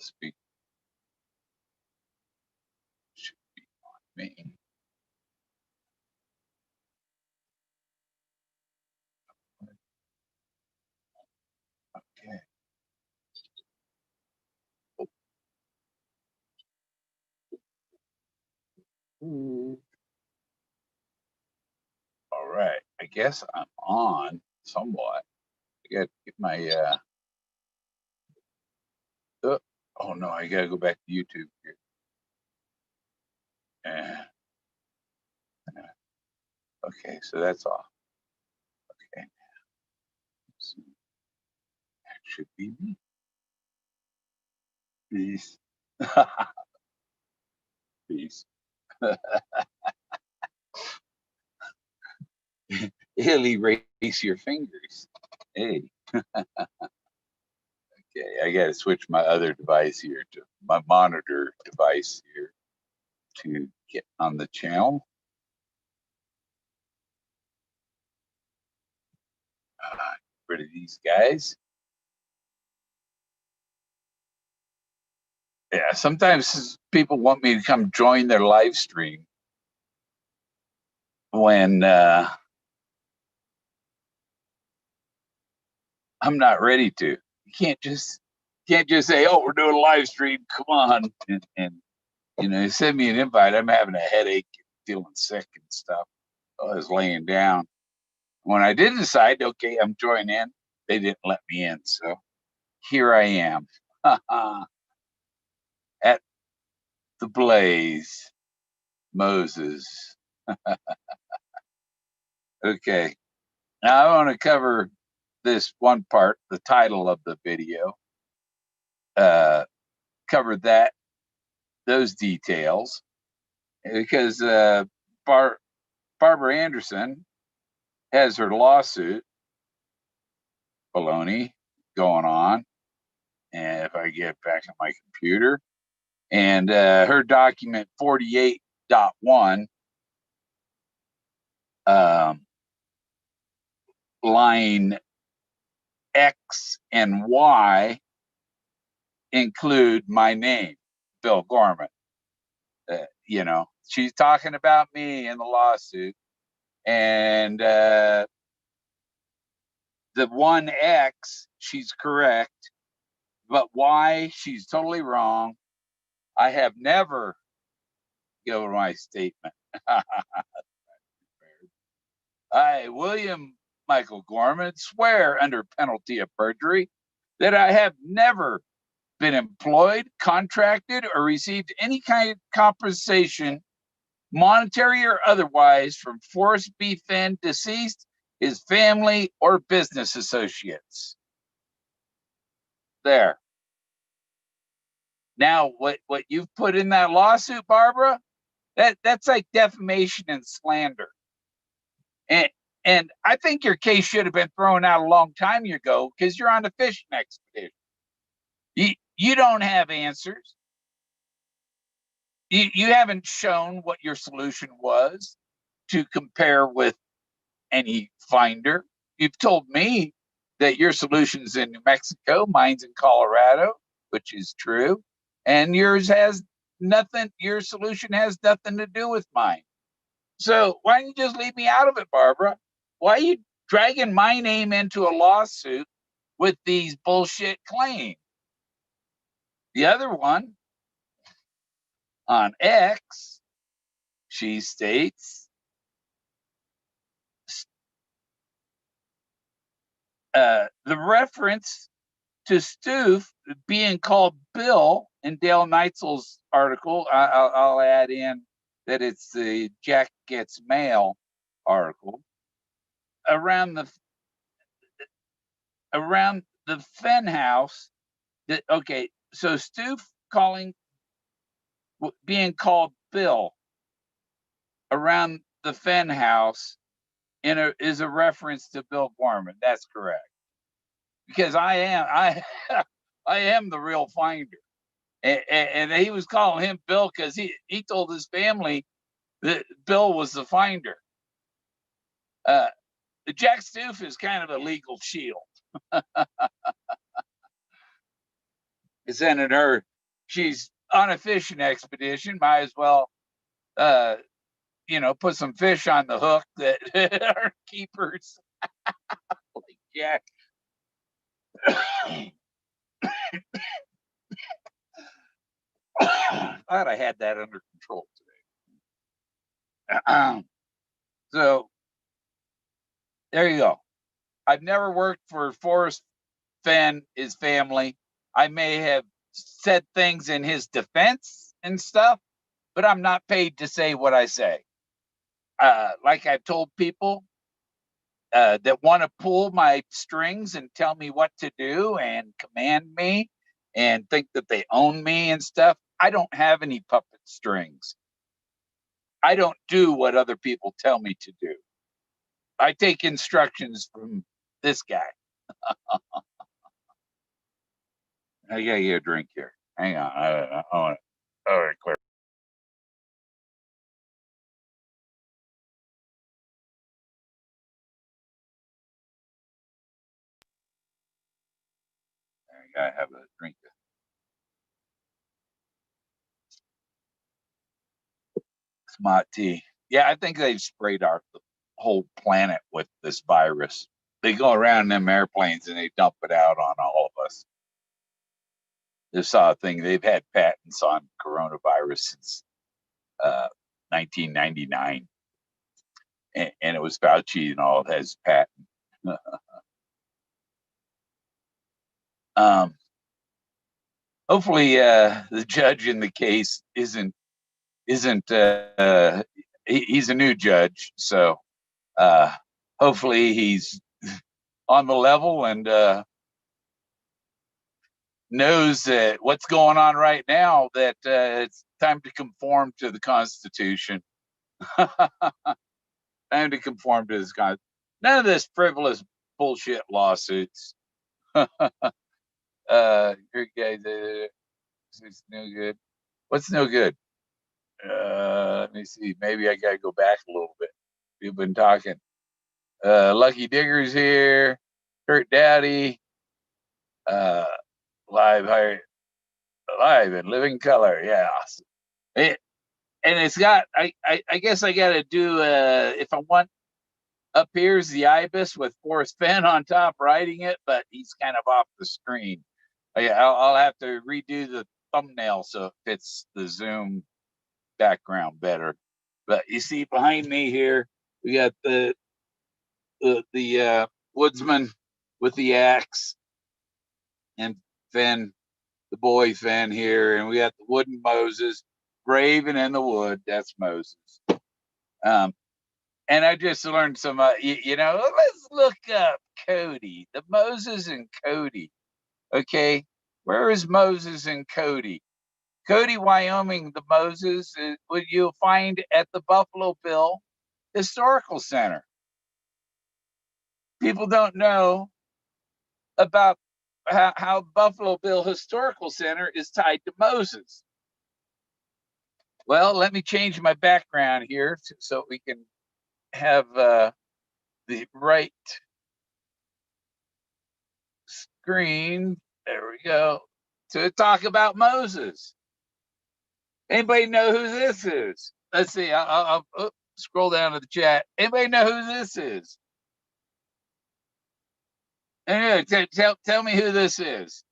Speak should be on me. Okay. All right. I guess I'm on somewhat. I got to get my oh no, I gotta go back to YouTube here. Uh, okay, so that's off. Okay. So that should be me. Peace. Peace. He'll erase your fingers. Hey. Okay, I gotta switch my other device here to my monitor device here to get on the channel. Rid of these guys. Yeah, sometimes people want me to come join their live stream when I'm not ready to. You can't just say, "Oh, we're doing a live stream. Come on," and send me an invite. I'm having a headache, feeling sick and stuff. I was laying down. When I did decide, okay, I'm joining in, they didn't let me in. So here I am at the Blaze, Moses. Okay, now I want to cover this one part, the title of the video. Cover those details because Barbara Andersen has her lawsuit baloney going on. And if I get back on my computer, and her document 48.1, line X and Y include my name, Bill Gorman. She's talking about me in the lawsuit, and the one X, she's correct, but Y, she's totally wrong. I have never given my statement. I, William Michael Gorman, swear under penalty of perjury that I have never been employed, contracted, or received any kind of compensation, monetary or otherwise, from Forrest Fenn, deceased, his family, or business associates. There. Now, what you've put in that lawsuit, Barbara, that's like defamation and slander. And I think your case should have been thrown out a long time ago because you're on a fishing expedition. You don't have answers. You haven't shown what your solution was to compare with any finder. You've told me that your solution's in New Mexico, mine's in Colorado, which is true, and yours has nothing. Your solution has nothing to do with mine. So why don't you just leave me out of it, Barbara? Why are you dragging my name into a lawsuit with these bullshit claims? The other one, on X, she states, the reference to Stoof being called Bill in Dale Neitzel's article, I'll add in that it's the Jack Gets Mail article, around the Fenn house. Okay, so Stoof being called Bill around the Fenn house is a reference to Bill Gorman. That's correct, because I am the real finder, and he was calling him Bill because he told his family that Bill was the finder. The Jack Stoof is kind of a legal shield. Sending her, she's on a fishing expedition. Might as well, put some fish on the hook that are keepers. Like Jack. Glad I had that under control today. So there you go. I've never worked for Forrest Fenn, his family. I may have said things in his defense and stuff, but I'm not paid to say what I say. Like I've told people that want to pull my strings and tell me what to do and command me and think that they own me and stuff. I don't have any puppet strings. I don't do what other people tell me to do. I take instructions from this guy. I gotta get a drink here. Hang on. I want to. All right, clear. I gotta have a drink. Smart tea. Yeah, I think they've sprayed our the whole planet with this virus. They go around in them airplanes and they dump it out on all of us. They saw a thing. They've had patents on coronavirus since 1999, and it was Fauci and all has patent. Hopefully, the judge in the case isn't. He's a new judge, so hopefully he's on the level and knows that what's going on right now, that it's time to conform to the Constitution. Time to conform to this Constitution. None of this frivolous bullshit lawsuits. Your guys, it's no good. What's no good? Let me see. Maybe I gotta go back a little bit. We've been talking. Lucky Digger's here. Kurt Dowdy. Live in living color. Yeah. And it's got. I guess I got to do. If I want. Up here's the ibis with Forrest Fenn on top writing it, but he's kind of off the screen. I'll have to redo the thumbnail so it fits the Zoom background better. But you see behind me here, we got the woodsman with the axe, and Fenn, the boy Fenn here, and we got the wooden Moses, brave and in the wood. That's Moses. And I just learned some, let's look up Cody, the Moses and Cody. Okay, where is Moses and Cody? Cody, Wyoming, the Moses, would you find at the Buffalo Bill Historical Center. People don't know about how Buffalo Bill Historical Center is tied to Moses. Well, let me change my background here so we can have the right screen. There we go. To talk about Moses. Anybody know who this is? Let's see. I'll scroll down to the chat. Anybody know who this is? Anyway, tell me who this is.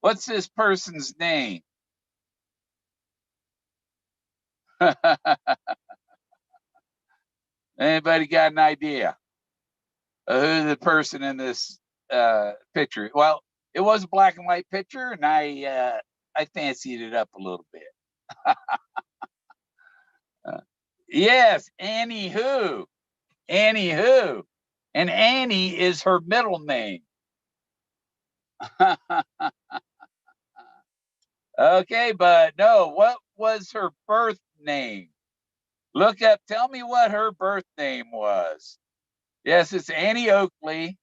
What's this person's name? Anybody got an idea of who the person in this picture? Well, it was a black and white picture, and I fancied it up a little bit. Yes, Annie who, and Annie is her middle name. Okay, but no, what was her birth name? Look up, tell me what her birth name was. Yes, it's Annie Oakley.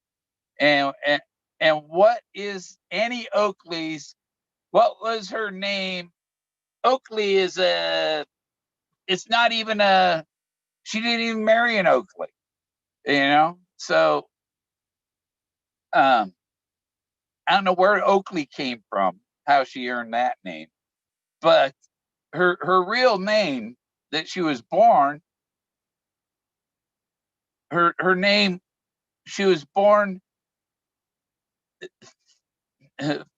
And what is Annie Oakley's, what was her name? Oakley is it's not even a She didn't even marry an Oakley, So I don't know where Oakley came from, how she earned that name, but her real name that she was born, her name, she was born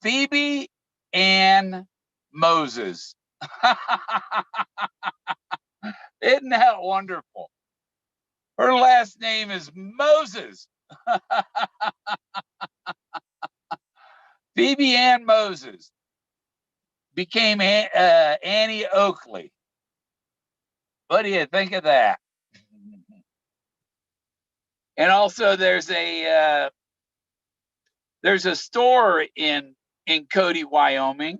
Phoebe Ann Moses. Isn't that wonderful? Her last name is Moses. Phoebe Ann Moses became Annie Oakley. What do you think of that? And also, there's a store in Cody, Wyoming.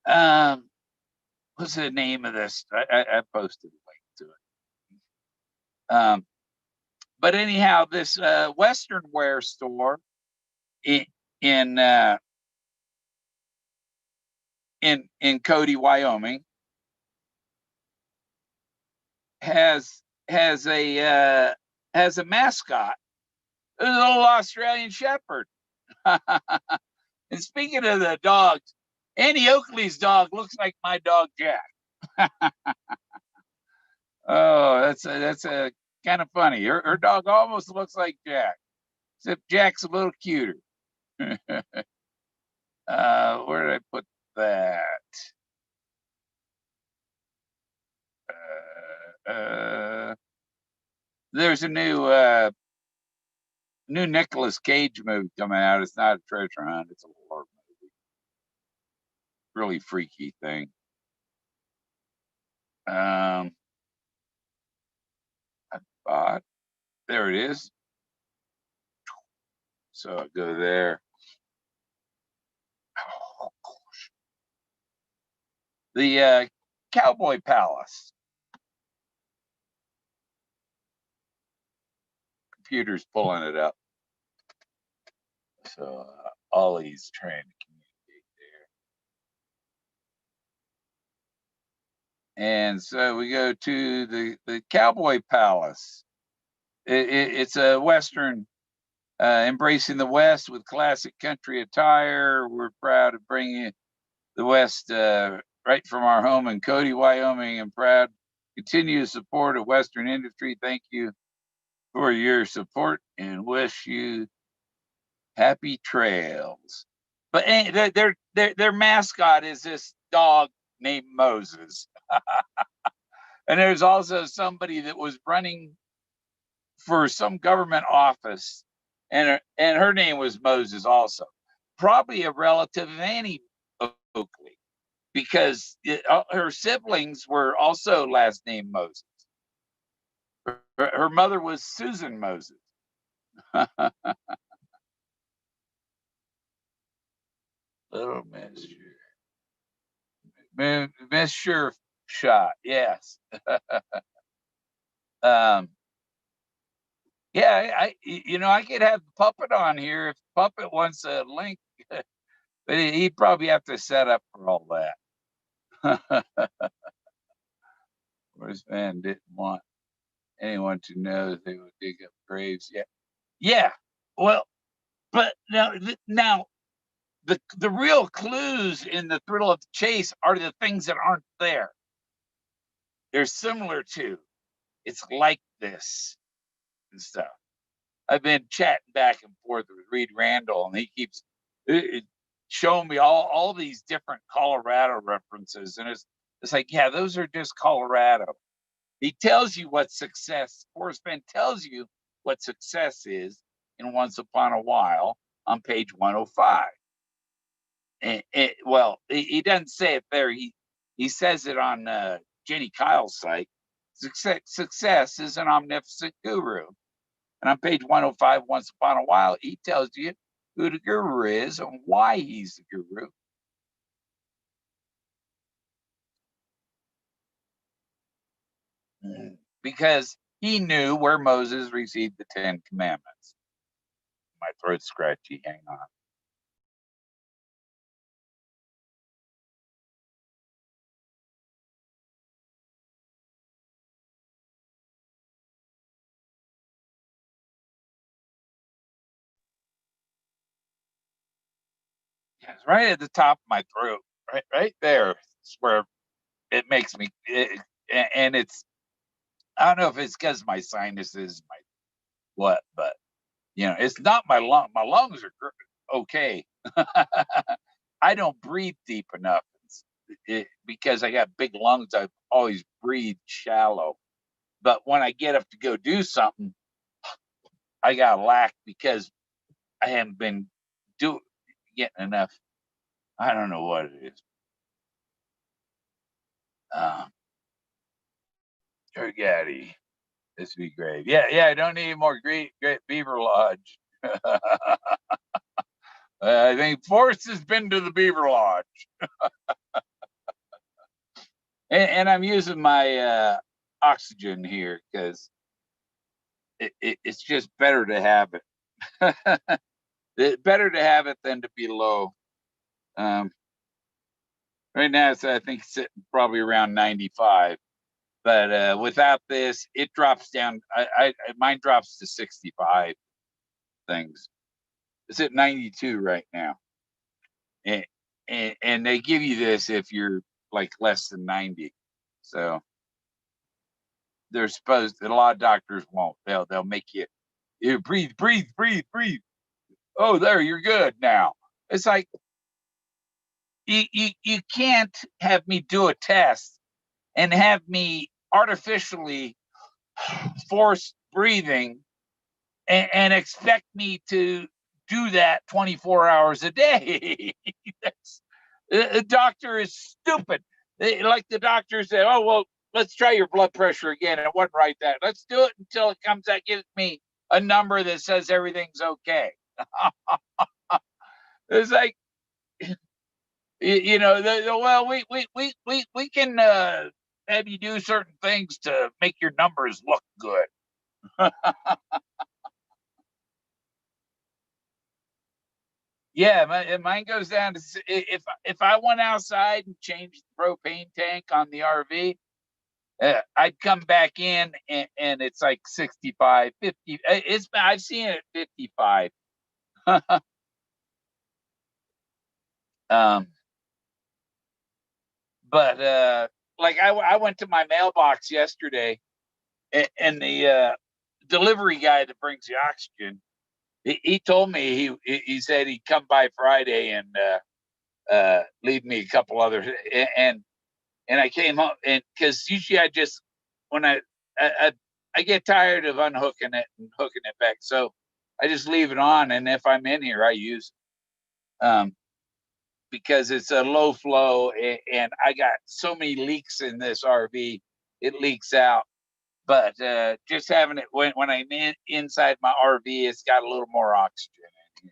What's the name of this? I posted a link to it. But anyhow, this Western wear store in Cody, Wyoming, has a mascot. There's a little Australian Shepherd. And speaking of the dogs, Annie Oakley's dog looks like my dog Jack. Oh, that's a kind of funny. Her dog almost looks like Jack, except Jack's a little cuter. Where did I put that? There's a new Nicolas Cage movie coming out. It's not a treasure hunt. It's a horror movie. Really freaky thing. I bought. There it is. So I go there. Oh, gosh. The Cowboy Palace. Computer's pulling it up. So Ollie's trying to communicate there. And so we go to the Cowboy Palace. It's a Western embracing the West with classic country attire. We're proud of bringing the West right from our home in Cody, Wyoming, and proud to continue to support a Western industry. Thank you for your support and wish you happy trails. But their mascot is this dog named Moses. And there's also somebody that was running for some government office, and her name was Moses also. Probably a relative of Annie Oakley, because her siblings were also last name Moses. Her mother was Susan Moses. Little Miss Sure Shot, yes. Yeah, I could have Puppet on here if Puppet wants a link, but he'd probably have to set up for all that. Forrest Fenn didn't want anyone to know that they would dig up graves. Yeah. Well, but now the real clues in the thrill of the chase are the things that aren't there. They're similar to. It's like this and stuff. I've been chatting back and forth with Reed Randall, and he keeps showing me all these different Colorado references, and it's like, yeah, those are just Colorado. He tells you what success. Forrest Fenn tells you what success is in Once Upon a While on page 105. Well, he doesn't say it there. He says it on Jenny Kyle's site. Success is an omnipotent guru. And on page 105, Once Upon a While, he tells you who the guru is and why he's the guru. Because he knew where Moses received the 10 Commandments. My throat's scratchy. Hang on. It's right at the top of my throat, right there. It's where it makes me, and it's, I don't know if it's because my sinuses, my what, but it's not my lung. My lungs are okay. I don't breathe deep enough because I got big lungs. I've always breathed shallow. But when I get up to go do something, I got a lack because I haven't been getting enough. I don't know what it is. Turgatti. This would be great. Yeah. I don't need more great Beaver Lodge. I think Forrest has been to the Beaver Lodge, and I'm using my oxygen here because it's just better to have it. It's better to have it than to be low. Um, right now, I think it's sitting probably around 95. But without this, it drops down. Mine drops to 65 things. It's at 92 right now. And, and they give you this if you're like less than 90. So they're supposed, a lot of doctors won't. They'll make you breathe. Oh, there, you're good now. It's like you can't have me do a test and have me artificially force breathing and expect me to do that 24 hours a day. The doctor is stupid. Like the doctor said, oh, well, let's try your blood pressure again. And it wasn't right that. Let's do it until it comes out, gives me a number that says everything's okay. It's like, well, we can have you do certain things to make your numbers look good. Yeah, mine goes down to if I went outside and changed the propane tank on the RV, I'd come back in and it's like 65, 50. I've seen it at 55. um, but like I went to my mailbox yesterday, and the delivery guy that brings the oxygen, he told me he said he'd come by Friday and leave me a couple others, and I came home, and because usually I just when I I get tired of unhooking it and hooking it back, so I just leave it on, and if I'm in here, I use because it's a low flow, and I got so many leaks in this RV, it leaks out. But just having it when I'm inside my RV, it's got a little more oxygen in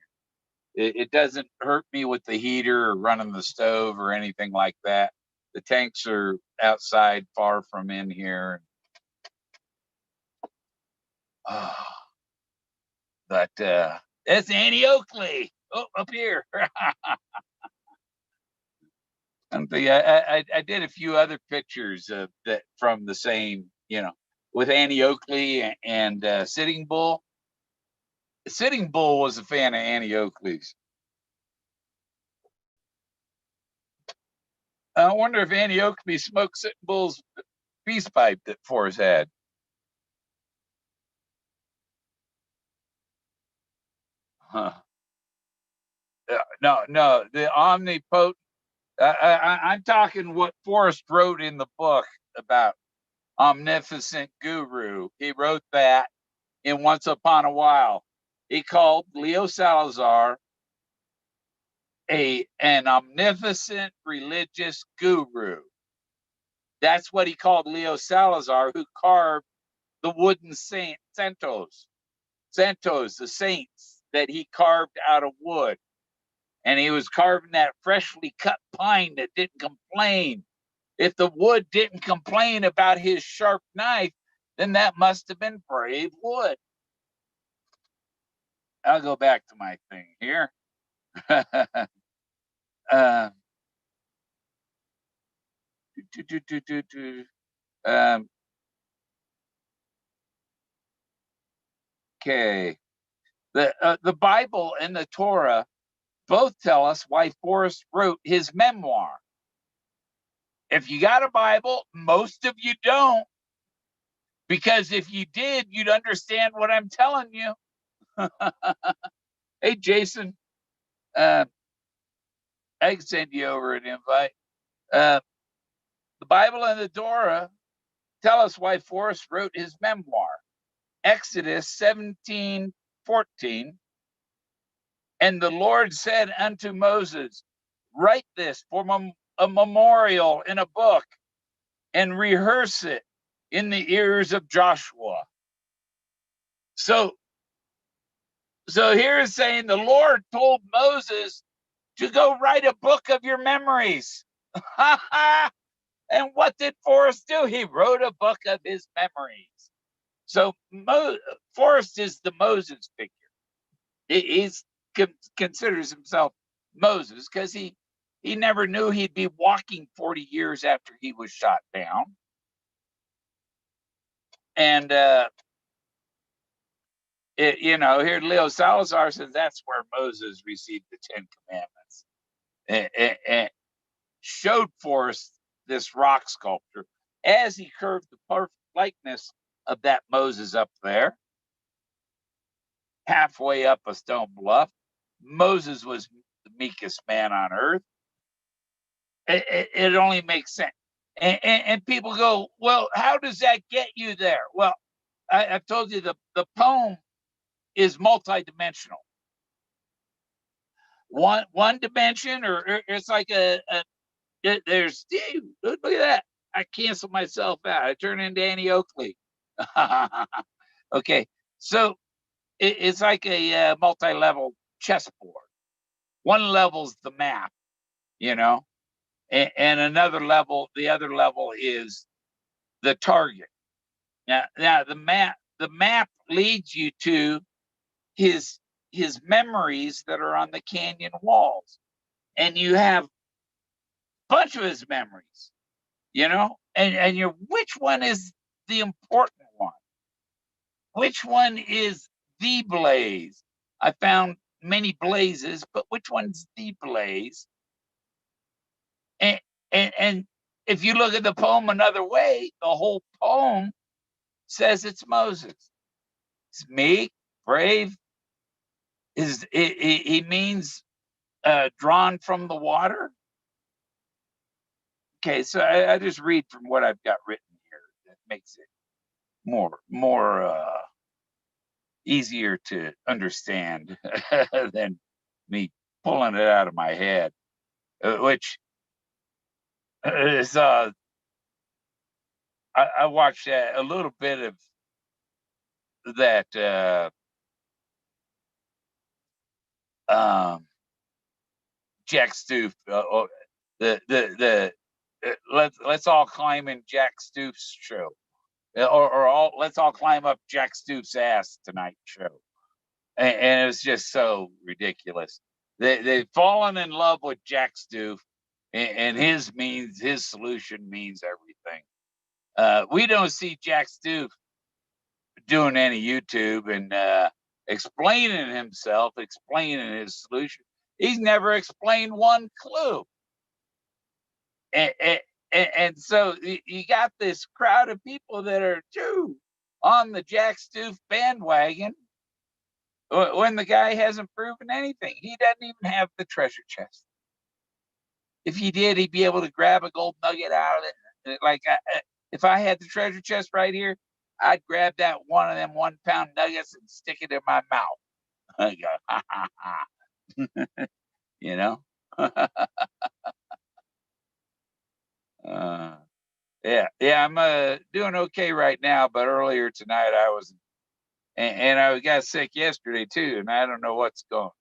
here. It doesn't hurt me with the heater or running the stove or anything like that. The tanks are outside, far from in here. Oh, but it's Annie Oakley. Oh, up here. I did a few other pictures of that from the same, with Annie Oakley and Sitting Bull. Sitting Bull was a fan of Annie Oakley's. I wonder if Annie Oakley smoked Sitting Bull's peace pipe that Forrest had. Huh. No, the omnipotent. I'm talking what Forrest wrote in the book about omnificent guru. He wrote that in Once Upon a While. He called Leo Salazar an omnificent religious guru. That's what he called Leo Salazar, who carved the wooden Santos, the saints that he carved out of wood. And he was carving that freshly cut pine that didn't complain. If the wood didn't complain about his sharp knife, then that must have been brave wood. I'll go back to my thing here. uh, um, okay. The Bible and the Torah both tell us why Forrest wrote his memoir. If you got a Bible, most of you don't, because if you did, you'd understand what I'm telling you. Hey, Jason, I can send you over an invite. The Bible and the Torah tell us why Forrest wrote his memoir. Exodus 17:14. And the Lord said unto Moses, write this for a memorial in a book and rehearse it in the ears of Joshua. So here is saying the Lord told Moses to go write a book of your memories. And what did Forrest do? He wrote a book of his memories. So Forrest is the Moses figure. He considers himself Moses because he never knew he'd be walking 40 years after he was shot down. And, here Leo Salazar says that's where Moses received the 10 Commandments. And showed Forrest this rock sculpture as he curved the perfect likeness of that Moses up there, halfway up a stone bluff. Moses was the meekest man on earth. It only makes sense. And people go, well, how does that get you there? Well, I've told you the poem is multidimensional. One dimension, or it's like there's Steve. Look at that. I canceled myself out. I turned into Annie Oakley. Okay, so it's like a multi-level chessboard. One level's the map, and another level, the other level is the target. Now the map leads you to his memories that are on the canyon walls, and you have a bunch of his memories, and you're, which one is the important one? Which one is the blaze? I found many blazes, but which one's the blaze? And if you look at the poem another way, the whole poem says it's Moses. It's meek, brave. He means drawn from the water. Okay, so I just read from what I've got written here. That makes it more easier to understand than me pulling it out of my head, which is I watched a little bit of that Jack Stoof, the let's all climb in Jack Stoof's show, or let's all climb up Jack Stoof's ass tonight show, and it was just so ridiculous. They've fallen in love with Jack Stoof, and his solution means everything. We don't see Jack Stoof doing any YouTube and explaining himself, explaining his solution. He's never explained one clue. And so you got this crowd of people that are too on the Jack Stoof bandwagon when the guy hasn't proven anything. He doesn't even have the treasure chest. If he did, he'd be able to grab a gold nugget out of it. Like if I had the treasure chest right here, I'd grab that one of them 1 pound nuggets and stick it in my mouth. I go, ha, ha, ha. You know? Yeah, I'm doing okay right now, but earlier tonight I was, and I got sick yesterday too, and I don't know what's going,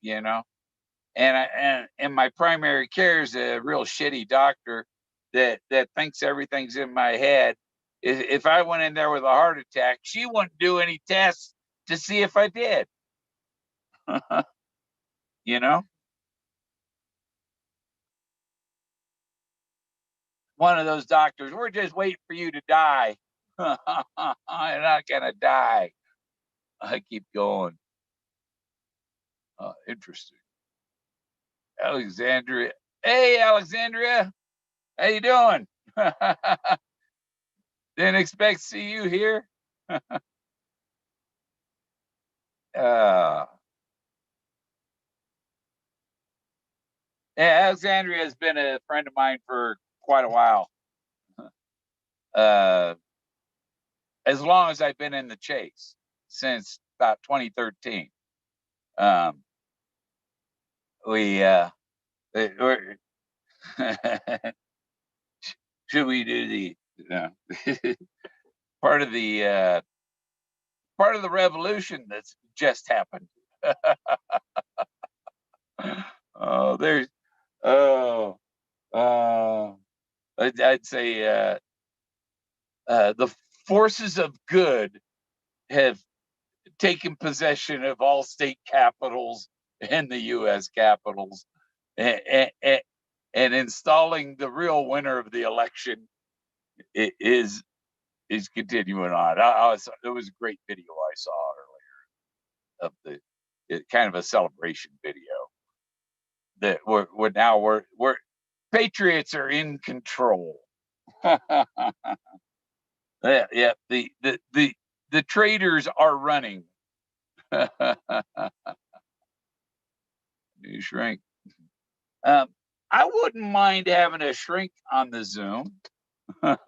and my primary care is a real shitty doctor that thinks everything's in my head. If I went in there with a heart attack, she wouldn't do any tests to see if I did. You know, one of those doctors, we're just waiting for you to die. You're not gonna die. I keep going. Interesting. Alexandria. Hey, Alexandria. How you doing? Didn't expect to see you here. uh, yeah, Alexandria has been a friend of mine for quite a while. Uh, as long as I've been in the chase, since about 2013. Um, we we're should we do the part of the part of the revolution that's just happened? Oh, there's oh I'd say the forces of good have taken possession of all state capitals and the U.S. capitals, and, and, and installing the real winner of the election is continuing on. It was a great video I saw earlier of kind of a celebration video that we're patriots are in control. Yeah, the traitors are running. New shrink. I wouldn't mind having a shrink on the Zoom. Let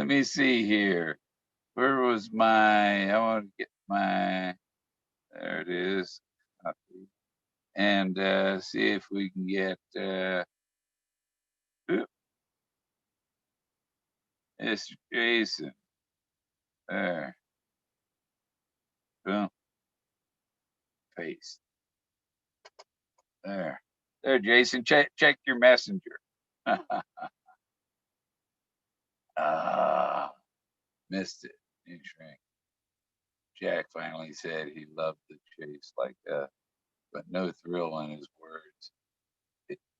me see here. Where was my? I want to get my. There it is. Copy. And see if we can get. Mr. Jason. There. Boom. Paste. There. There, Jason. Check your messenger. Missed it. New shrink. Jack finally said he loved the chase like but no thrill in his words.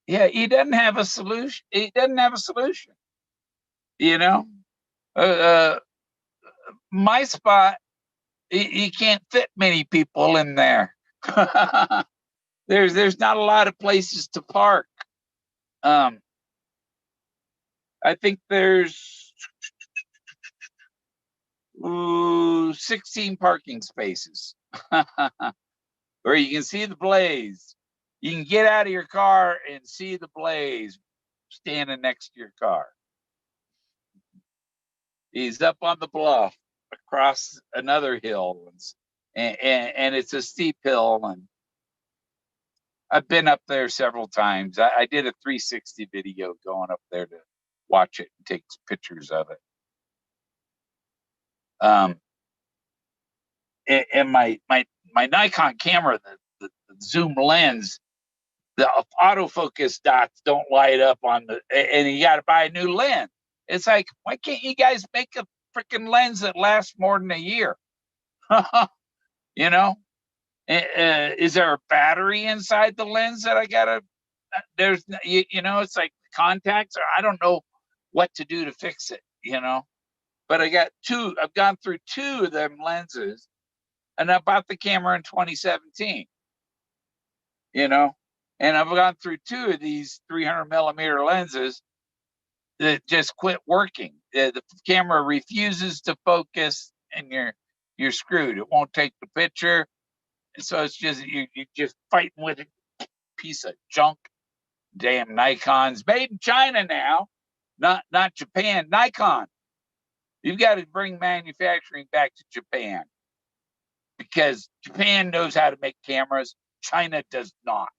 Yeah, he doesn't have a solution. He doesn't have a solution. You know, my spot, he can't fit many people in there. There's not a lot of places to park. I think there's 16 parking spaces where you can see the blaze. You can get out of your car and see the blaze standing next to your car. He's up on the bluff across another hill, and it's a steep hill, and I've been up there several times. I did a 360 video going up there to watch it and take pictures of it. And my Nikon camera, the zoom lens, the autofocus dots don't light up on and you got to buy a new lens. It's like, why can't you guys make a freaking lens that lasts more than a year? You know, is there a battery inside the lens that I gotta? There's, you know, it's like contacts, or I don't know what to do to fix it. You know, but I got two. I've gone through two of them lenses, and I bought the camera in 2017. You know, and I've gone through two of these 300 millimeter lenses that just quit working. The camera refuses to focus, and you're screwed. It won't take the picture, and so it's just you're just fighting with a piece of junk. Damn Nikon's made in China now, not Japan. Nikon, you've got to bring manufacturing back to Japan because Japan knows how to make cameras. China does not.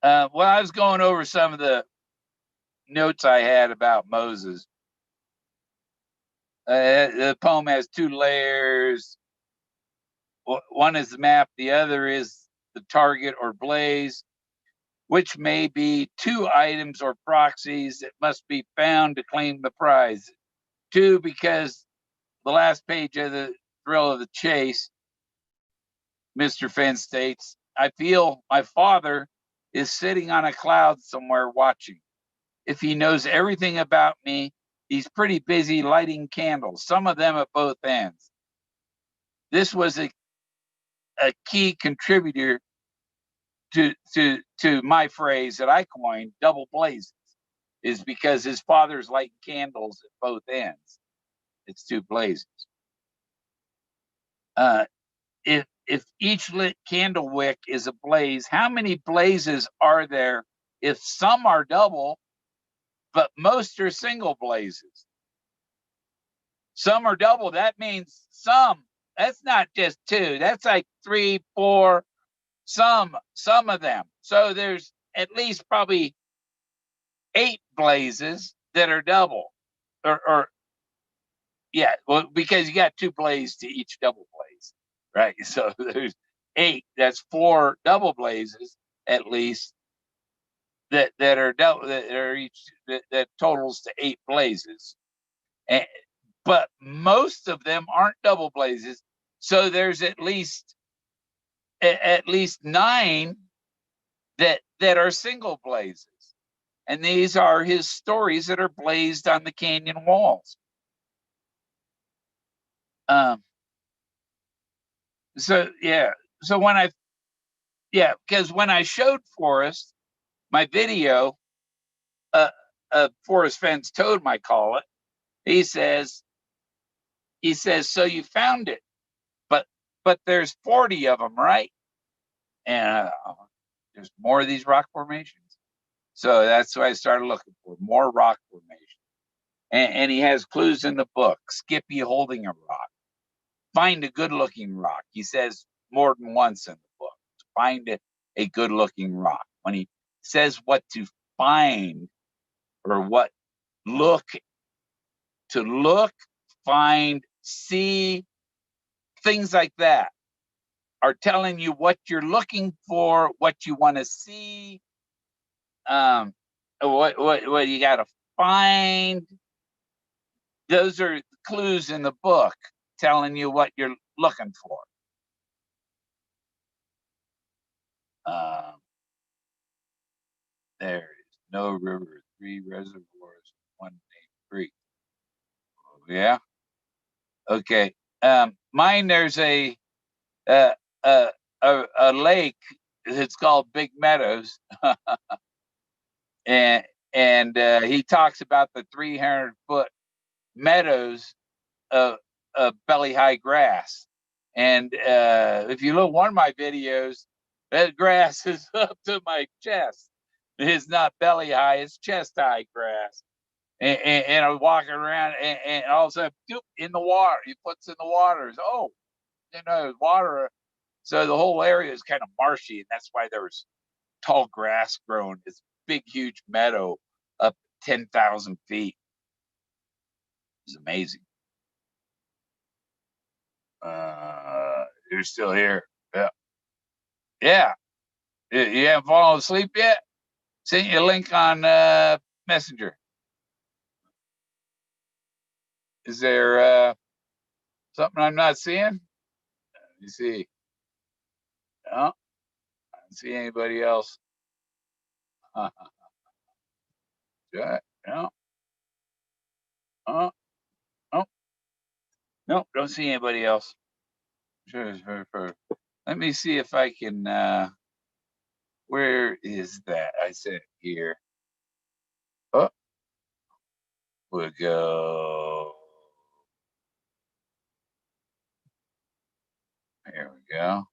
Well, I was going over some of the notes I had about Moses. The poem has two layers. One is the map, the other is the target or blaze, which may be two items or proxies that must be found to claim the prize. Two, because the last page of the Thrill of the Chase, Mr. Fenn states, I feel my father is sitting on a cloud somewhere watching. if he knows everything about me, he's pretty busy lighting candles, some of them at both ends. This was a key contributor to my phrase that I coined, double blazes, is because his father's lighting candles at both ends. It's two blazes. If each lit candle wick is a blaze, how many blazes are there if some are double, but most are single blazes? Some are double, that means some. That's not just two, that's like 3, 4, some of them. So there's at least probably 8 blazes that are double. Or yeah, well, because you got 2 blazes to each double blaze, right? So there's 8. That's 4 double blazes at least that are double, that are each that totals to 8 blazes. And, but most of them aren't double blazes, so there's at least 9 that are single blazes. And these are his stories that are blazed on the canyon walls. So because when I showed Forrest my video, Forrest Fenn's totem, I call it, he says, so you found it, but there's 40 of them, right? And there's more of these rock formations. So that's why I started looking for more rock formations. And he has clues in the book. Skippy holding a rock. Find a good-looking rock. He says more than once in the book. Find a good-looking rock. When he says what to find or what to look, find, see, things like that are telling you what you're looking for, what you want to see, what you got to find. Those are clues in the book telling you what you're looking for. There is no river, 3 reservoirs, 1 named creek. Oh, yeah. Okay. Mine, there's a lake. It's called Big Meadows, and he talks about the 300-foot meadows of belly high grass. And if you look one of my videos, that grass is up to my chest. It's not belly high, it's chest high grass. And I'm walking around, and all of a sudden, in the water, he puts in the waters. Oh, water. So the whole area is kind of marshy, and that's why there was tall grass growing. This big, huge meadow up 10,000 feet. It's amazing. You're still here. Yeah. Yeah. You haven't fallen asleep yet? Sent you a link on Messenger. Is there something I'm not seeing? Let me see. No, I don't see anybody else. No. No. No, don't see anybody else. Sure. Let me see if I can. Where is that? I said here. Oh, we'll go. Here we go.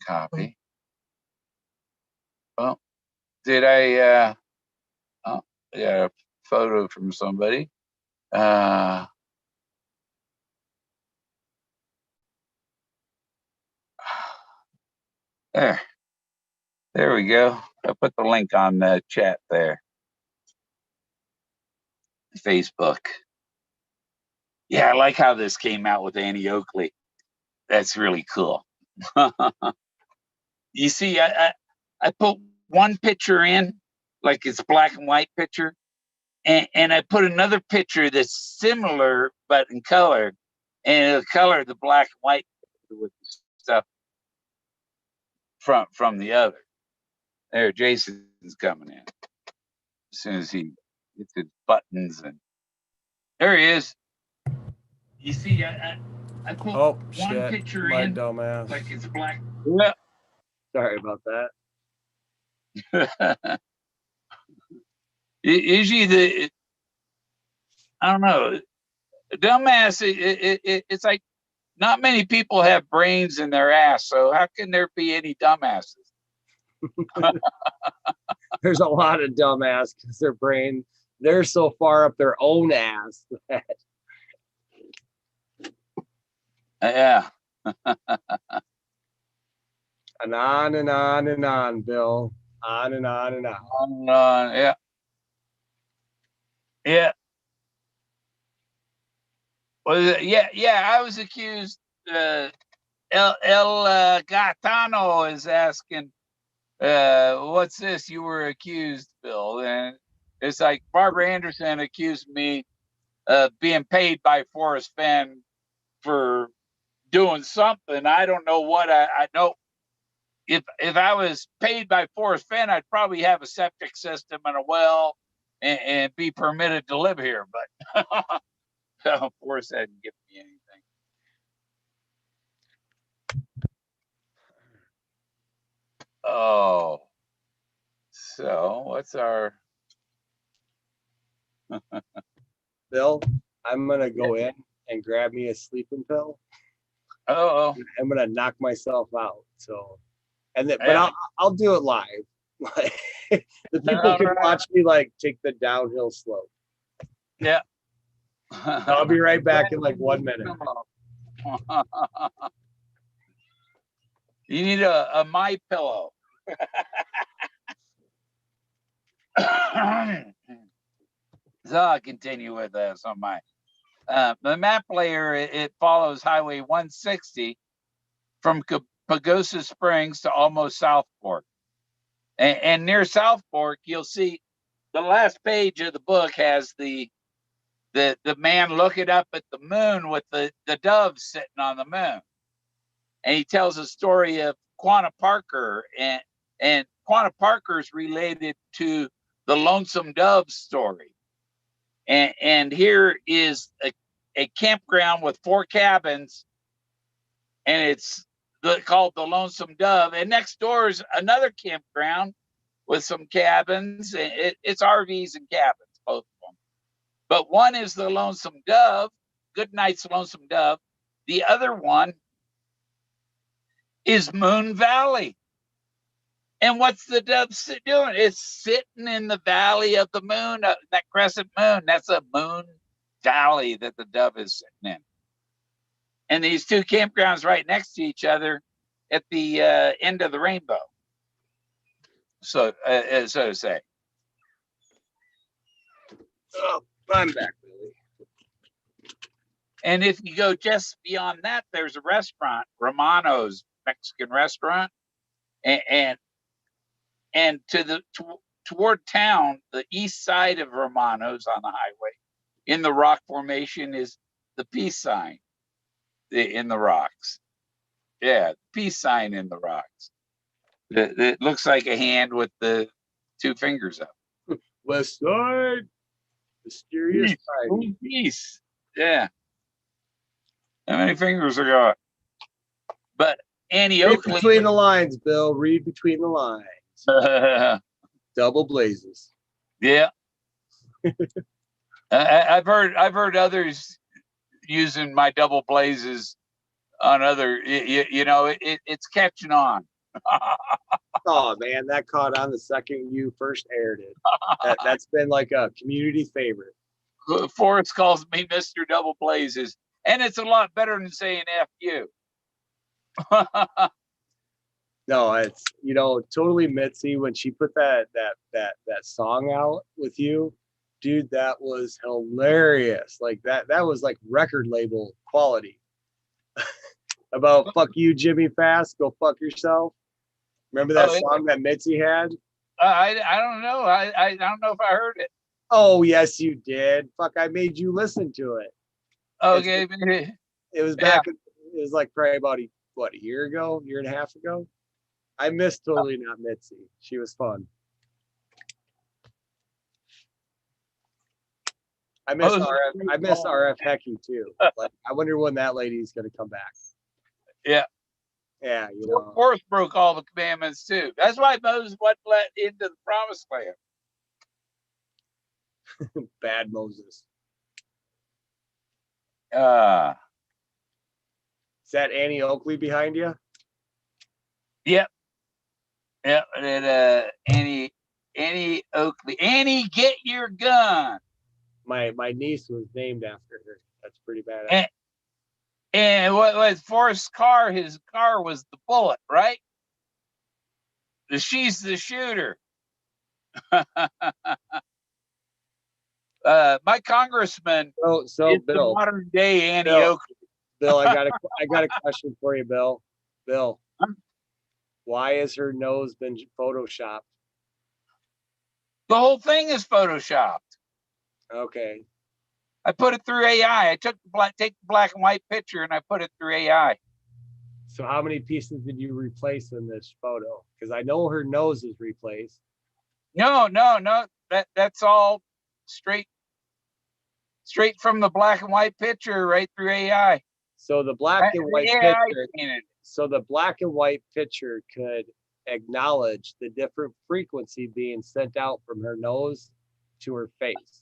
Copy. Well, did I? Oh, I got a photo from somebody. There we go. I put the link on the chat there. Facebook. Yeah, I like how this came out with Annie Oakley. That's really cool. You see, I put one picture in, like it's black and white picture, and I put another picture that's similar but in color, and it'll color the black and white with stuff. from the other. There, Jason's coming in as soon as he gets his buttons, and there he is. You see, I put one picture my in, dumbass. like it's black. Yeah. Sorry about that. Usually I don't know, dumbass. It's like not many people have brains in their ass, so how can there be any dumbasses? There's a lot of dumbass because they're so far up their own ass that yeah. and on and on and on, Bill. On and on and on. Yeah. Yeah. Well, yeah. I was accused. El Gatano is asking, what's this? You were accused, Bill. And it's like Barbara Andersen accused me of being paid by Forrest Fenn for doing something. I don't know what. I know if I was paid by Forrest Fenn, I'd probably have a septic system and a well and be permitted to live here. But Forrest hadn't given me anything. Oh, so what's our Bill? I'm gonna go in and grab me a sleeping pill. Oh, I'm gonna knock myself out. So, and then, but I'll do it live. The people can watch me like take the downhill slope. Yeah. I'll be right back in like 1 minute. You need a My Pillow. So I'll continue with this on my the map layer. It follows Highway 160 from Pagosa Springs to almost South Fork, and near South Fork, you'll see the last page of the book has the man looking up at the moon with the dove sitting on the moon, and he tells a story of Quanah Parker, and Quanah Parker's related to the Lonesome Dove story. And here is a campground with 4 cabins, and it's called the Lonesome Dove. And next door is another campground with some cabins. It's RVs and cabins, both of them. But one is the Lonesome Dove, Goodnight's Lonesome Dove. The other one is Moon Valley. And what's the dove doing? It's sitting in the valley of the moon, that crescent moon. That's a moon valley that the dove is sitting in. And these 2 campgrounds right next to each other at the end of the rainbow. So to say. Oh, I'm back, Billy. And if you go just beyond that, there's a restaurant, Romano's Mexican restaurant, and toward town, the east side of Romano's on the highway, in the rock formation, is the peace sign in the rocks. Yeah, peace sign in the rocks. It looks like a hand with the 2 fingers up. West side, mysterious peace. Peace. Yeah. How many fingers I got? But Annie Oakley. Read between the lines, Bill. Read between the lines. Double blazes. Yeah. I've heard others using my double blazes on other. It's catching on. Oh man, that caught on the second you first aired it. That's been like a community favorite. Forrest calls me Mr. Double Blazes, and it's a lot better than saying F you. No, it's totally Mitzi when she put that song out with you, dude. That was hilarious. Like that was like record label quality. About fuck you, Jimmy Fast, go fuck yourself. Remember that song that Mitzi had? I don't know. I don't know if I heard it. Oh yes, you did. Fuck, I made you listen to it. Okay. It was back. It was like probably about a year and a half ago. I miss Totally Not Mitzi. She was fun. I miss Those are RF. great I miss calls. RF Hecky too. Like, I wonder when that lady's gonna come back. Yeah. Yeah, you know, Forrest broke all the commandments too. That's why Moses wasn't let into the promised land. bad Moses. Uh Is that Annie Oakley behind you? yep. Yep. And Annie Oakley. Annie, get your gun. My niece was named after her. That's pretty badass. And what was Forrest's car? His car was the bullet, right? She's the shooter. My congressman So is the Bill, modern day Annie Bill, Oakley. Bill, I got a question for you, Bill. Bill, why has her nose been photoshopped? The whole thing is photoshopped. Okay. I put it through AI. I take the black and white picture and I put it through AI. So how many pieces did you replace in this photo? Because I know her nose is replaced. No. That's all straight from the black and white picture right through AI. So the black and white AI picture. painted. So the black and white picture could acknowledge the different frequency being sent out from her nose to her face.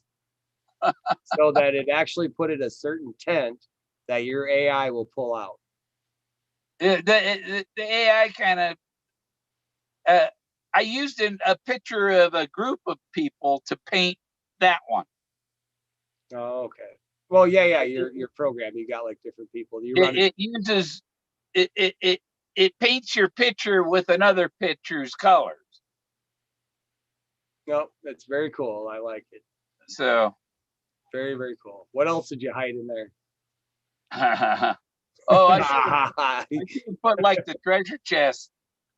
So that it actually put it a certain tint that your AI will pull out. The AI kind of I used a picture of a group of people to paint that one. Oh, okay. Well, yeah. Your program, you got like different people. You run It uses it paints your picture with another picture's colors. No, that's very cool. I like it. So Very, very cool. What else did you hide in there? oh, I should put like the treasure chest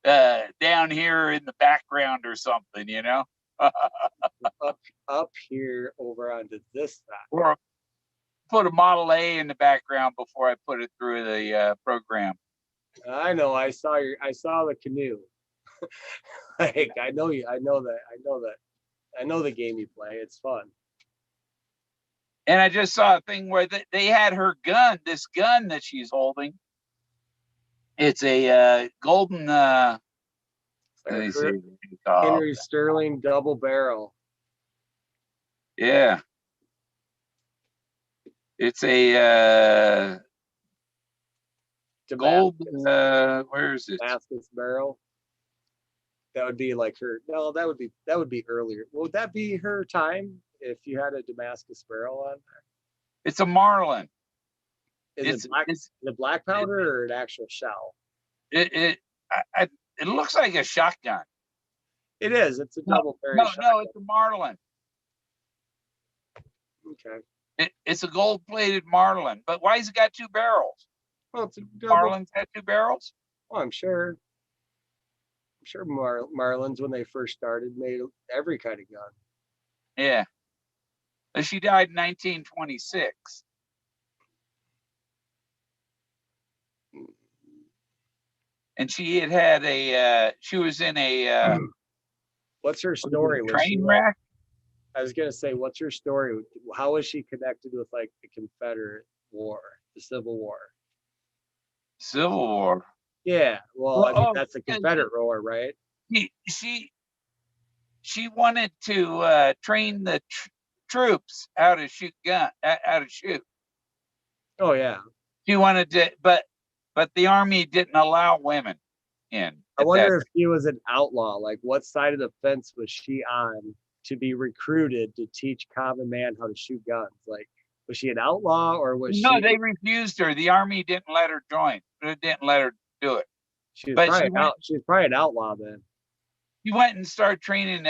down here in the background or something, you know. up here over onto this side. Or put a Model A in the background before I put it through the program. I know. I saw the canoe. Like I know you. I know that. I know the game you play. It's fun. And I just saw a thing where they had her gun, this gun that she's holding. It's a golden. Let me see. Henry Sterling double barrel. Yeah. It's a gold. Where is it? Damascus barrel. That would be like her. No, that would be earlier. Would that be her time if you had a Damascus barrel on there? It's a Marlin. Is it black powder or an actual shell? It looks like a shotgun. It is. It's a double barrel. No, it's a Marlin. Okay. It's a gold-plated Marlin, but why has it got two barrels? Well, it's a double. Marlin's got two barrels. Oh, I'm sure Marlins, when they first started, made every kind of gun. Yeah. She died in 1926. And she had she was in a what's her story? Train wreck? I was gonna say, what's her story? How was she connected with like the Confederate War, the Civil War? Civil War. Yeah, well, I mean that's the Confederate War, right? She wanted to train the troops how to shoot how to shoot. Oh yeah. She wanted to, but the army didn't allow women in. I wonder if she was an outlaw. Like, what side of the fence was she on to be recruited to teach common man how to shoot guns? Like, was she an outlaw or was No, they refused her. The army didn't let her join. It didn't let her do it. She was probably an outlaw then. She went and started training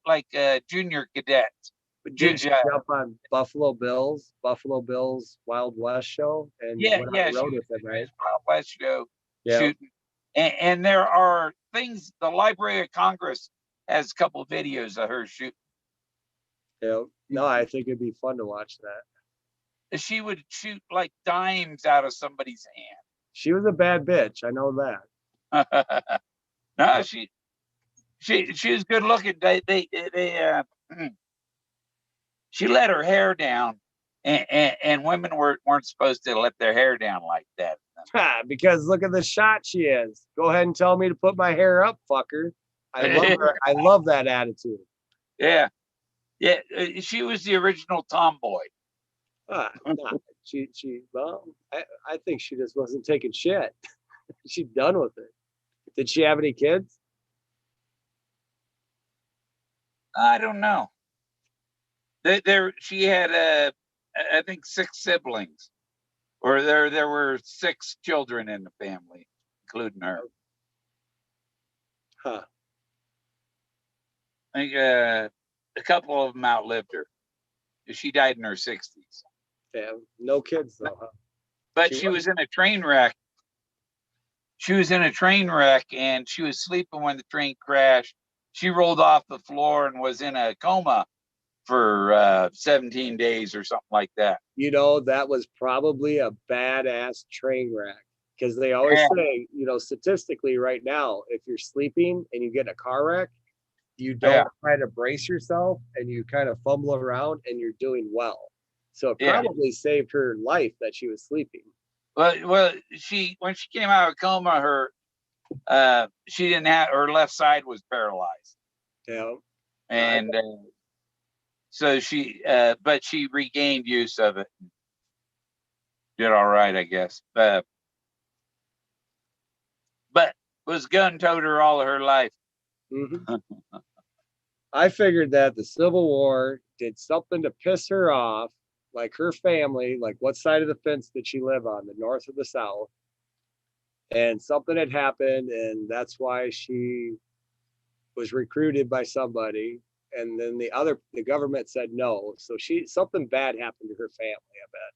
like junior cadets. Did she jump on Buffalo Bill's Wild West show and went on the road with them, right? Wild West show shooting. And there are things. The Library of Congress has a couple of videos of her shooting. Yeah, no, I think it'd be fun to watch that. She would shoot like dimes out of somebody's hand. She was a bad bitch. I know that. No, she was good looking. She let her hair down, and women weren't supposed to let their hair down like that. Because look at the shot she is. Go ahead and tell me to put my hair up, fucker. I love her. I love that attitude. Yeah, yeah. She was the original tomboy. Nah, well, I think she just wasn't taking shit. She's done with it. Did she have any kids? I don't know. She had I think 6 siblings, or there were 6 children in the family, including her. Huh. I think a couple of them outlived her. She died in her 60s. Damn. No kids though, huh? But she was in a train wreck. She was in a train wreck, and she was sleeping when the train crashed. She rolled off the floor and was in a coma for 17 days or something like that. You know, that was probably a badass train wreck. Because they always say, you know, statistically right now, if you're sleeping and you get in a car wreck, you don't try to brace yourself and you kind of fumble around and you're doing well. So it probably saved her life that she was sleeping. Well, when she came out of coma, she didn't have, her left side was paralyzed. Yeah. And so but she regained use of it. Did all right, I guess. But was gun toter all of her life. Mm-hmm. I figured that the Civil War did something to piss her off, like her family, like what side of the fence did she live on, the north or the south? And something had happened, and that's why she was recruited by somebody. And then the government said no. So something bad happened to her family, I bet.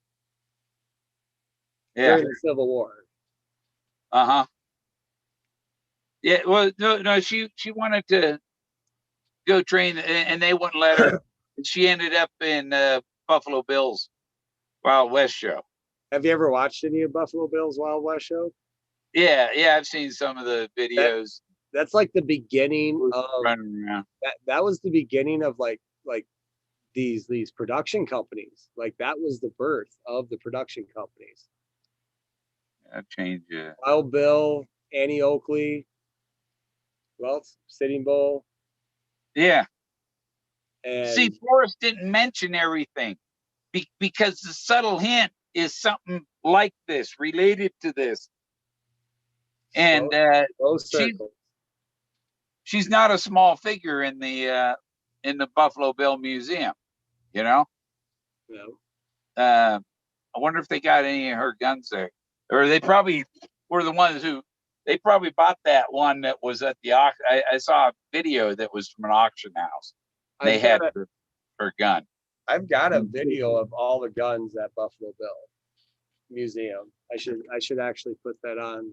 Yeah. During the Civil War. Uh-huh. Yeah, well, no, she wanted to go train, and they wouldn't let her. And she ended up in Buffalo Bill's Wild West show. Have you ever watched any of Buffalo Bill's Wild West show? Yeah, I've seen some of the videos. That's like the beginning of running around. That was the beginning of like these production companies. Like that was the birth of the production companies. That changed it. Wild Bill, Annie Oakley, well, Sitting Bull. Yeah. And see, Forrest didn't mention everything because the subtle hint is something like this, related to this. And she's not a small figure in the Buffalo Bill Museum, you know? No. I wonder if they got any of her guns there. Or they probably were the ones who, they probably bought that one that was at the auction. I saw a video that was from an auction house. They had her gun. I've got a video of all the guns at Buffalo Bill Museum. I should actually put that on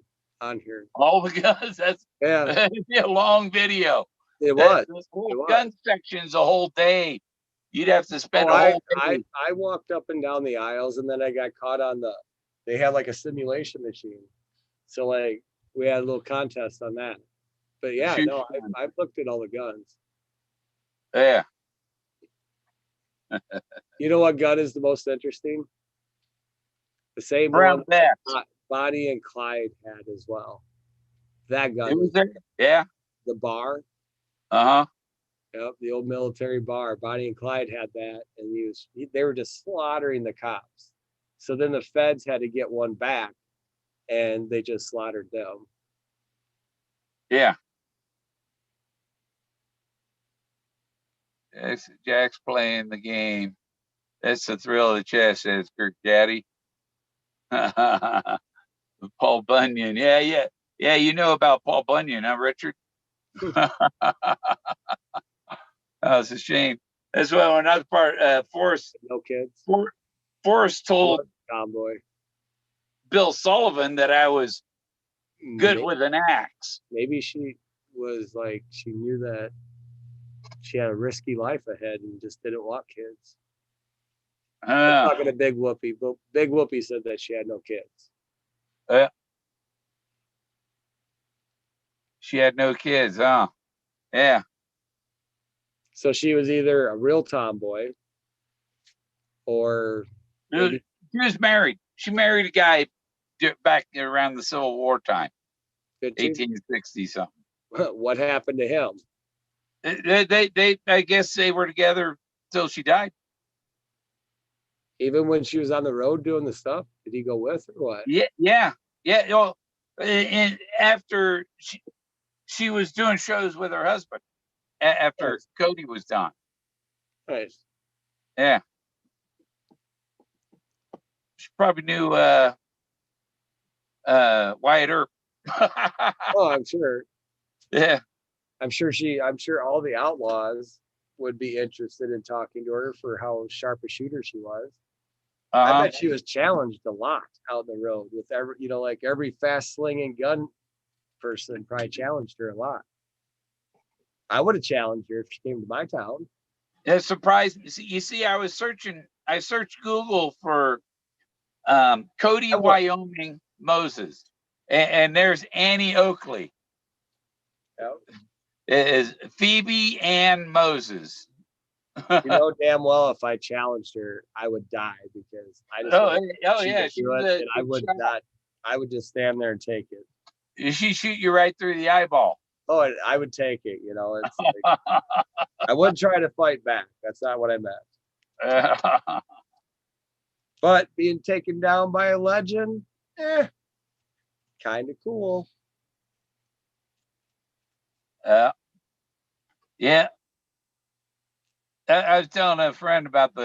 here. All the guns. That's a long video. It was. The whole gun section's a whole day. You'd have to spend a whole day. I walked up and down the aisles, and then I got caught on they had like a simulation machine. So like we had a little contest on that. But yeah, no, I've looked at all the guns. Yeah. You know what gun is the most interesting? The same one that Bonnie and Clyde had as well. That gun. It was there. Yeah. The bar. Uh-huh. Yep, the old military bar. Bonnie and Clyde had that, and they were just slaughtering the cops. So then the feds had to get one back, and they just slaughtered them. Yeah. Jack's playing the game. That's the thrill of the chess, says Kirk Daddy. Paul Bunyan. Yeah. You know about Paul Bunyan, huh, Richard? Oh, it's a shame. That's why another part, Forrest. No kids. Forrest told Tomboy Bill Sullivan that I was good with an axe. Maybe she was like, she knew that she had a risky life ahead and just didn't want kids. I'm talking to Big Whoopi, but Big Whoopi said that she had no kids. She had no kids, huh? Yeah. So she was either a real tomboy or maybe She was married. She married a guy back around the Civil War time, 1860 something. what happened to him? I guess they were together till she died. Even when she was on the road doing the stuff, did he go with or what? Yeah. Well, and after she was doing shows with her husband after Nice. Cody was done. Nice. Yeah. She probably knew Wyatt Earp. Oh, I'm sure. Yeah. I'm sure all the outlaws would be interested in talking to her for how sharp a shooter she was. I bet she was challenged a lot out in the road with every fast slinging gun person probably challenged her a lot. I would have challenged her if she came to my town. It surprised me. You see, I searched Google for Cody, Wyoming, Moses, and there's Annie Oakley. Yep. It is Phoebe Ann Moses. You know damn well if I challenged her, I would die because I just yeah, she would do it, and I would not. I would just stand there and take it. She shoot you right through the eyeball. Oh, I would take it. It's like, I wouldn't try to fight back. That's not what I meant. But being taken down by a legend, kind of cool. Yeah. I was telling a friend about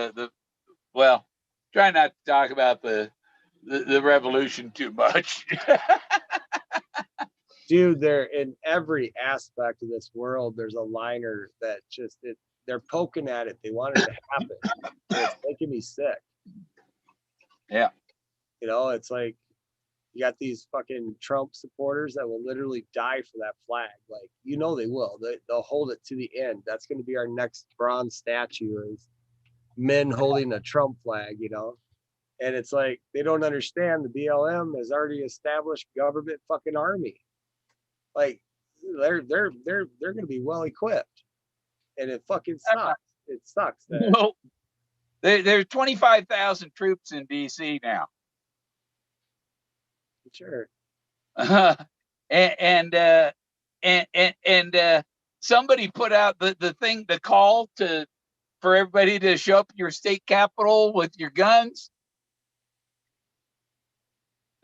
well, try not to talk about the revolution too much. Dude, they're in every aspect of this world. There's a liner that they're poking at it. They want it to happen. It's making me sick. Yeah. It's like you got these fucking Trump supporters that will literally die for that flag. Like, they will. They'll hold it to the end. That's going to be our next bronze statue is men holding a Trump flag, And it's like they don't understand the BLM has already established government fucking army. Like they're going to be well equipped, and it fucking sucks. It sucks. No, there's 25,000 troops in DC now. Sure. And somebody put out the call for everybody to show up at your state capitol with your guns.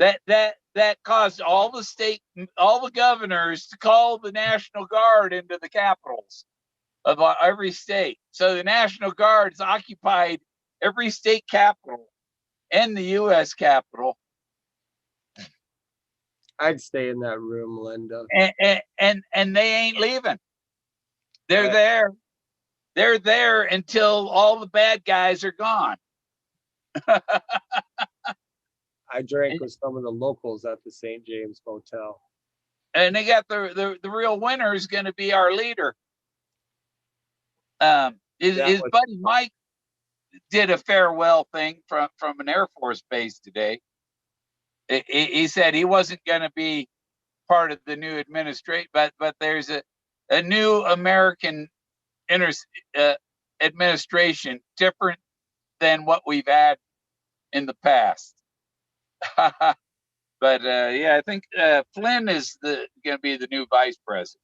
That caused all the governors to call the National Guard into the capitals of every state. So the National Guard's occupied every state capital and the U.S. Capitol. I'd stay in that room, Linda. And they ain't leaving. They're there. They're there until all the bad guys are gone. I drank with some of the locals at the St. James Motel. And they got the real winner is going to be our leader. His buddy Mike did a farewell thing from an Air Force base today. He said he wasn't going to be part of the new administration, but there's a new American administration different than what we've had in the past. But I think Flynn is going to be the new vice president.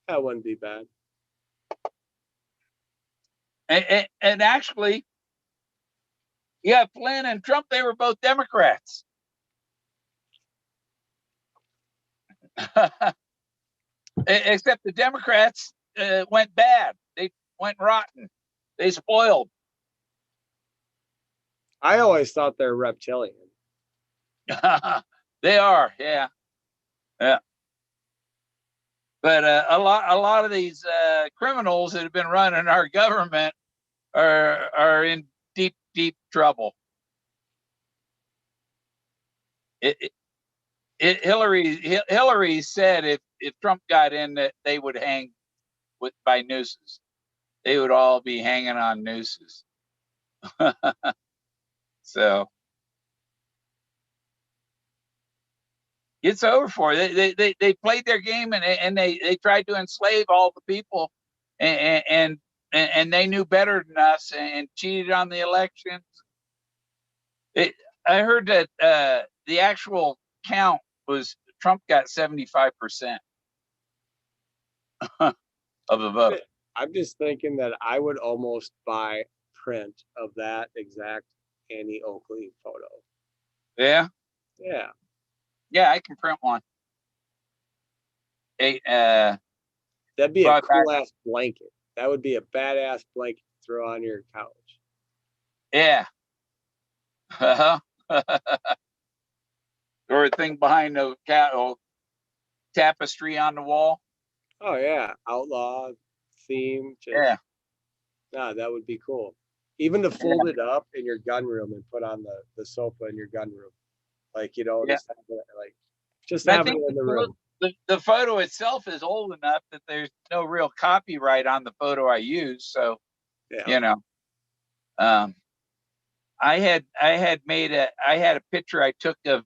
That wouldn't be bad. And actually, Flynn and Trump, they were both Democrats. Except the Democrats went bad. They went rotten. They spoiled. I always thought they're reptilian. They are, yeah. But a lot of these criminals that have been running our government are in deep trouble. Hillary said if Trump got in, that they would hang by nooses. They would all be hanging on nooses. So It's over for. They played their game and they tried to enslave all the people, and and they knew better than us and cheated on the elections. I heard that the actual count was Trump got 75% of the vote. I'm just thinking that I would almost buy print of that exact Annie Oakley photo. Yeah, Yeah. yeah, I can print one. That'd be a brought back. cool ass blanket. That would be a badass blanket to throw on your couch. Yeah. Or a thing behind the tapestry on the wall. Oh yeah, outlaw theme. Just, Yeah. nah, that would be cool. Even to fold it up in your gun room and put on the sofa in your gun room, like you know, Yeah. just have it, like just I having think it in the room. the photo itself is old enough that there's no real copyright on the photo I use. So, Yeah. you know, I had a picture I took of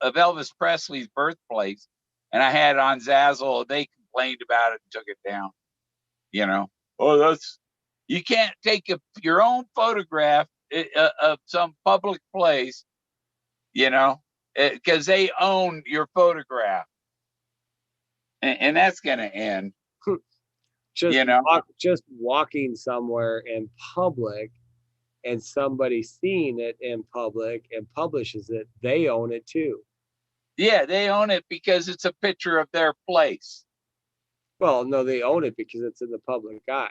Elvis Presley's birthplace, and I had it on Zazzle. They complained about it and took it down. You know, oh, you can't take your own photograph of some public place, you know, because they own your photograph, and that's going to end. just You know, just walking somewhere in public and somebody seeing it in public and publishes it, they own it too. yeah, they own it because it's a picture of their place. Well, no, they own it because it's in the public eye.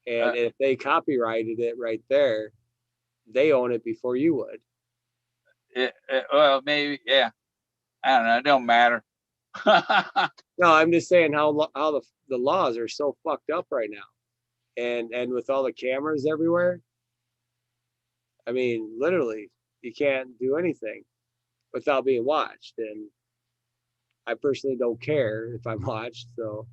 And if they copyrighted it right there, they own it before you would. Well, maybe, yeah. I don't know. It don't matter. No, I'm just saying how the laws are so fucked up right now, and with all the cameras everywhere. I mean, literally, you can't do anything without being watched, and I personally don't care if I'm watched. So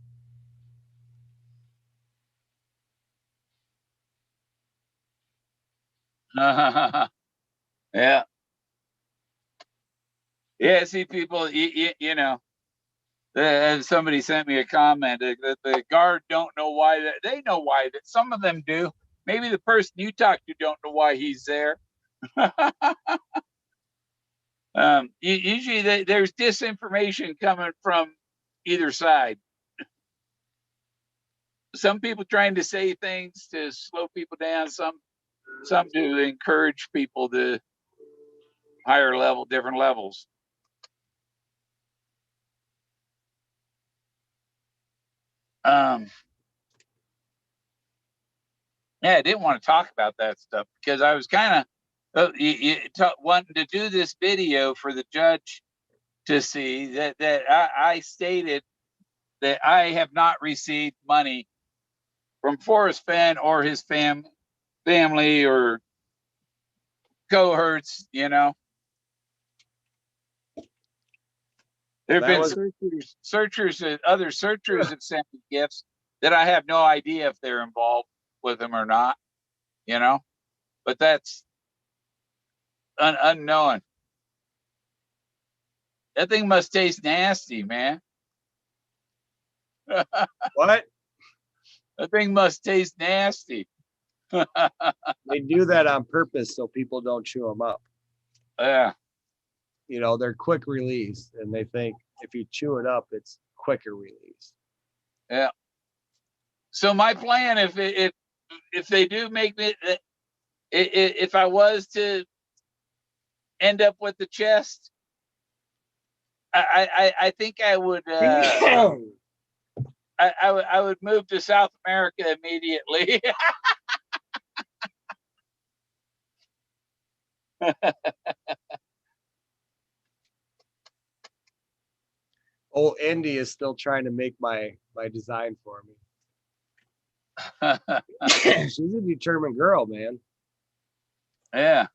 Yeah. Yeah. See, people, you know, somebody sent me a comment that the guard don't know why that they know why that some of them do. Maybe the person you talk to don't know why he's there. Usually there's disinformation coming from either side. Some people trying to say things to slow people down. Some to encourage people to higher level, different levels. Yeah, I didn't want to talk about that stuff because I was kind of wanting to do this video for the judge to see that I stated that I have not received money from Forrest Fenn or his family or cohorts. You know, there have been other searchers have sent me gifts that I have no idea if they're involved with them or not. You know, but that's unknown. That thing must taste nasty, man. what? That thing must taste nasty. They do that on purpose so people don't chew them up. Yeah. You know, they're quick release, and they think if you chew it up, it's quicker release. Yeah. So my plan, if they do make me, if I was to end up with the chest, I think I would. I would move to South America immediately. Oh, Indy is still trying to make my design for me. She's a determined girl, man. Yeah.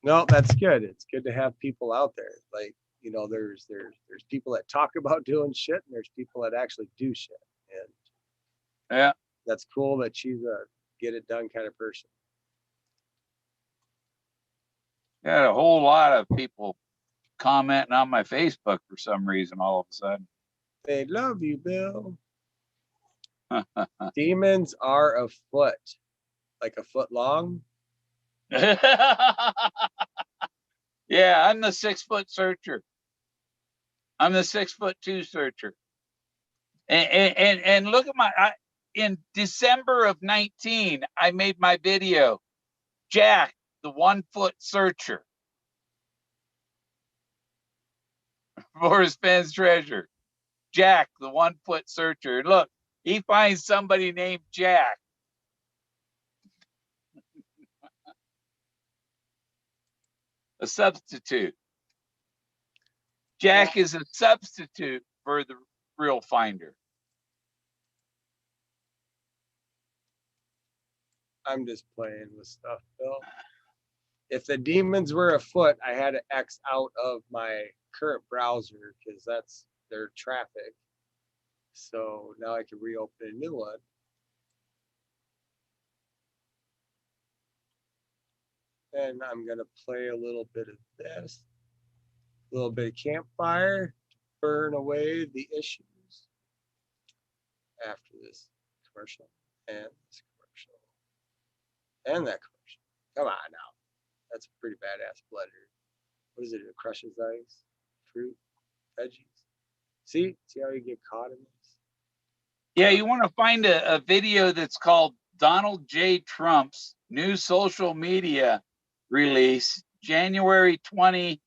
No, that's good. It's good to have people out there. Like, you know, there's people that talk about doing shit, and there's people that actually do shit. And Yeah. that's cool that she's a get it done kind of person. Got a whole lot of people commenting on my Facebook for some reason all of a sudden. They love you, Bill. Demons are a foot, like a foot long. Yeah, I'm the 6-foot searcher. I'm the 6'2" searcher. And look at in December of 19, I made my video, Jack, the 1-foot searcher. Forrest Fenn's treasure. Jack, the 1-foot searcher. And look, he finds somebody named Jack. A substitute. Jack is a substitute for the real finder. I'm just playing with stuff, Bill. If the demons were a foot, I had to X out of my current browser because that's their traffic. So now I can reopen a new one. And I'm going to play a little bit of this, a little bit of campfire to burn away the issues after this commercial and this commercial and that commercial. Come on now. That's a pretty badass blender. What is it? It crushes ice, fruit, veggies. See how you get caught in this? Yeah, you want to find a video that's called Donald J. Trump's new social media release, January 20,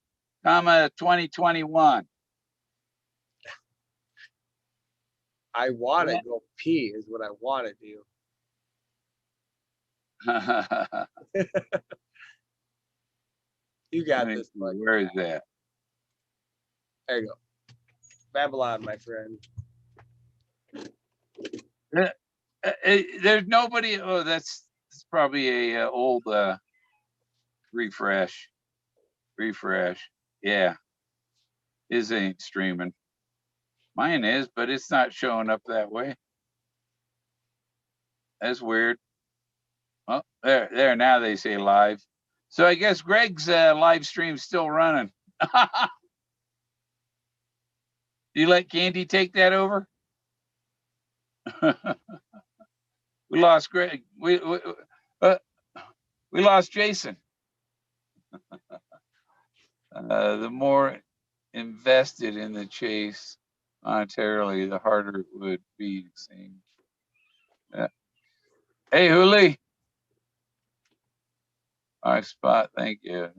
2021. I want to go pee is what I want to do. You got this, buddy. Where is that? There you go. Babylon, my friend. There's nobody. Oh, that's probably a old refresh. Yeah, his ain't streaming. Mine is, but it's not showing up that way. That's weird. Oh, there. Now they say live. So I guess Greg's live stream's still running. You let Candy take that over? We lost Greg. We lost Jason. The more invested in the chase monetarily, the harder it would be to sing. Hey, Huli. Our spot. Thank you.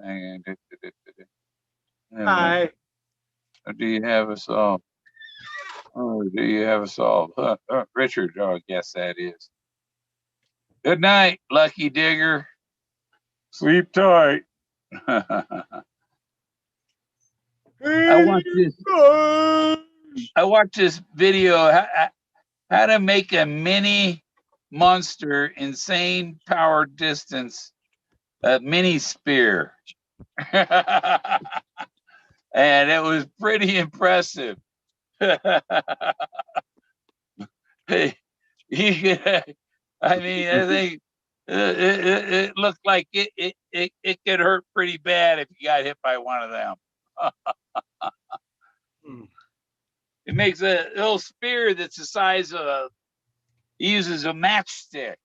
Hi. Do you have us all? Oh, do you have us all? Richard. Oh, I guess that is. Good night, Lucky Digger. Sleep tight. I watched this video how to make a mini monster insane power distance mini spear. And it was pretty impressive. I think it looked like it could hurt pretty bad if you got hit by one of them. It makes a little spear that's the size of uses a matchstick.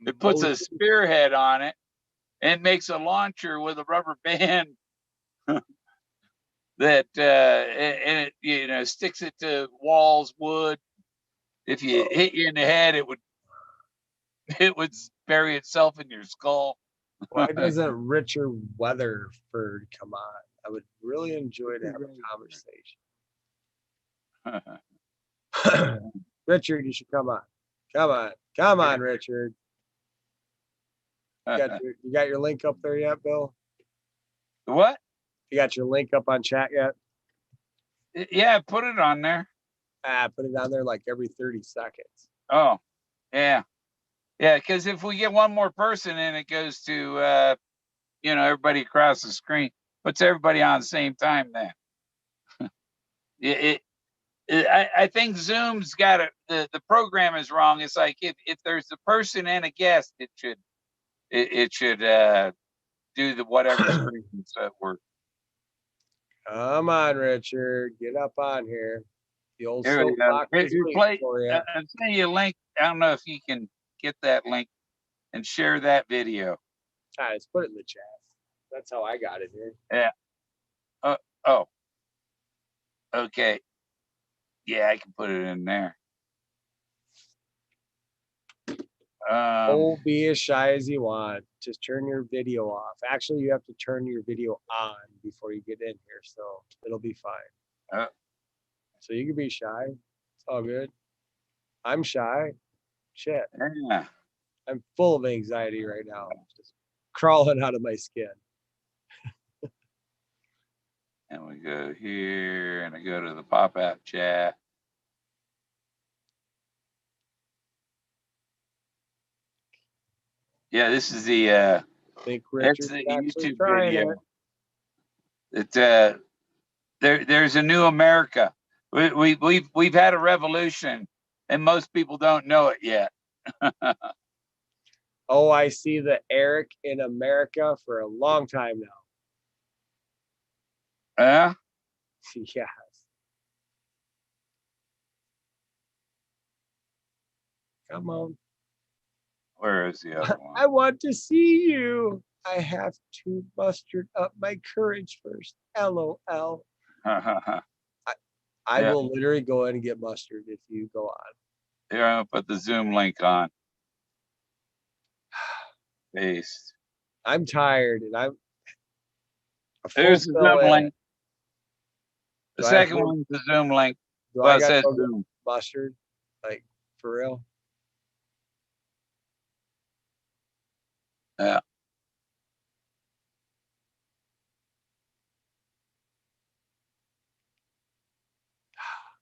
It puts a spearhead on it and makes a launcher with a rubber band that and it sticks it to walls, wood. If you hit you in the head, it would bury itself in your skull. Why doesn't Richard Weatherford come on? I would really enjoy to have a conversation. Richard, you should come on. Come on, Richard. You got your link up there yet, Bill? What? You got your link up on chat yet? Yeah, put it on there. Put it on there like every 30 seconds. Oh, yeah. Yeah, because if we get one more person and it goes to, everybody across the screen, puts everybody on the same time then. I think Zoom's got it. The program is wrong. It's like if there's a person and a guest, it should do the whatever screens that were. Come on, Richard, get up on here. The old Here we go. soapbox is You waiting play. for you. I'll send you a link. I don't know if you can get that link and share that video. Let's put it in the chat. That's how I got it here. Yeah. Oh. Okay. Yeah, I can put it in there. Don't be as shy as you want. Just turn your video off. Actually, you have to turn your video on before you get in here, so it'll be fine. So you can be shy. It's all good. I'm shy. Shit. Yeah. I'm full of anxiety right now. Just crawling out of my skin. And we go here, and I go to the pop-out chat. Yeah, this is the I think Richard's the actually YouTube trying video. it. There's a new America. We've had a revolution, and most people don't know it yet. Oh, I see the Eric in America for a long time now. Yeah. Yes. Come on. Where is the other one? I want to see you. I have to muster up my courage first. LOL. I will literally go in and get mustard if you go on. Here, I'm gonna put the Zoom link on. Paste. I'm tired and I'm. There's the Zoom link. The second one's the Zoom link. Well, it says Zoom. Mustard, like for real. Yeah.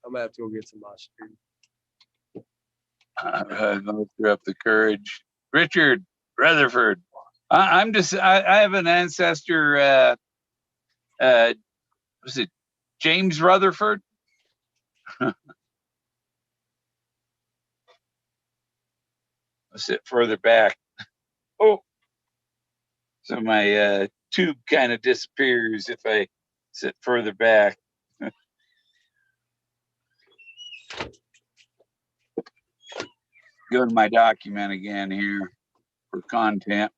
I'm gonna have to go get some mustard. Muster up the courage. Richard Rutherford. I have an ancestor. Was it James Rutherford? Let's sit further back. Oh, so my tube kind of disappears if I sit further back. Go to my document again here for content.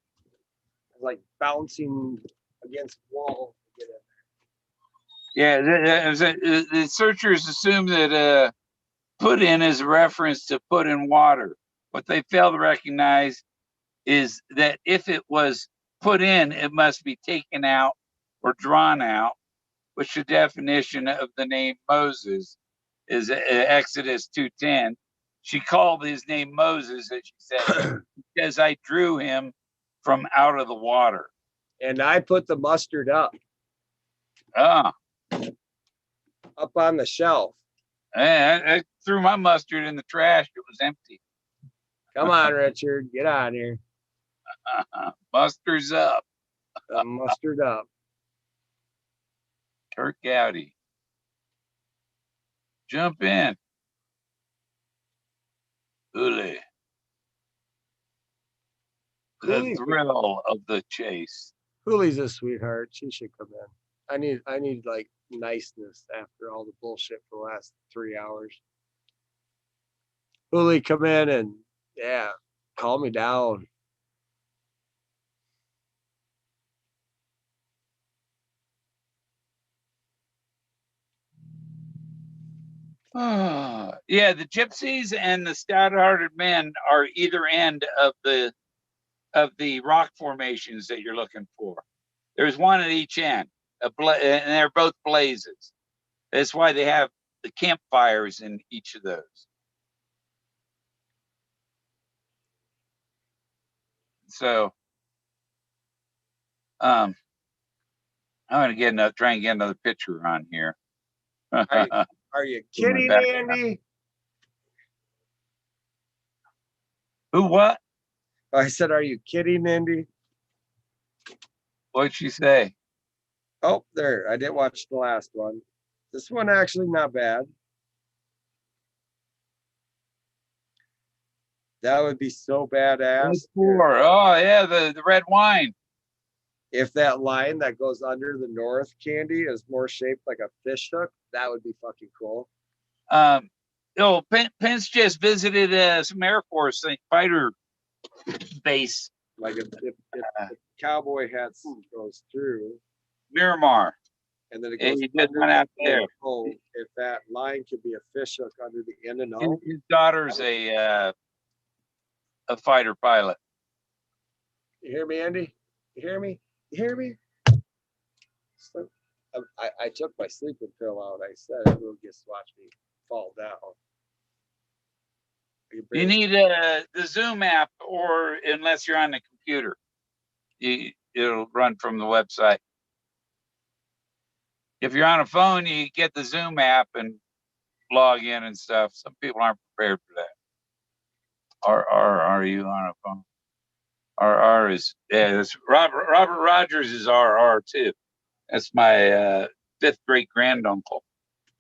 It's like bouncing against the wall to get in. Yeah, the searchers assume that put in is a reference to put in water. What they fail to recognize is that if it was put in, it must be taken out or drawn out, which the definition of the name Moses is Exodus 2:10. She called his name Moses, as she said, because I drew him from out of the water. And I put the mustard up. Up on the shelf. I threw my mustard in the trash. It was empty. Come on, Richard. Get on here. Mustard's up. Mustard up. Kirk Gowdy. Jump in. Uli. The thrill of the chase. Hoolie's a sweetheart. She should come in. I need like niceness after all the bullshit for the last 3 hours. Hoolie, come in and calm me down. Yeah, the gypsies and the stout-hearted men are either end of the rock formations that you're looking for. There's one at each end, and they're both blazes. That's why they have the campfires in each of those. So, I'm gonna try and get another picture on here. Are you kidding, Andy? Who? What? I said, are you kidding, Andy? What'd she say? Oh, there. I didn't watch the last one. This one actually not bad. That would be so badass. Oh yeah, the red wine. If that line that goes under the north candy is more shaped like a fish hook, that would be fucking cool. Pence just visited some Air Force fighter base. Like if cowboy hats goes through Miramar. and then it goes He just went out there. If that line could be a fish hook under the end and out. His daughter's a fighter pilot. You hear me, Andy? You hear me? You hear me? I took my sleeping pill out. I said everyone gets to watch me fall down. You need the Zoom app, or unless you're on the computer, it'll run from the website. If you're on a phone, you get the Zoom app and log in and stuff. Some people aren't prepared for that. Are you on a phone? RR is, yeah, that's Robert Rogers is RR too. That's my 5th great granduncle.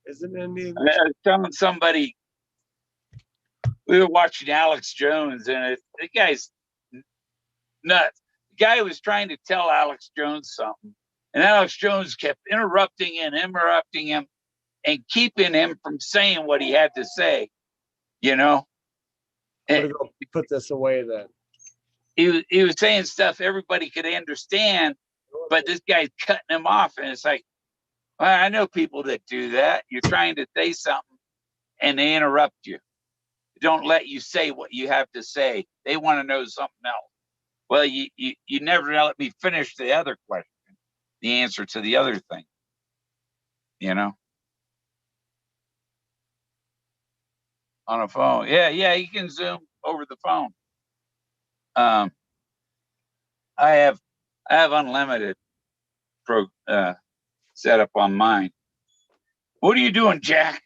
Isn't it neat? I was telling somebody, we were watching Alex Jones, and the guy's nuts. The guy was trying to tell Alex Jones something, and Alex Jones kept interrupting him and keeping him from saying what he had to say, you know? I'm gonna go put this away then. He was saying stuff everybody could understand, but this guy's cutting him off, and it's like, well, I know people that do that. You're trying to say something, and they interrupt you. They don't let you say what you have to say. They want to know something else. Well, you never let me finish the other question, the answer to the other thing. You know, on a phone. Yeah, you can Zoom over the phone. I have unlimited set up on mine. What are you doing, Jack?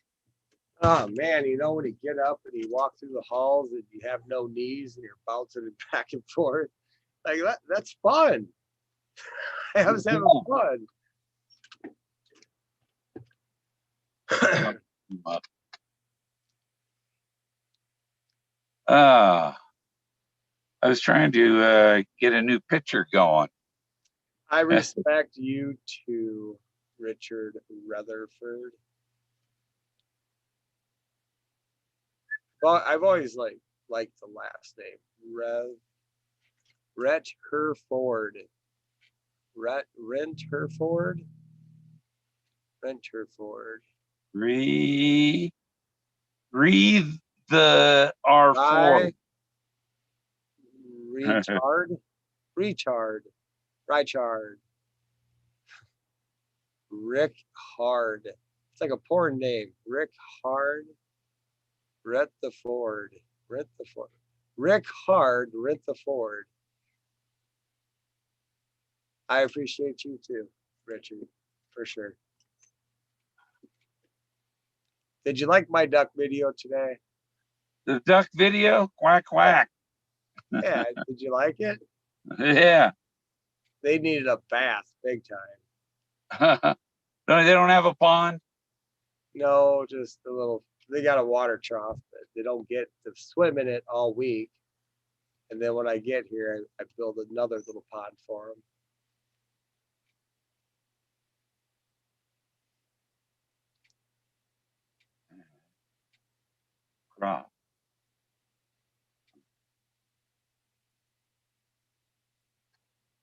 Oh man, you know when you get up and you walk through the halls and you have no knees and you're bouncing it back and forth, like that's fun. I was having fun. I was trying to get a new picture going. I respect you too, Richard Rutherford. Well, I've always liked the last name, Renterford. Renterford. Breathe the R4. Richard. Rick Hard. It's like a porn name. Rick Hard. Rick Hard. I appreciate you too, Richard, for sure. Did you like my duck video today? The duck video? Quack, quack. Yeah, did you like it? Yeah. They needed a bath big time. They don't have a pond? No, just a little, they got a water trough, but they don't get to swim in it all week. And then when I get here, I build another little pond for them. Crop.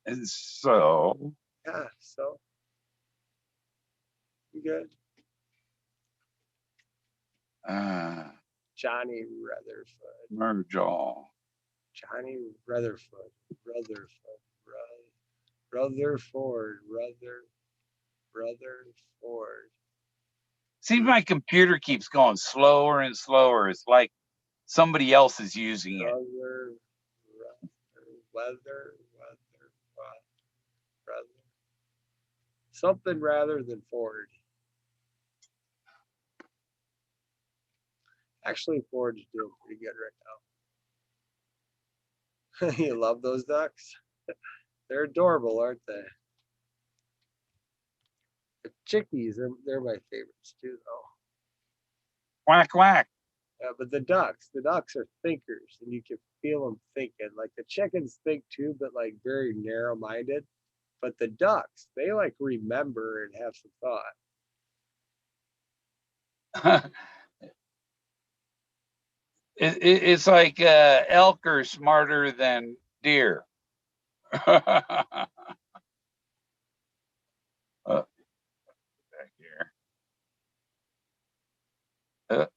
And so. Yeah, so. You good? Johnny Rutherford. Merge all. Johnny Rutherford. Rutherford. See, my computer keeps going slower and slower. It's like somebody else is using it. Weather. Something rather than Ford. Actually, Ford's doing pretty good right now. You love those ducks? They're adorable, aren't they? The chickies, they're my favorites too, though. Quack, quack. Yeah, but the ducks are thinkers, and you can feel them thinking. Like the chickens think too, but like very narrow-minded. But the ducks, they like remember and have some thought. It's like elk are smarter than deer. Back here. I'm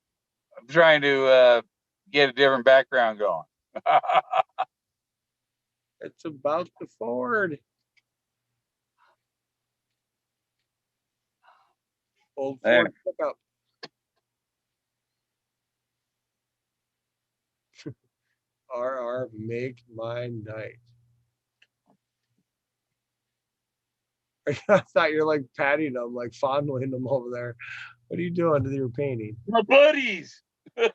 trying to get a different background going. It's about the Ford. Old There. Ford pickup. RR, make my night. I thought you're like patting them, like fondling them over there. What are you doing to your painting? My buddies. Is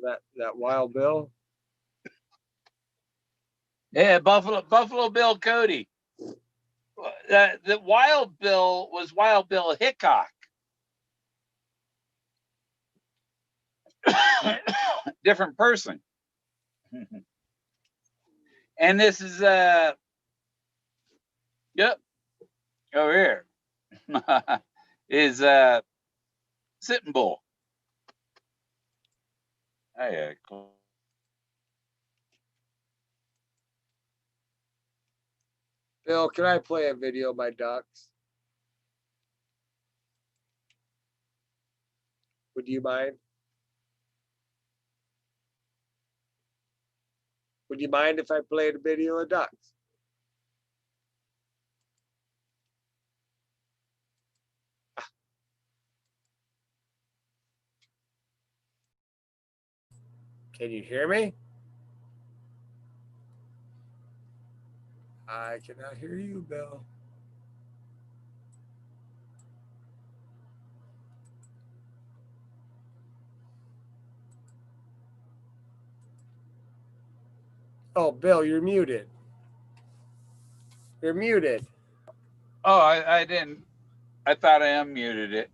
that Wild Bill? Yeah, Buffalo Bill Cody. The Wild Bill was Wild Bill Hickok. Different person. And this is yep, over here is Sitting Bull. Oh, yeah, cool. Bill, can I play a video of my ducks? Would you mind? Would you mind if I played a video of ducks? Can you hear me? I cannot hear you, Bill. Oh, Bill, you're muted. You're muted. Oh, I didn't. I thought I unmuted it.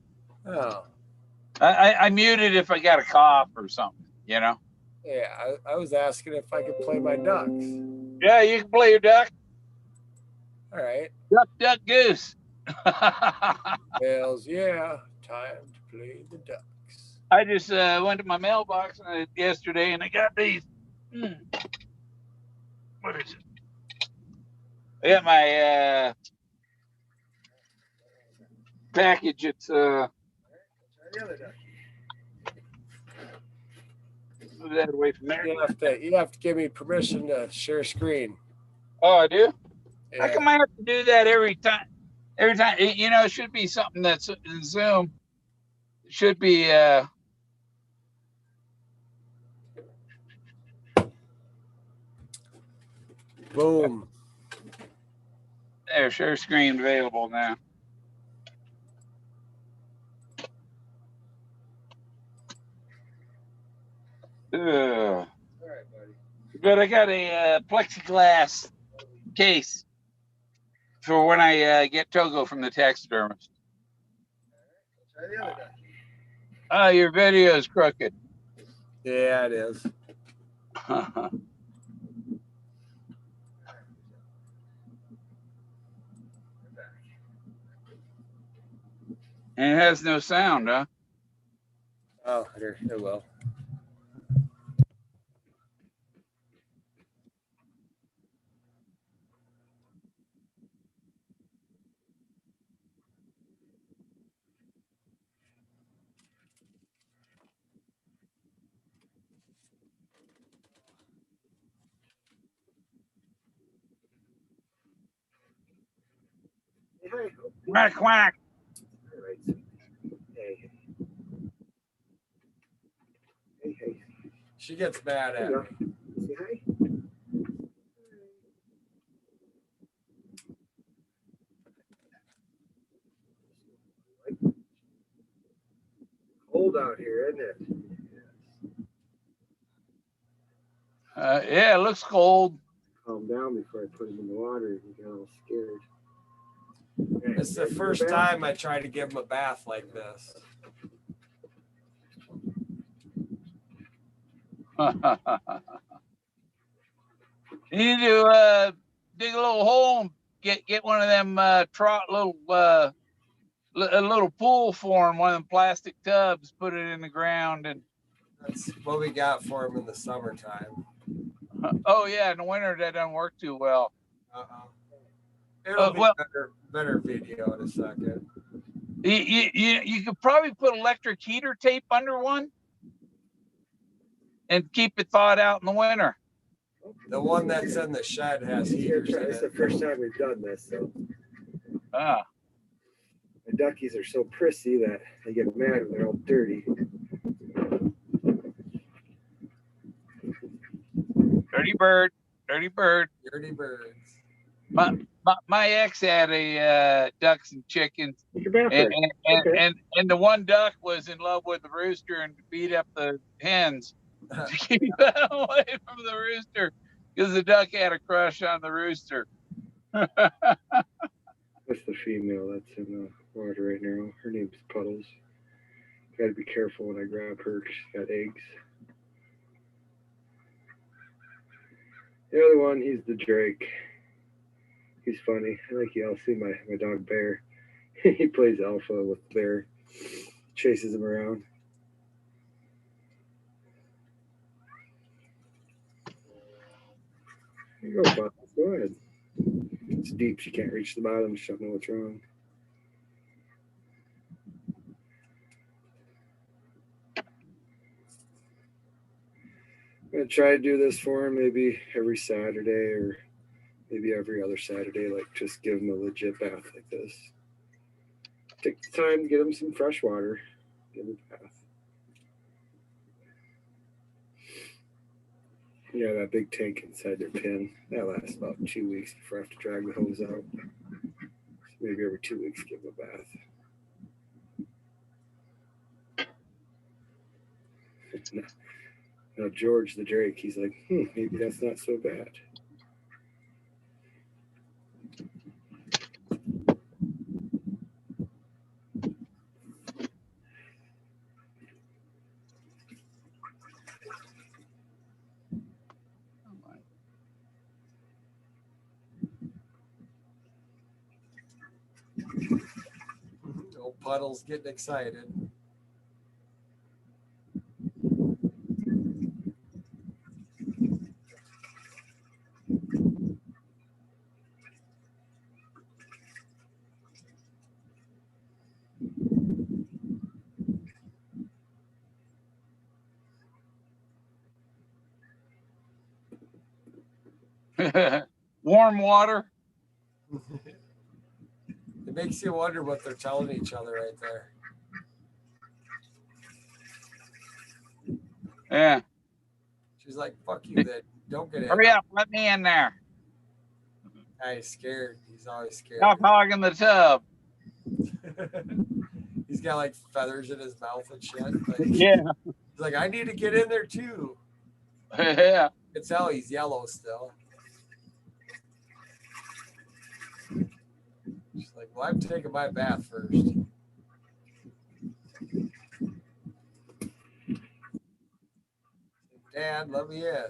Oh. I muted if I got a cough or something, you know? Yeah, I was asking if I could play my ducks. Yeah, you can play your duck. All right. Duck, goose. Bells, yeah. Time to play the ducks. I just went to my mailbox yesterday and I got these. What is it? I got my package. It's move that away from there. You have to give me permission to share screen. Oh, I do? Yeah. How come I have to do that every time? Every time, you know, it should be something that's in Zoom. It should be Boom. there, share screen available now. Ugh. All right, buddy. But I got a plexiglass case for when I get Togo from the taxidermist. Try the other duck. Oh, your video is crooked. Yeah, it is. And it has no sound, huh? Oh, here, it will. Quack, quack. Hey. She gets mad at me. Say hi. Cold out here, isn't it? Yeah, it looks cold. Calm down before I put him in the water. He got all scared. This is the first time I try to give him a bath like this. You need to dig a little hole and get one of them a little pool for him, one of them plastic tubs, put it in the ground, and That's what we got for him in the summertime. oh yeah, in the winter that doesn't work too well. It'll be Well, better video in a second. you could probably put electric heater tape under one and keep it thawed out in the winter. The one that's in the shed has heaters in It's the it. first time we've done this, so Ah, the duckies are so prissy that they get mad when they're all dirty. dirty bird, dirty bird. Dirty birds. My ex had a ducks and chickens, Your bathroom. and the one duck was in love with the rooster and beat up the hens to keep them away from the rooster because the duck had a crush on the rooster. That's the female that's in the water right now. Her name's Puddles. Got to be careful when I grab her 'cause she's got eggs. The other one, he's the Drake. He's funny. I think y'all see my dog Bear. He plays alpha with Bear. Chases him around. Here you go, Puddles. Go ahead. It's deep. She can't reach the bottom. She don't know what's wrong. I'm going to try to do this for him maybe every Saturday or maybe every other Saturday. Like just give him a legit bath like this. Take the time to get him some fresh water. Give him a bath. Yeah, that big tank inside their pen. That lasts about 2 weeks before I have to drag the hose out. So maybe every 2 weeks give him a bath. Now George the Drake, he's like, maybe that's not so bad. Old Puddles getting excited. Warm water. It makes you wonder what they're telling each other right there. Yeah. She's like, fuck you then. Don't get it. Hurry up, let me in there. He's scared. He's always scared. Stop hogging the tub. He's got like feathers in his mouth and shit. Like, Yeah. He's like, I need to get in there too. Yeah. It's how he's yellow still. She's like, well, I'm taking my bath first. Dad, let me in.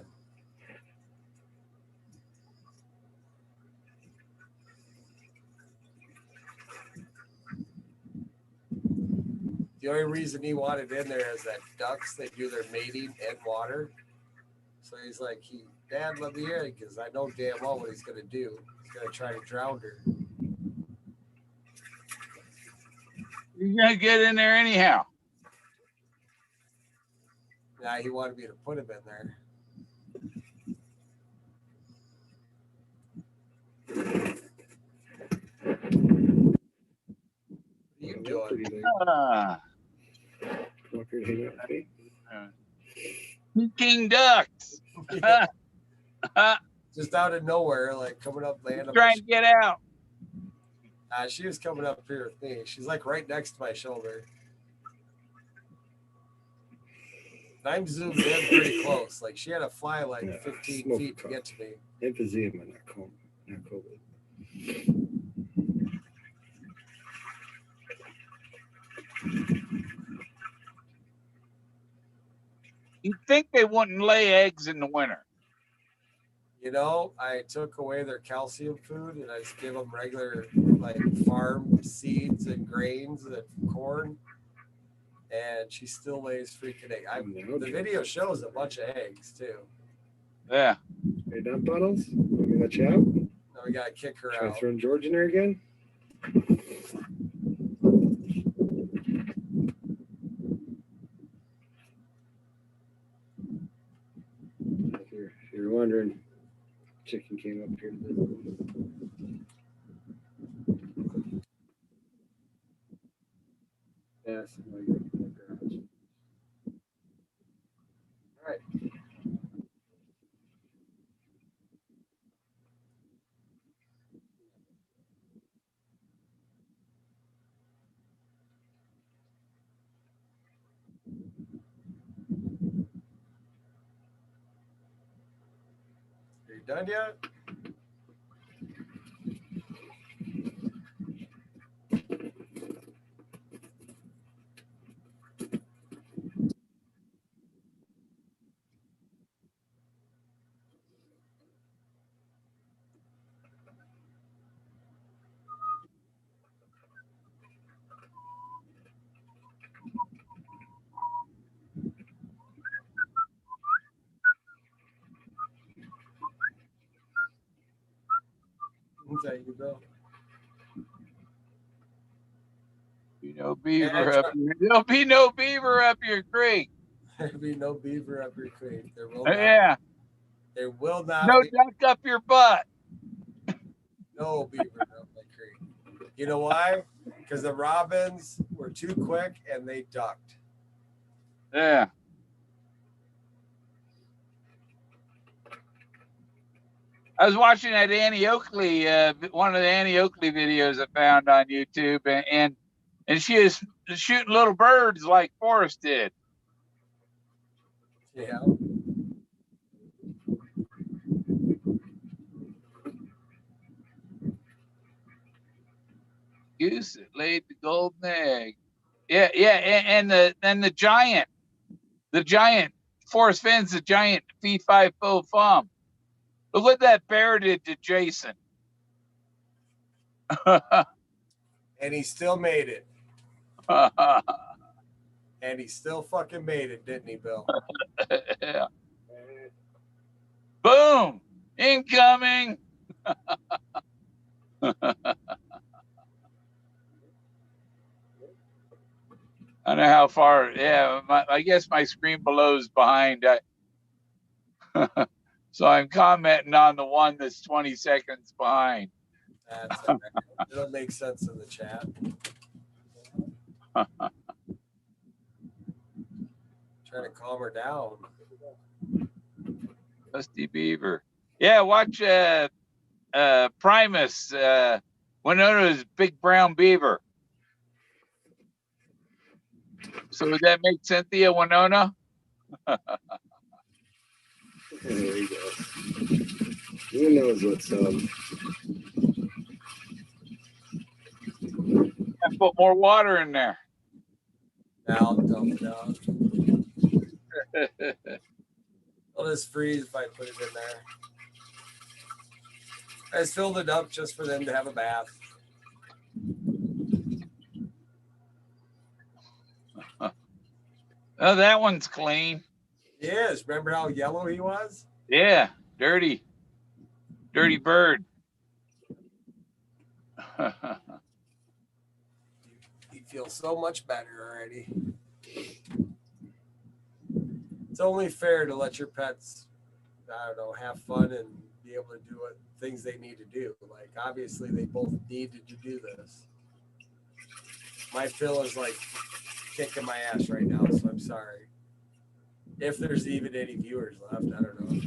The only reason he wanted in there is that ducks, they do their mating in water. So he's like, Dad, let me in because I know damn well what he's going to do. He's going to try to drown her. You're going to get in there anyhow. Nah, he wanted me to put him in there. What are you doing? King ducks. Just out of nowhere, like coming up, landing. Trying to get out. She was coming up here with me. She's like right next to my shoulder. And I'm zoomed in pretty close. Like she had to fly like 15 feet to get to me. Emphysema, not COVID. You'd think they wouldn't lay eggs in the winter. You know, I took away their calcium food and I just gave them regular like farm seeds and grains and corn. And she still lays freaking eggs. The video shows a bunch of eggs too. Yeah. Are you done, Puddles? Let me let you out. Now we gotta kick her Try out. throwing George in there again. If you're wondering, chicken came up here to visit. Yes, garage. All right. Are you done yet? Thank you, Bill. Be no beaver up here. There'll be no beaver up your creek. There'll be no beaver up your creek. There will Yeah. There will not No be duck up your butt. no beaver up my creek. You know why? Because the robins were too quick and they ducked. Yeah. I was watching that Annie Oakley, one of the Annie Oakley videos I found on YouTube, and she is shooting little birds like Forrest did. Yeah. Goose that laid the golden egg. Yeah, and the giant Forrest Fenn's the giant fee fi fo fum. Look what that bear did to Jason. And he still made it. And he still fucking made it, didn't he, Bill? Yeah. Boom! Incoming. I don't know how far. Yeah, I guess my screen below is behind. So I'm commenting on the one that's 20 seconds behind. That's all right. It'll make sense in the chat. Trying to calm her down. Dusty Beaver. Yeah, watch Primus. Winona's Big Brown Beaver. So would that make Cynthia Winona? There you go. Who knows what's up? Put more water in there. Now dump it out. It'll just freeze if I put it in there. I just filled it up just for them to have a bath. Oh, that one's clean. He is. Remember how yellow he was? Yeah, dirty bird. He feels so much better already. It's only fair to let your pets, I don't know, have fun and be able to do what things they need to do. Like, obviously, they both needed to do this. My Phil is like kicking my ass right now, so I'm sorry. If there's even any viewers left, I don't know.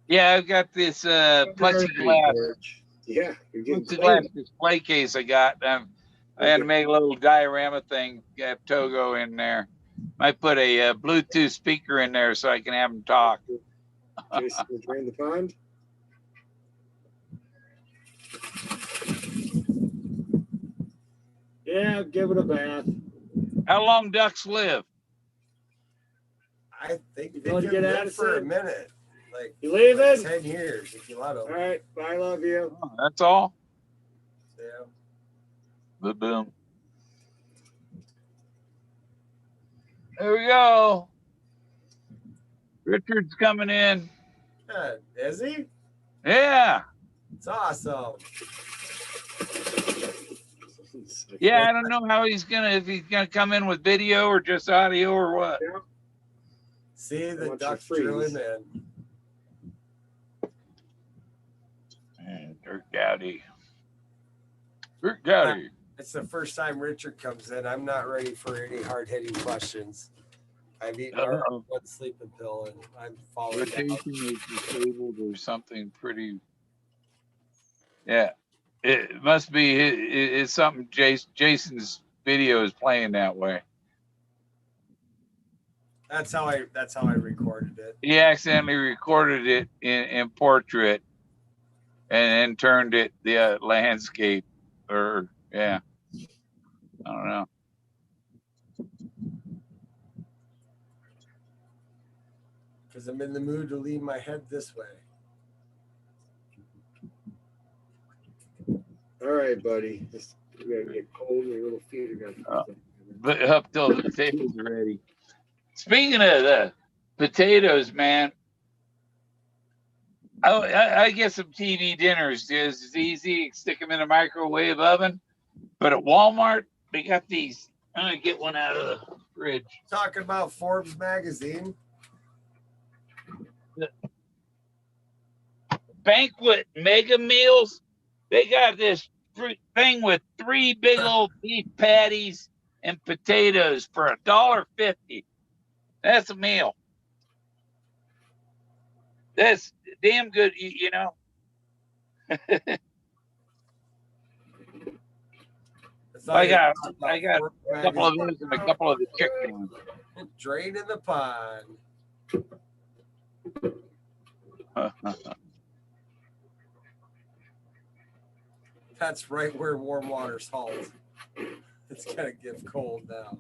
Yeah, I've got this plexiglass. Yeah, you're getting Plexiglass display case I got. I had to make a little diorama thing. Got Togo in there. Might put a Bluetooth speaker in there so I can have them talk. Jason, you drain the pond. Yeah, give it a bath. How long ducks live? I think they Don't can get live for a Addison. minute. Like, You leaving? 10 years if you let them. All right. Bye. Love you. Oh, that's all. Yeah. Boom. There we go. Richard's coming in. Yeah, is he? Yeah. It's awesome. Yeah, I don't know how if he's gonna come in with video or just audio or what. See, the Watch ducks your freeze. drilling in. And Dirk Dowdy. Dirk Dowdy. It's the first time Richard comes in. I'm not ready for any hard-hitting questions. I've eaten one sleeping pill and I'm falling down. Rotation is disabled or something pretty. Yeah, it must be. It's something. Jason's video is playing that way. That's how I recorded it. He accidentally recorded it in portrait, and then turned it the landscape, or yeah, I don't know. Because I'm in the mood to lean my head this way. All right, buddy. You're gonna get cold. And your little feet are gonna. But up till the potatoes are ready. Speaking of the potatoes, man, I get some TV dinners. It's easy. Stick them in a microwave oven. But at Walmart, they got these. I'm gonna get one out of the fridge. Talking about Forbes magazine. Banquet mega meals. They got this thing with 3 big old beef patties and potatoes for $1.50. That's a meal. That's damn good, you know. I got a couple of those and a couple of the chicken ones. Drain in the pond. That's right where warm water's halt. It's gonna get cold now.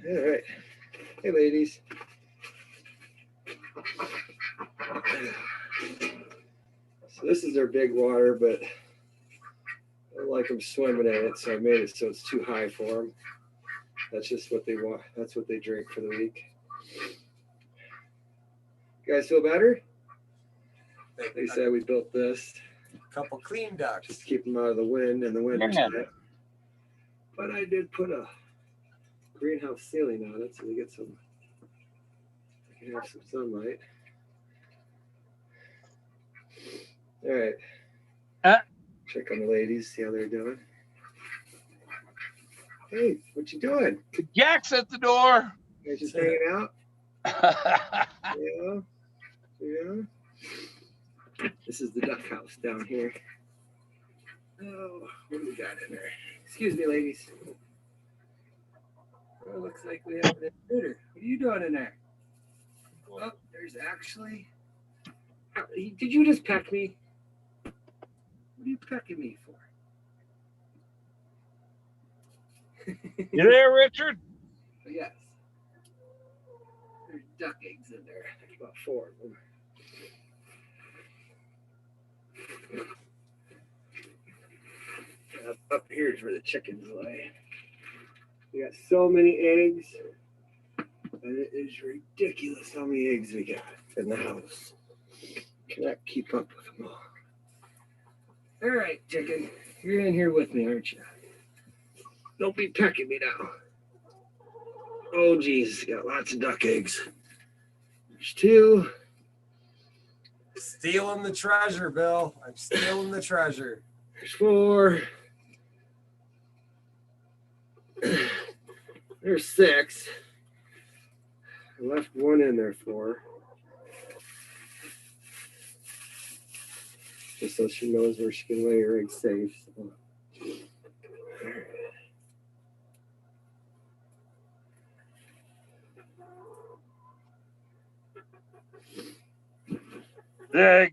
All right. Hey, ladies. So this is their big water, but I don't like them swimming in it, so I made it so it's too high for them. That's just what they want. That's what they drink for the week. You guys feel better? They said we built this. A couple clean ducks. Just to keep them out of the wind in the winter time. But I did put a greenhouse ceiling on it so they get some. They can have some sunlight. All right. Check on the ladies, see how they're doing. Hey, what you doing? Jack's at the door. You guys just hanging out? Yeah. This is the duck house down here. Oh, what do we got in there? Excuse me, ladies. Oh, looks like we have an intruder. What are you doing in there? Oh, there's actually. Did you just peck me? What are you pecking me for? You there, Richard? Yes. There's duck eggs in there. There's about 4 of them. Up here is where the chickens lay. We got so many eggs, and it is ridiculous how many eggs we got in the house. Cannot keep up with them all. All right, chicken, you're in here with me, aren't you? Don't be pecking me now. Oh, geez, got lots of duck eggs. There's 2. Stealing the treasure, Bill. I'm stealing the treasure. There's 4. There's 6. I left 1 in there for her. Just so she knows where she can lay her eggs safe. So. All right. Yeah.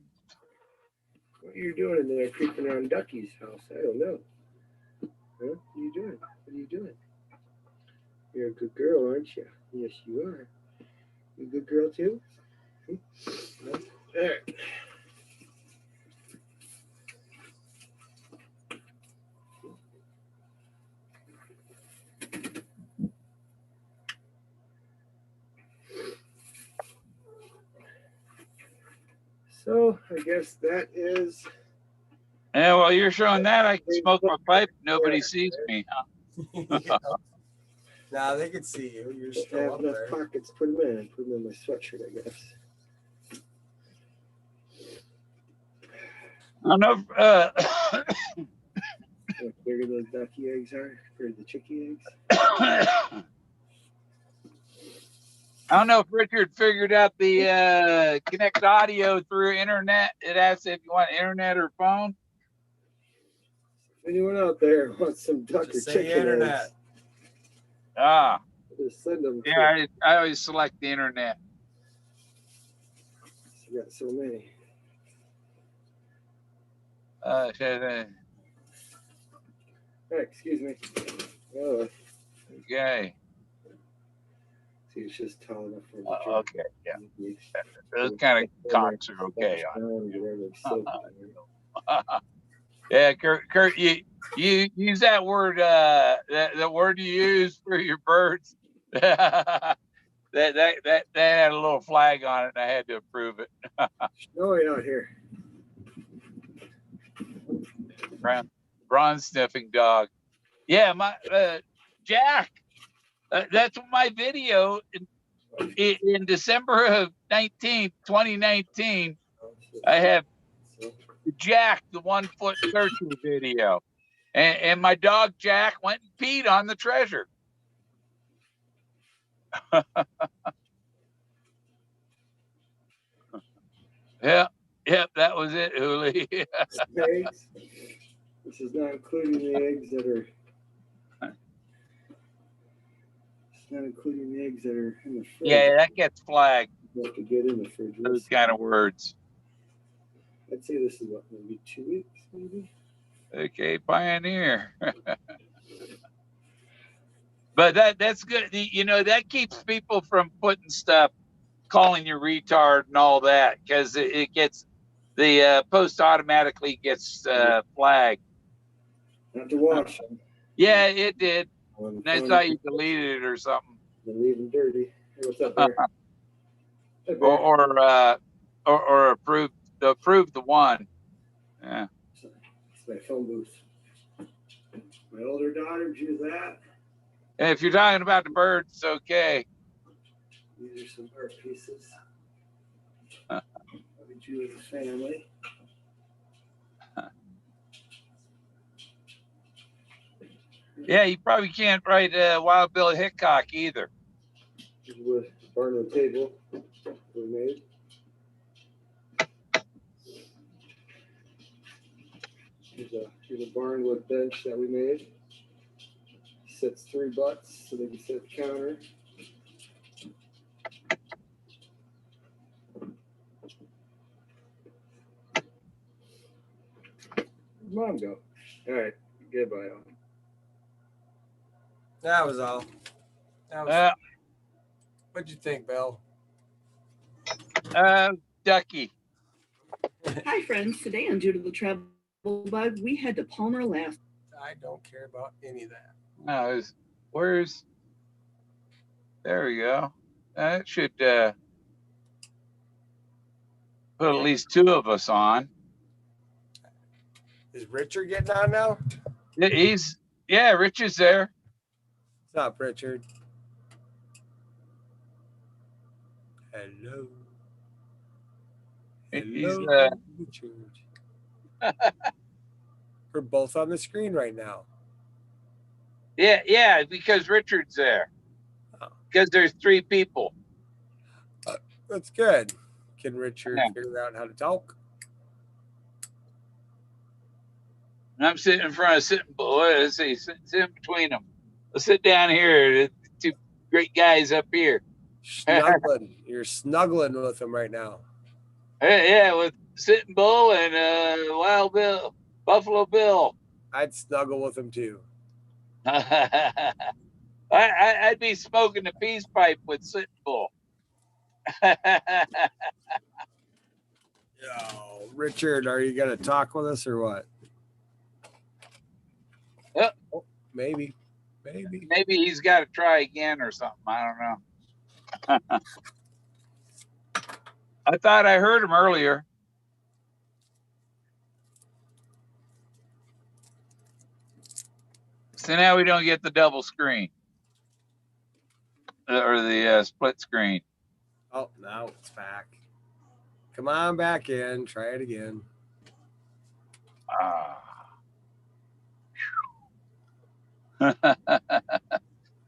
What are you doing in there creeping around Ducky's house? I don't know. Huh? What are you doing? What are you doing? You're a good girl, aren't you? Yes, you are. You a good girl, too? All right. So, I guess that is... Yeah, well, you're showing that I can smoke my pipe. Nobody sees me. Yeah. Nah, they can see you. You're If I still have up enough there. pockets, put them in. Put them in my sweatshirt, I guess. I don't know. How big those ducky eggs are? Or the chickie eggs? I don't know if Richard figured out the connect audio through internet. It asks if you want internet or phone. If anyone out there wants some duck Just or say chicken internet. eggs, Ah, just send them. yeah, I always select the internet. You got so many. Okay. Hey, excuse me. Oh, Okay. see, it's just tall enough for the Okay. Yeah. Those kind of cocks are okay on. Yeah, Kurt, you use that word. The word you use for your birds. that had a little flag on it, and I had to approve it. Snowy out here. Bronze sniffing dog. Yeah, my Jack. That's my video in December of 2019. I have Jack, the 1 foot searcher video, and my dog Jack went and peed on the treasure. Yeah, that was it, Uli. Eggs. This is not including the eggs that are. It's not including the eggs that are in the fridge. Yeah, that gets flagged. You have to get in the fridge. Those kind of words. I'd say this is what, maybe 2 weeks, maybe. Okay, pioneer. But that's good. You know, that keeps people from putting stuff, calling you retard and all that, because it gets the post automatically gets flagged. Have to wash them. Yeah, it did. And I thought you deleted it or something. Leave them dirty. Hey, what's up there? Hey, Bear. or approve the one. Yeah. It's my phone booth. My older daughter drew that. And if you're talking about the birds, okay. These are some art pieces. We drew as a family. Yeah, you probably can't write Wild Bill Hickok either. This is what barn and table we made. Here's a barnwood bench that we made. Sits 3 butts so they can sit at the counter. Where'd Mom go? All right, goodbye. That was all. That was, what'd you think, Bill? Ducky. Hi, friends. Today on Due to the Travel Bug, we head to Palmer, Alaska. I don't care about any of that. No, where's? There we go. That should put at least 2 of us on. Is Richard getting on now? Rich is there. What's up, Richard? Hello. He's Richard. We're both on the screen right now. yeah, because Richard's there. Oh. Because there's 3 people. That's good. Can Richard figure out how to talk? And I'm sitting in front of sit between them. Let's sit down here. The 2 great guys up here. Snuggling. You're snuggling with them right now. Yeah, with Sitting Bull and Wild Bill, Buffalo Bill. I'd snuggle with him too. I'd be smoking the peace pipe with Sitting Bull. Yo, Richard, are you gonna talk with us or what? Yep. Oh, maybe. Maybe he's got to try again or something. I don't know. I thought I heard him earlier. So now we don't get the double screen or the split screen. Oh, now it's back. Come on back in. Try it again.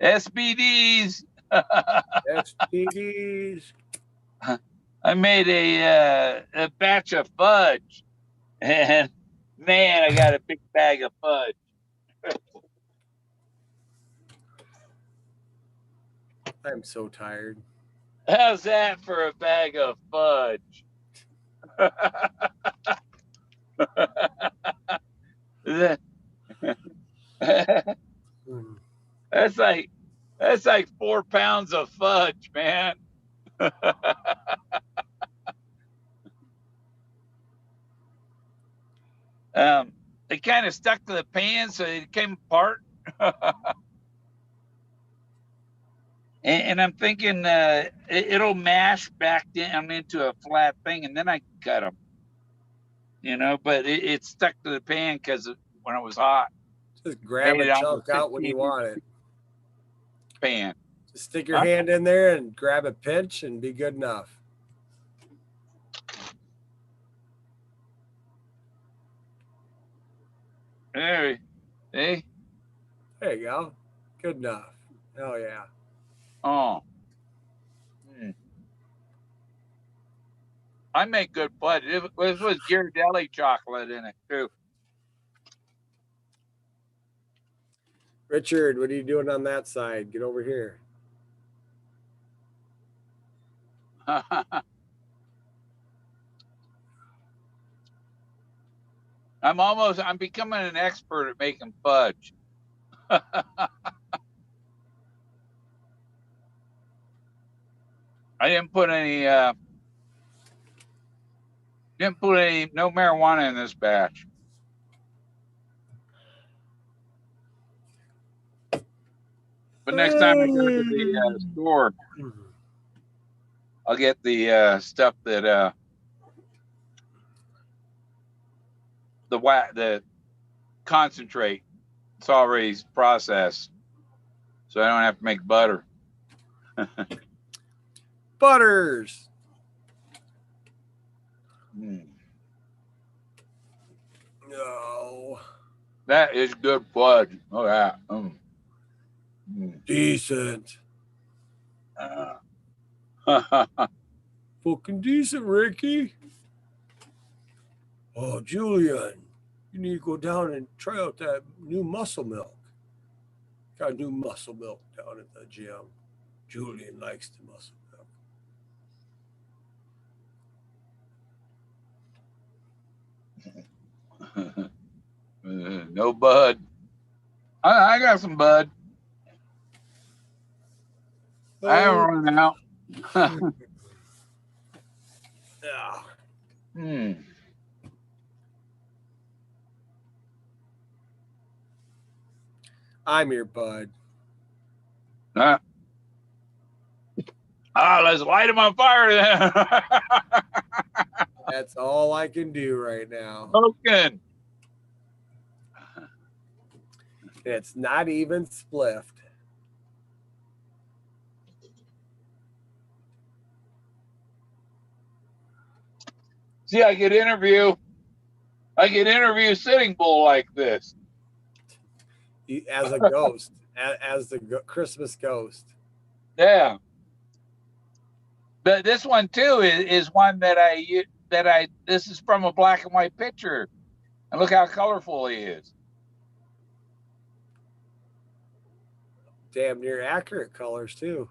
SBDs. SPDs. I made a batch of fudge, and man, I got a big bag of fudge. I'm so tired. How's that for a bag of fudge? That's like 4 pounds of fudge, man. It kind of stuck to the pan, so it came apart. and I'm thinking it'll mash back down into a flat thing, and then I can cut them. You know, but it stuck to the pan because when it was hot. Just grab a chunk out when you want it. Pan. Just stick your hand in there and grab a pinch and be good enough. There you go. Good enough. Oh, yeah. Oh. I make good fudge. This was Ghirardelli chocolate in it, too. Richard, what are you doing on that side? Get over here. I'm becoming an expert at making fudge. I didn't put no marijuana in this batch. But next time I go to the store, I'll get the stuff that the concentrate. It's already processed, so I don't have to make butter. Butters. No. That is good fudge. Oh yeah. Decent. Fucking decent, Ricky. Oh, Julian, you need to go down and try out that new muscle milk. Got new muscle milk down at the gym. Julian likes the muscle milk. No bud. I got some bud. I haven't run out. Yeah. I'm your bud. Let's light him on fire then. That's all I can do right now. Okay. It's not even spliffed. See, I could interview Sitting Bull like this. As a ghost, as the Christmas ghost. Yeah. But this one too is one that this is from a black and white picture, and look how colorful he is. Damn near accurate colors too.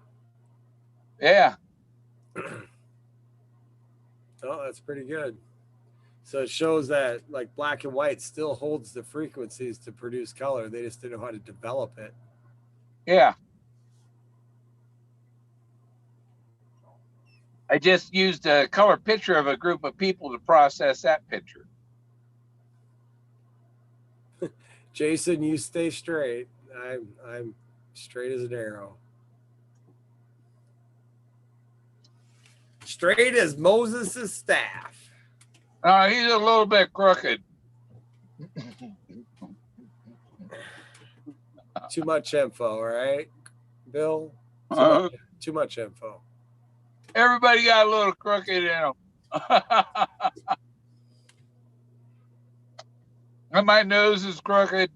Yeah. Oh, that's pretty good. So it shows that like black and white still holds the frequencies to produce color. They just didn't know how to develop it. Yeah. I just used a color picture of a group of people to process that picture. Jason, you stay straight. I'm straight as an arrow. Straight as Moses' staff. He's a little bit crooked. Too much info, right, Bill? Too much info. Everybody got a little crooked in them. And my nose is crooked.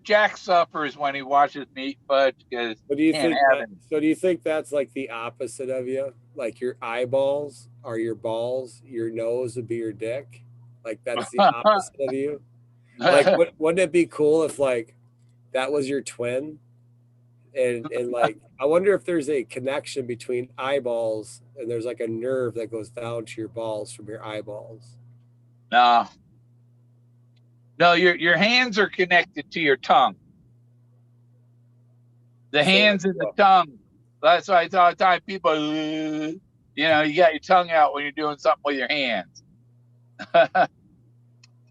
Jack suffers when he watches me eat fudge because What do you can't think? have him. So do you think that's like the opposite of you? Like your eyeballs are your balls, your nose would be your dick. Like that's the opposite of you. Like, wouldn't it be cool if like that was your twin? And like, I wonder if there's a connection between eyeballs and there's like a nerve that goes down to your balls from your eyeballs. No. No, your hands are connected to your tongue. The hands and the tongue. That's why I tell people, you know, you got your tongue out when you're doing something with your hands.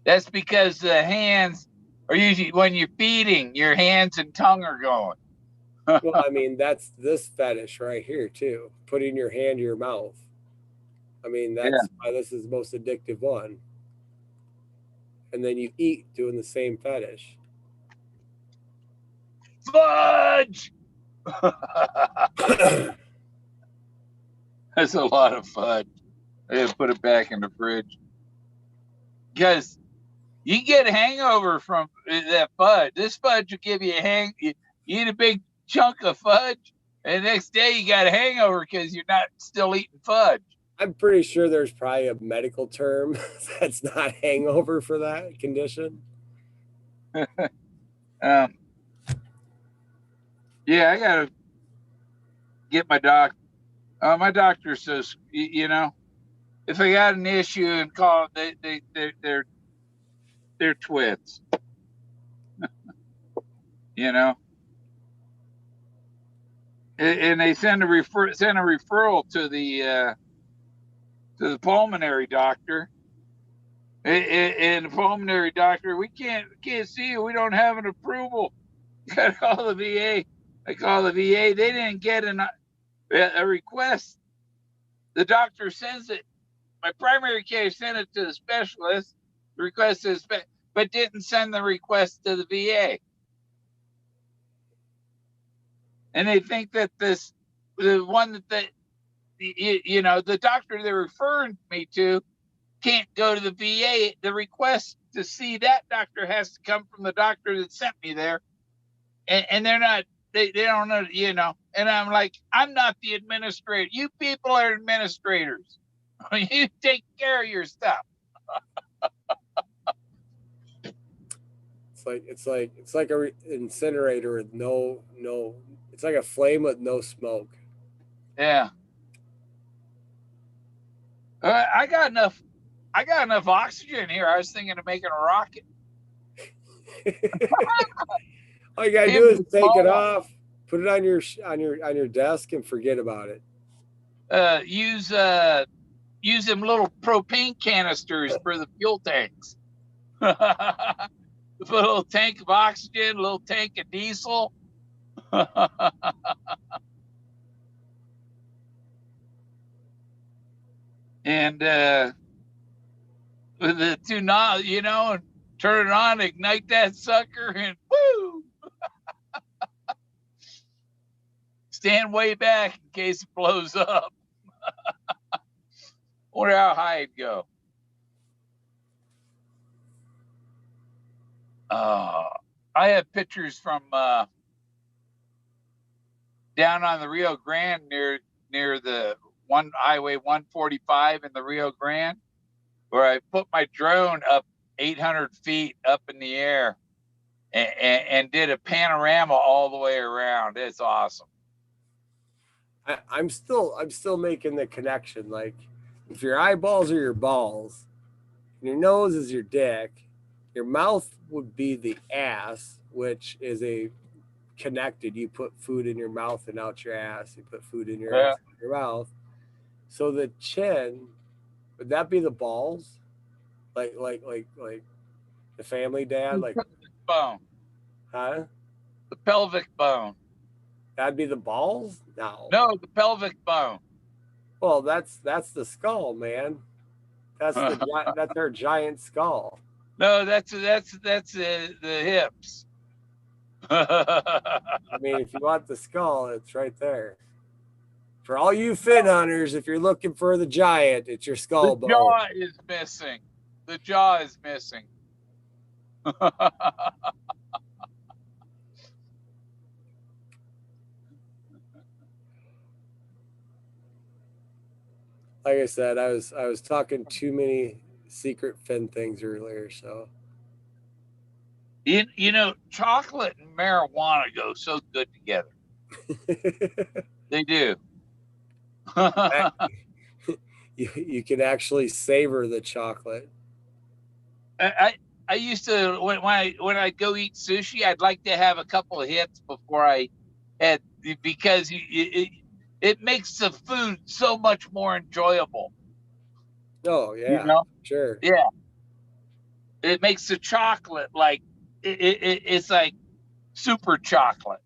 That's because the hands are usually when you're feeding, your hands and tongue are going. Well, I mean, that's this fetish right here too. Putting your hand to your mouth. I mean, that's why this is the most addictive one. And then you eat doing the same fetish. Fudge! That's a lot of fudge. I gotta put it back in the fridge. Because you get a hangover from that fudge. This fudge will give you a you eat a big chunk of fudge, and the next day you got a hangover because you're not still eating fudge. I'm pretty sure there's probably a medical term that's not hangover for that condition. Yeah, I gotta get my doc. My doctor says, you know, if I got an issue and call, they're twits. You know, and they send a referral to the pulmonary doctor. And the pulmonary doctor, we can't see you. We don't have an approval. Got to call the VA. I call the VA. They didn't get a request. The doctor sends it. My primary care sent it to the specialist. The request is, but didn't send the request to the VA. And they think that the one that you know, the doctor they're referring me to can't go to the VA. The request to see that doctor has to come from the doctor that sent me there. And they're not, they don't know, you know. And I'm like, I'm not the administrator. You people are administrators. You take care of your stuff. It's like a incinerator with no. It's like a flame with no smoke. Yeah. I got enough oxygen here. I was thinking of making a rocket. All you gotta do is take it off, put it on your desk, and forget about it. Use them little propane canisters for the fuel tanks. Put a little tank of oxygen, a little tank of diesel. And with the two knobs, you know, and turn it on, ignite that sucker, and woo! Stand way back in case it blows up. Wonder how high it'd go. I have pictures from down on the Rio Grande near the Highway 145 in the Rio Grande, where I put my drone up 800 feet up in the air and did a panorama all the way around. It's awesome. I'm still making the connection. Like, if your eyeballs are your balls, and your nose is your dick, your mouth would be the ass, which is a connected. You put food in your mouth and out your ass. You put food in your Yeah. ass and your mouth. So the chin, would that be the balls? Like the family dad? Like, Bone, huh? the pelvic bone. That'd be the balls? No. No, the pelvic bone. Well, that's the skull, man. That's our giant skull. No, that's the hips. I mean, if you want the skull, it's right there. For all you fin hunters, if you're looking for the giant, it's your skull The bone. jaw is missing. The jaw is missing. Like I said, I was talking too many secret fin things earlier, so You know, chocolate and marijuana go so good together. They do. you can actually savor the chocolate. I used to when I go eat sushi, I'd like to have a couple of hits before I had, because it makes the food so much more enjoyable. Oh yeah, You know? sure. Yeah, it makes the chocolate like it's like super chocolate.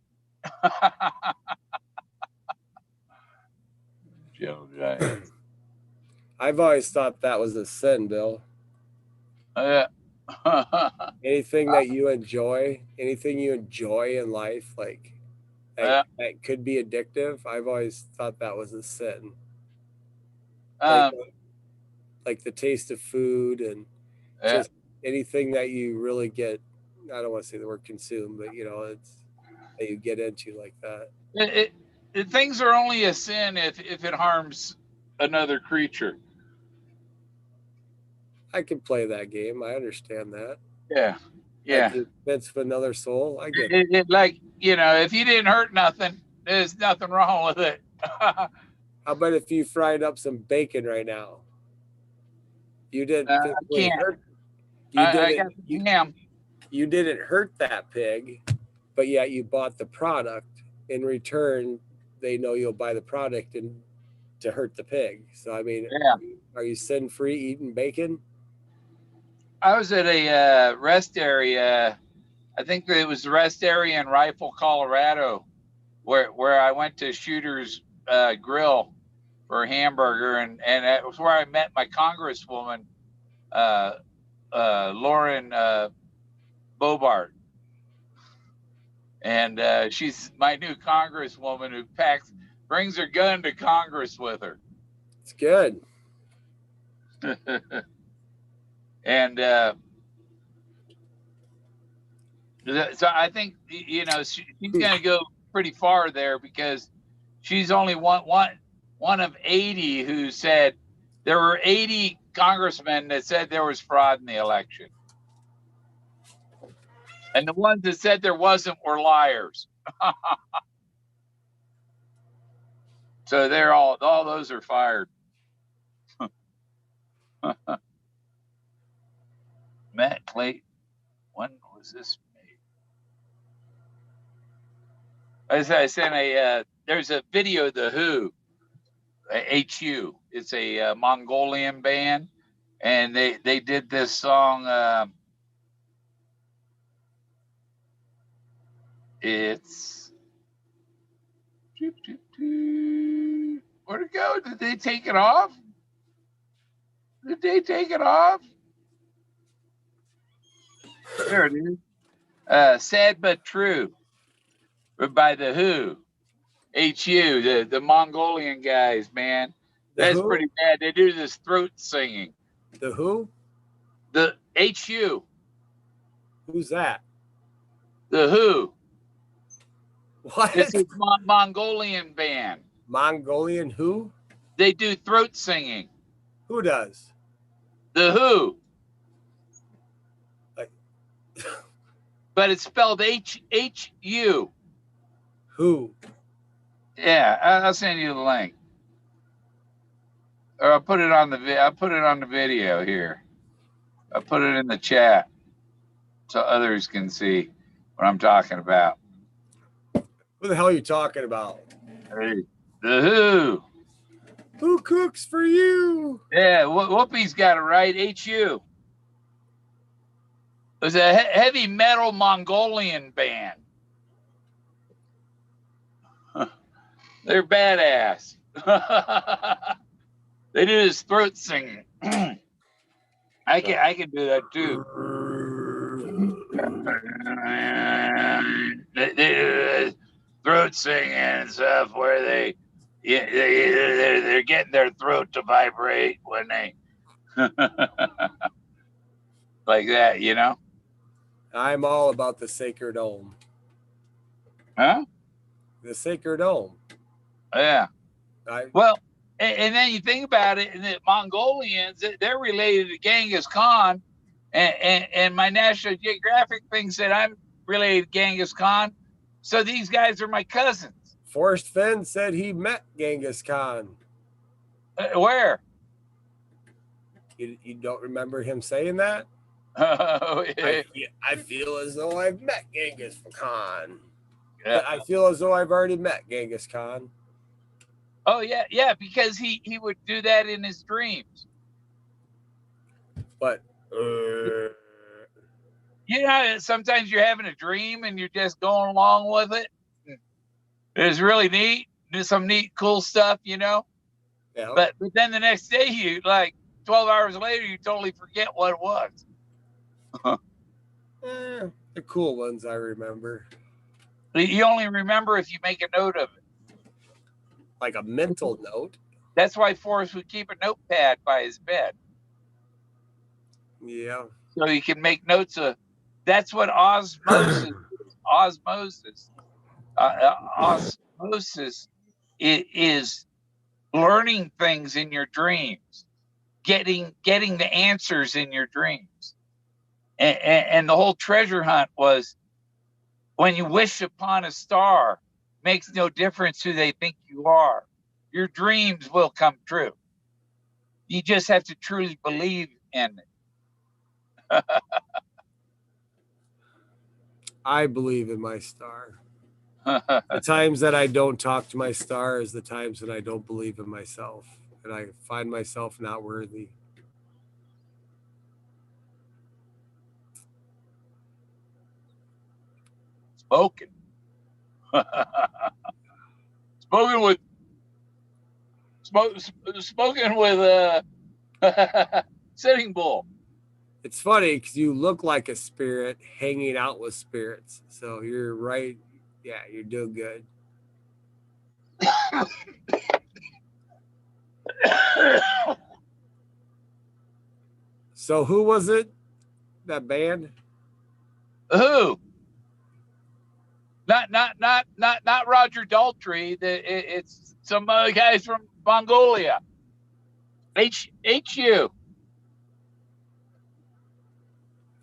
Joe Giants. I've always thought that was a sin, Bill. Anything that you enjoy, anything you enjoy in life, like that could be addictive. I've always thought that was a sin. Like the taste of food and just anything that you really get. I don't want to say the word consume, but you know, it's that you get into like that. Things are only a sin if it harms another creature. I can play that game. I understand that. Yeah. Like the offense of another soul. I get it. Like, you know, if you didn't hurt nothing, there's nothing wrong with it. How about if you fried up some bacon right now? You didn't physically hurt. You didn't hurt that pig, but yet you bought the product. In return, they know you'll buy the product and to hurt the pig. So I mean, are you sin-free eating bacon? I was at a rest area. I think it was the rest area in Rifle, Colorado, where I went to Shooter's Grill for a hamburger, and that was where I met my congresswoman, Lauren Bobart. And she's my new congresswoman who brings her gun to Congress with her. It's good. And so I think, you know, she's going to go pretty far there, because she's only one of 80 who said there were 80 congressmen that said there was fraud in the election. And the ones that said there wasn't were liars. So they're all those are fired. Matt Clayton, when was this made? As I sent there's a video of the Who, HU. It's a Mongolian band, and they did this song. It's where'd it go? Did they take it off? Did they take it off? There it is. Sad But True by the Who. HU, the Mongolian guys, man. That's pretty bad. They do this throat singing. The Who? The HU. Who's that? The Who. What? It's a Mongolian band. Mongolian Who? They do throat singing. Who does? The Who. but it's spelled HU. Who? Yeah, I'll send you the link, or I'll put it on the video here. I'll put it in the chat so others can see what I'm talking about. Who the hell are you talking about? Hey, the Who. Who cooks for you? Yeah, Whoopi's got it right. HU. It was a heavy metal Mongolian band. They're badass. They do this throat singing. I can do that too. They throat singing and stuff where they're getting their throat to vibrate when they like that, you know? I'm all about the sacred Ohm. Huh? The sacred Ohm. Yeah. I, Well, and then you think about it, and the Mongolians, they're related to Genghis Khan, and my National Geographic thing said I'm related to Genghis Khan, so these guys are my cousins. Forrest Fenn said he met Genghis Khan. Where? You don't remember him saying that? Yeah. I feel as though I've met Genghis Khan. Yeah. I feel as though I've already met Genghis Khan. Oh yeah, because he would do that in his dreams. But you know, sometimes you're having a dream and you're just going along with it. It's really neat. Do some neat, cool stuff, you know. yeah. But then the next day, you like 12 hours later, you totally forget what it was. The cool ones I remember. You only remember if you make a note of it. Like a mental note. That's why Forrest would keep a notepad by his bed. Yeah. So he can make notes of. That's what osmosis is. Osmosis is learning things in your dreams, getting the answers in your dreams. And the whole treasure hunt was when you wish upon a star, makes no difference who they think you are. Your dreams will come true. You just have to truly believe in it. I believe in my star. The times that I don't talk to my star is the times that I don't believe in myself. And I find myself not worthy. Spoken. Spoken with Sitting Bull. It's funny because you look like a spirit hanging out with spirits. So you're right. Yeah, you're doing good. So who was it? That band? Who? Not Roger Daltrey. It's some other guys from Mongolia. HU.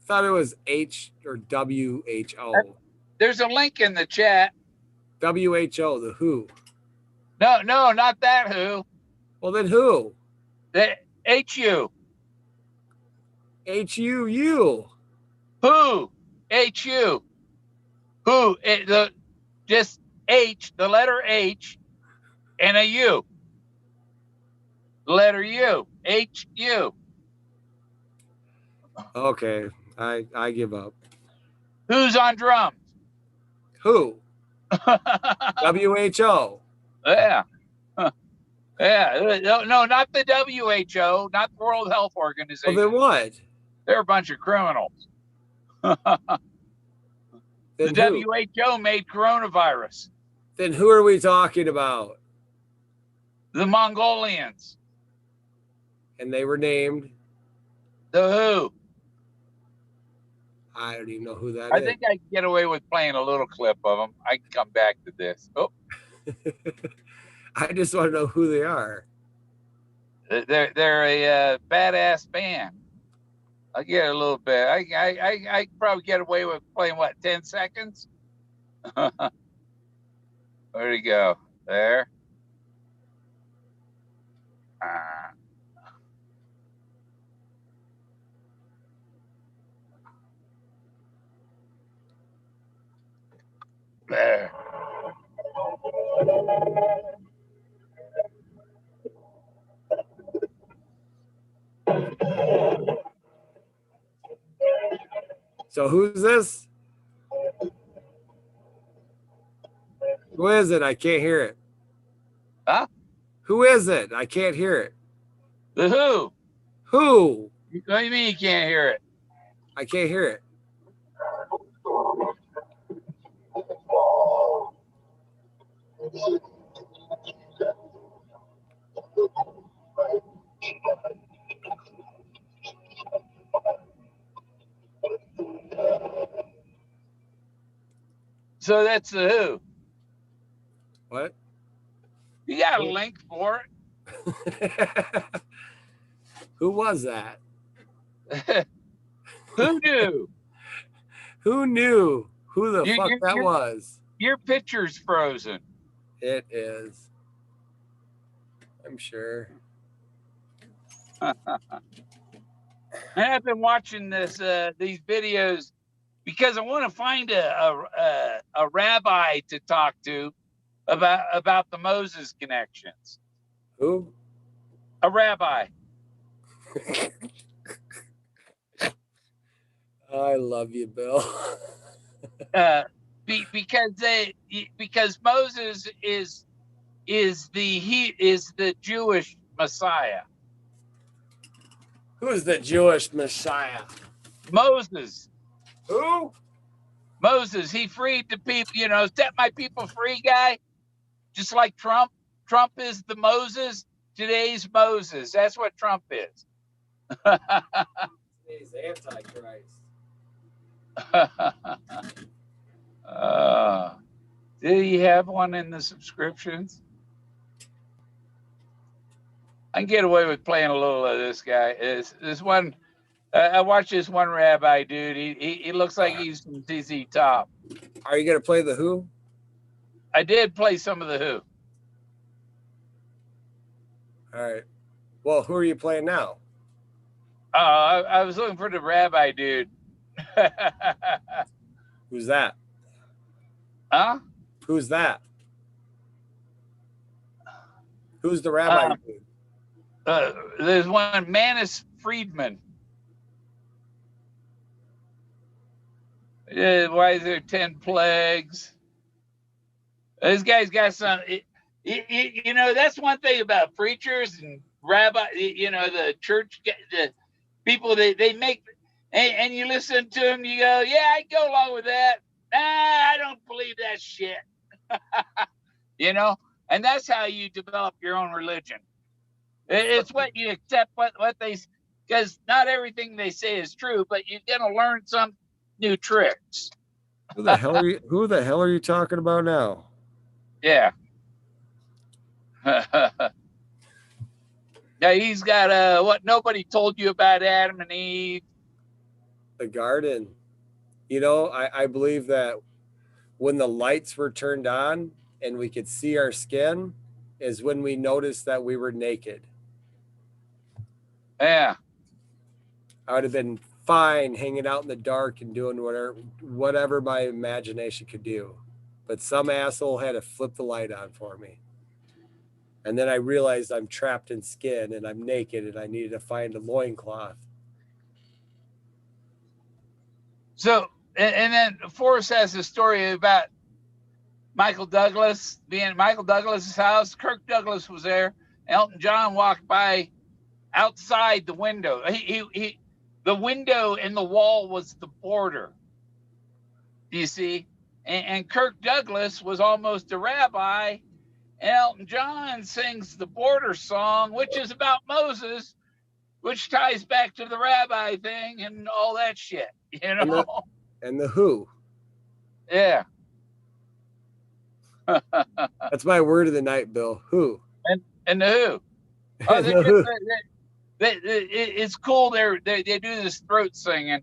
Thought it was H or WHO. There's a link in the chat. WHO, the Who. No, not that Who. Well, then who? The HU. HUU. Who? HU. Who? Just H, the letter H, and a U. The letter U. HU. Okay, I give up. Who's on drums? Who? WHO. Yeah. Yeah. No, not the WHO, not the World Health Organization. Well, then what? They're a bunch of criminals. Then The who? WHO made coronavirus. Then who are we talking about? The Mongolians. And they were named. The Who. I don't even know who that I is. think I can get away with playing a little clip of them. I can come back to this. Oh, I just want to know who they are. they're a badass band. I'll get a little bit. I could probably get away with playing what, 10 seconds? Where'd he go? There. There. So who's this? Who is it? I can't hear it. Huh? Who is it? I can't hear it. The Who? Who? What do you mean you can't hear it? I can't hear it. So that's the Who. What? You got a link for Who was that? it. Who knew? Who knew who the fuck that was? Your picture's frozen. It is. I'm sure. And I've been watching these videos because I want to find a rabbi to talk to about the Moses connections. Who? A rabbi. I love you, Bill. Because Moses is the Jewish Messiah. Who's the Jewish Messiah? Moses. Who? Moses. He freed the people. Set my people free, guy. Just like Trump. Trump is the Moses. Today's Moses. That's what Trump is. He's Antichrist. Did he have one in the subscriptions? I can get away with playing a little of this guy. This one, I watched this one rabbi dude. He looks like he's from ZZ Top. Are you gonna play the Who? I did play some of the Who. All right. Well, who are you playing now? I was looking for the rabbi dude. Who's that? Huh? Who's that? Who's the rabbi dude? There's one, Manus Friedman. Why is there 10 plagues? This guy's got some. That's one thing about preachers and rabbi. The church, the people they make, and you listen to them. You go, yeah, I go along with that. Nah, I don't believe that shit. And that's how you develop your own religion. It's what you accept what they, because not everything they say is true, but you're gonna learn some new tricks. Who the hell are you talking about now? Yeah. Yeah, he's got what nobody told you about Adam and Eve. The garden. I believe that when the lights were turned on and we could see our skin is when we noticed that we were naked. Yeah. I would have been fine hanging out in the dark and doing whatever my imagination could do. But some asshole had to flip the light on for me. And then I realized I'm trapped in skin and I'm naked and I needed to find a loincloth. So, and then Forrest has a story about Michael Douglas being at Michael Douglas's house. Kirk Douglas was there. Elton John walked by outside the window. The window in the wall was the border. Do you see? And Kirk Douglas was almost a rabbi. And Elton John sings the border song, which is about Moses, which ties back to the rabbi thing and all that shit, And the Who. Yeah. That's my word of the night, Bill. Who? And the Who. And the Who. It's cool. They do this throat singing,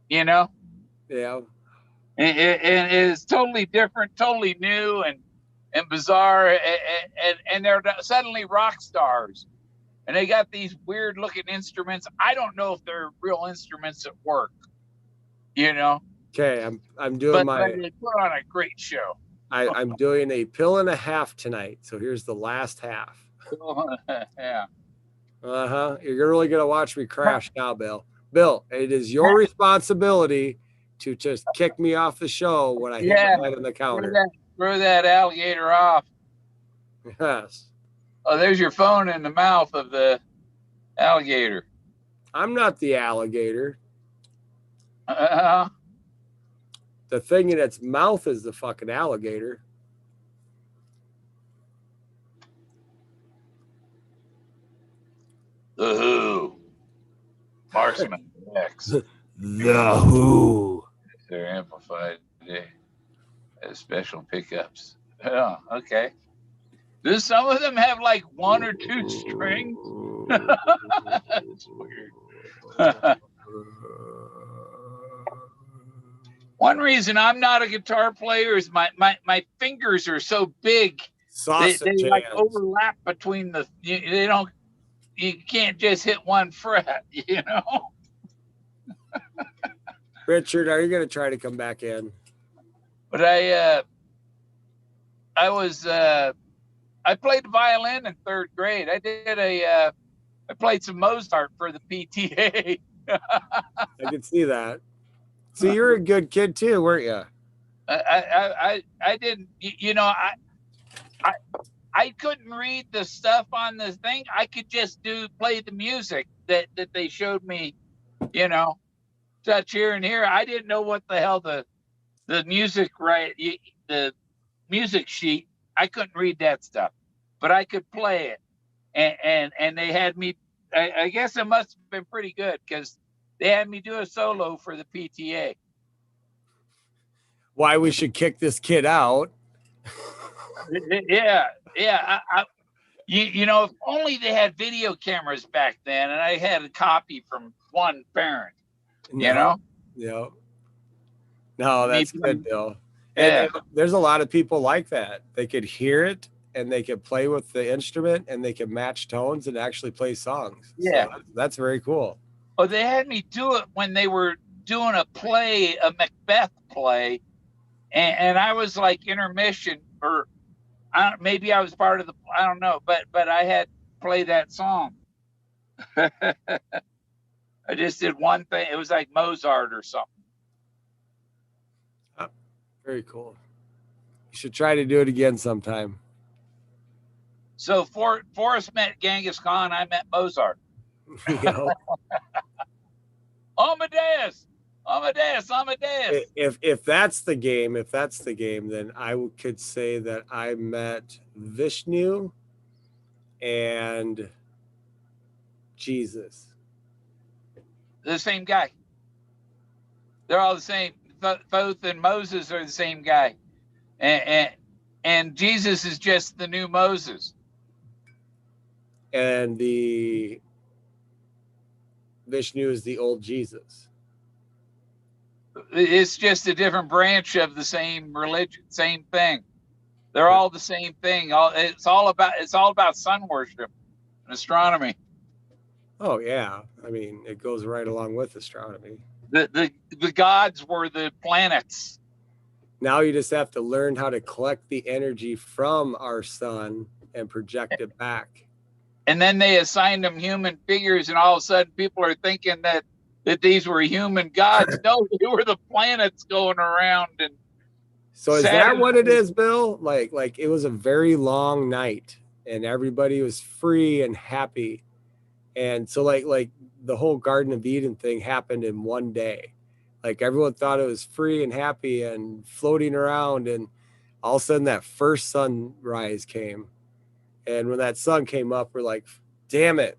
you know, Yeah. and it's totally different, totally new, and bizarre, and they're suddenly rock stars, and they got these weird looking instruments. I don't know if they're real instruments at work, you know. Okay, I'm doing but they put on a great show. I'm doing a pill and a half tonight. So here's the last half. Yeah. You're really gonna watch me crash now, Bill. Bill, it is your responsibility to just kick me off the show when I hit my head on the counter. Throw that alligator off. Yes. Oh, there's your phone in the mouth of the alligator. I'm not the alligator. Uh, The thing in its mouth is the fucking alligator. the Who. Marksman X. The Who. They're amplified today as special pickups. Oh, okay. Do some of them have like one or two strings? That's weird. One reason I'm not a guitar player is my fingers are so big. They like overlap between they don't, you can't just hit one fret, you know? Richard, are you going to try to come back in? But I played the violin in third grade. I played some Mozart for the PTA. I can see that. So you're a good kid too, weren't you? I didn't, you know, I couldn't read the stuff on the thing. I could just play the music that they showed me, you know, touch here and here. I didn't know what the hell the music, the music sheet. I couldn't read that stuff, but I could play it. And they had me, I guess it must have been pretty good because they had me do a solo for the PTA. Why we should kick this kid out. Yeah. You know, if only they had video cameras back then, and I had a copy from one parent. You know. Yeah. No, that's good, Bill. And there's a lot of people like that. They could hear it and they could play with the instrument and they could match tones and actually play songs. Yeah, so that's very cool. Oh, they had me do it when they were doing a Macbeth play, and I was like intermission, or maybe I was part of I don't know, but I had to play that song. I just did one thing. It was like Mozart or something. Oh, very cool. You should try to do it again sometime. So Forrest met Genghis Khan. I met Mozart. Amadeus. If that's the game, then I could say that I met Vishnu and Jesus. The same guy. They're all the same. Thoth and Moses are the same guy, and Jesus is just the new Moses. And the Vishnu is the old Jesus. It's just a different branch of the same religion, same thing. They're all the same thing. It's all about sun worship and astronomy. Oh yeah, I mean it goes right along with astronomy. The gods were the planets. Now you just have to learn how to collect the energy from our sun and project it back. And then they assigned them human figures, and all of a sudden people are thinking that these were human gods. No, they were the planets going around. And so is that what it is, Bill? Like it was a very long night and everybody was free and happy. And so like the whole Garden of Eden thing happened in one day. Like everyone thought it was free and happy and floating around, and all of a sudden that first sunrise came. And when that sun came up, we're like, damn it,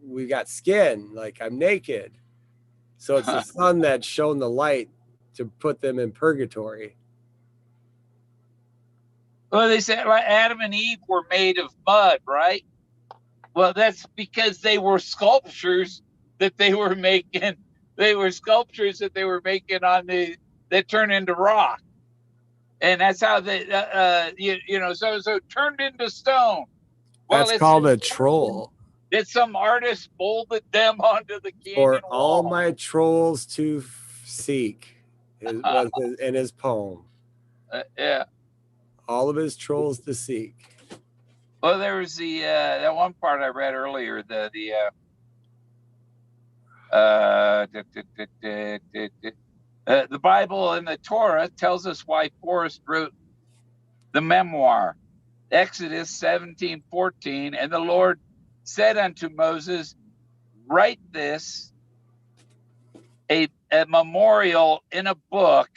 we got skin, like I'm naked. So it's the sun that shone the light to put them in purgatory. Well, they said Adam and Eve were made of mud, right? Well, that's because they were sculptures that they were making. They were sculptures that they were making that turn into rock, and that's how they, so turned into stone. Well, That's called a troll. That some artist molded them onto the For canyon all wall. my trolls to seek, was in his poem. Yeah. All of his trolls to seek. Well, there was that one part I read earlier. The Bible and the Torah tells us why Forrest wrote the memoir. Exodus 17:14, and the Lord said unto Moses, write this a memorial in a book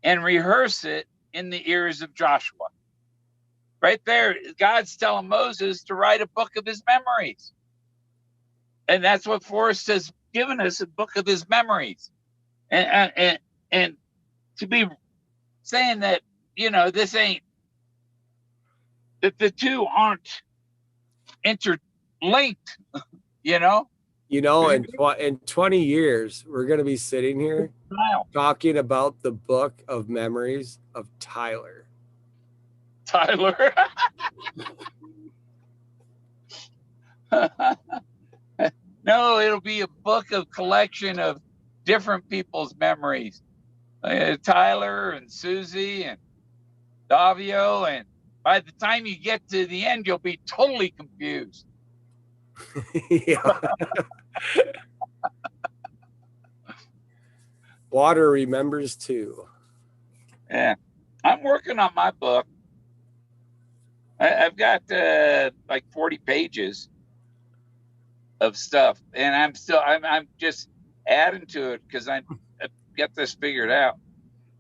and rehearse it in the ears of Joshua. Right there, God's telling Moses to write a book of his memories. And that's what Forrest has given us, a book of his memories. And to be saying that, this ain't, that the two aren't interlinked, In 20 years, we're going to be sitting here talking about the book of memories of Tyler. No, it'll be a book of collection of different people's memories. Tyler and Susie and Davio. And by the time you get to the end, you'll be totally confused. Yeah. Water remembers too. Yeah. I'm working on my book. I've got like 40 pages of stuff, and I'm just adding to it because I get this figured out.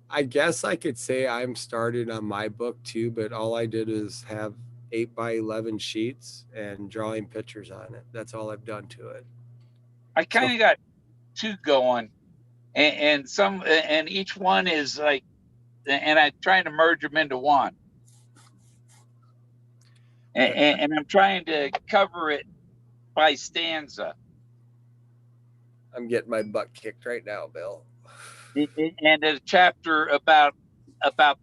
I guess I could say I'm started on my book too, but all I did is have 8x11 sheets and drawing pictures on it. That's all I've done to it. I kind of got two going, and each one is like, and I'm trying to merge them into one. And I'm trying to cover it by stanza. I'm getting my butt kicked right now, Bill. And a chapter about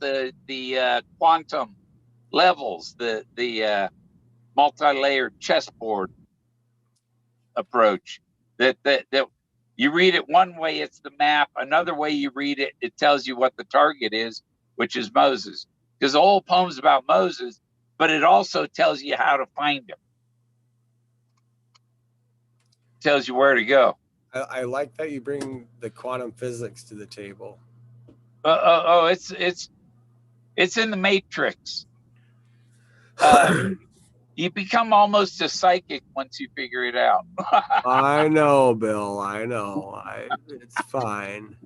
the quantum levels, the multi-layered chessboard approach. That you read it one way, it's the map. Another way you read it, it tells you what the target is, which is Moses. Because the whole poem's about Moses, but it also tells you how to find him. Tells you where to go. I like that you bring the quantum physics to the table. It's in the Matrix. You become almost a psychic once you figure it out. I know, Bill. I know. It's fine.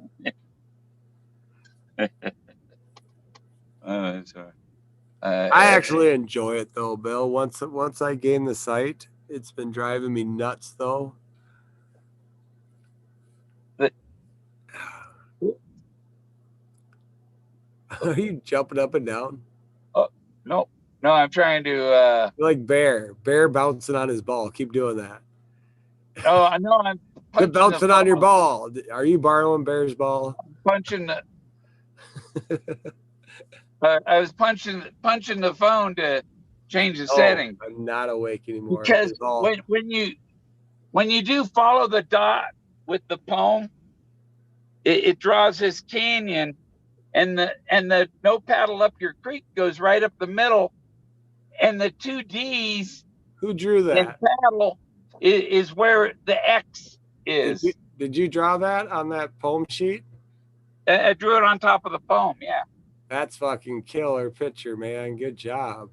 That's all right. I actually enjoy it though, Bill. Once I gain the sight, it's been driving me nuts though. Are you jumping up and down? Oh, no, I'm trying to. You're like Bear bouncing on his ball. Keep doing that. Oh, I know. I'm quit bouncing on your ball. Are you borrowing Bear's ball? I'm punching the. I was punching the phone to change the setting. I'm not awake anymore. Because when you do follow the dot with the poem, it draws this canyon, and the no paddle up your creek goes right up the middle, and the two D's. Who drew that? And paddle is where the X is. Did you draw that on that poem sheet? I drew it on top of the poem. Yeah. That's fucking killer picture, man. Good job.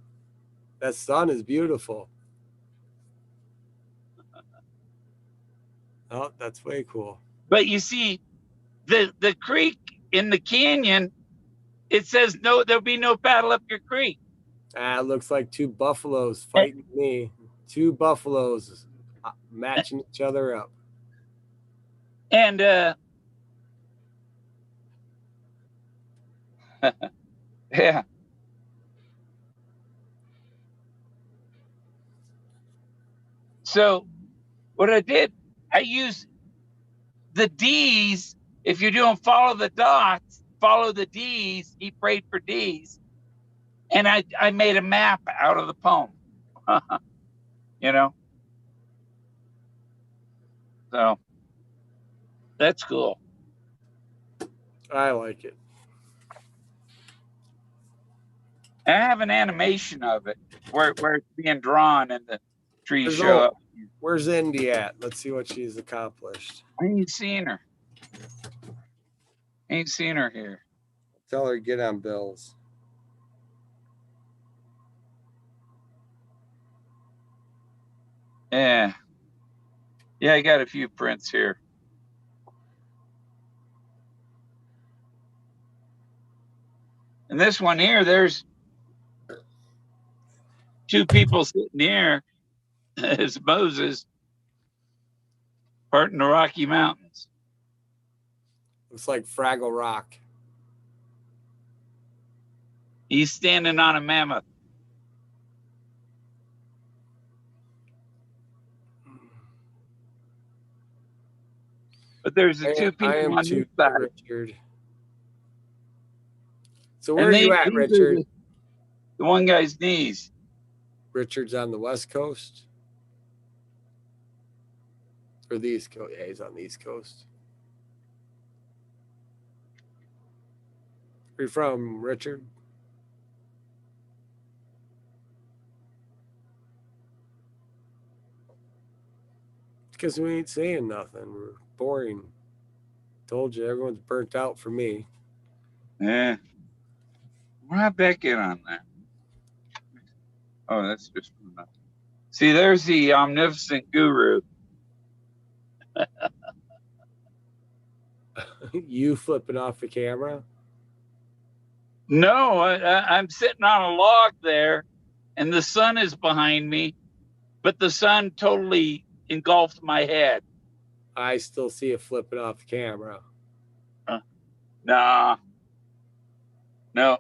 That sun is beautiful. Oh, that's way cool. But you see, the creek in the canyon, it says no, there'll be no paddle up your creek. It looks like two buffaloes fighting me. Two buffaloes matching each other up. And yeah. So what I did, I used the D's. If you're doing follow the dots, follow the D's. He prayed for D's. And I made a map out of the poem. You know? So that's cool. I like it. And I have an animation of it where it's being drawn and the trees Where's show up. Where's Indy at? Let's see what she's accomplished. I ain't seen her. Ain't seen her here. Tell her to get on Bills. Yeah. Yeah, I got a few prints here. And this one here, there's two people sitting here. It's Moses parting the Rocky Mountains. Looks like Fraggle Rock. He's standing on a mammoth. But there's the two people on this side. Richard. So where are you at, Richard? The one guy's knees. Richard's on the West Coast? Or the East Coast? Yeah, he's on the East Coast. Where you from, Richard? Because we ain't saying nothing. We're boring. Told you, everyone's burnt out for me. Yeah. We're not back in on that. Oh, that's just enough. See, there's the omnipotent guru. You flipping off the camera? No, I'm sitting on a log there, and the sun is behind me, but the sun totally engulfed my head. I still see it flipping off the camera. Nah. No.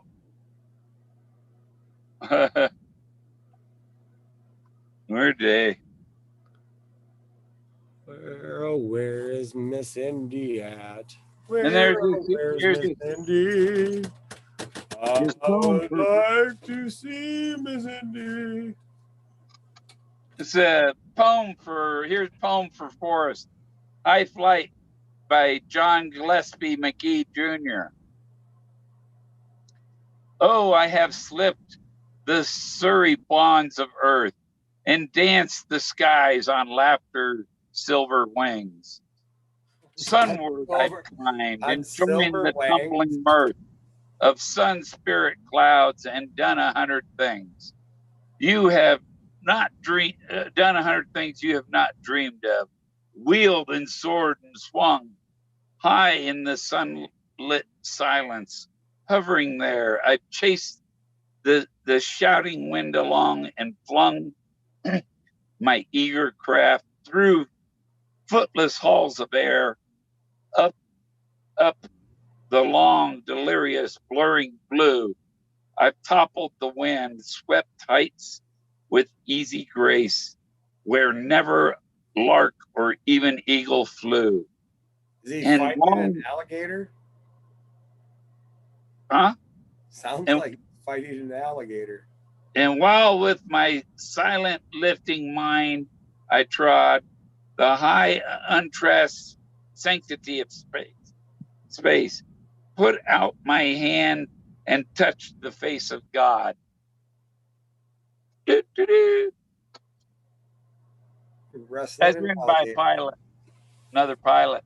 Where'd they? Where is Miss Indy at? And there's Where's Miss Indy? I would like to see Miss Indy. It's a poem here's a poem for Forrest. High Flight by John Gillespie McGee Jr. Oh, I have slipped the Surrey bonds of earth and danced the skies on laughter silver wings. Sunward I've climbed and joined the tumbling mirth of sun spirit clouds and done 100 things. You have not done 100 things you have not dreamed of, wheeled and soared and swung high in the sunlit silence, hovering there. I've chased the shouting wind along and flung my eager craft through footless halls of air, up the long, delirious, blurring blue. I've toppled the wind, swept heights with easy grace, where never lark or even eagle flew. Is he fighting an alligator? Huh? Sounds like fighting an alligator. And while with my silent lifting mind I trod the high untressed sanctity of space, put out my hand and touched the face of God. That's written by a pilot, another pilot.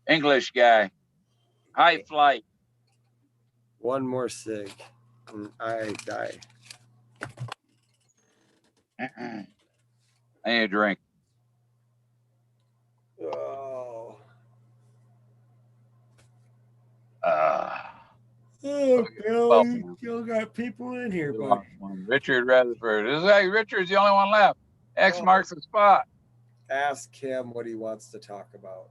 English guy. High Flight. One more cig and I die. I need a drink. Oh. Billy, you still got people in here, buddy. Richard Rutherford. This is like Richard's the only one left. X marks the spot. Ask him what he wants to talk about.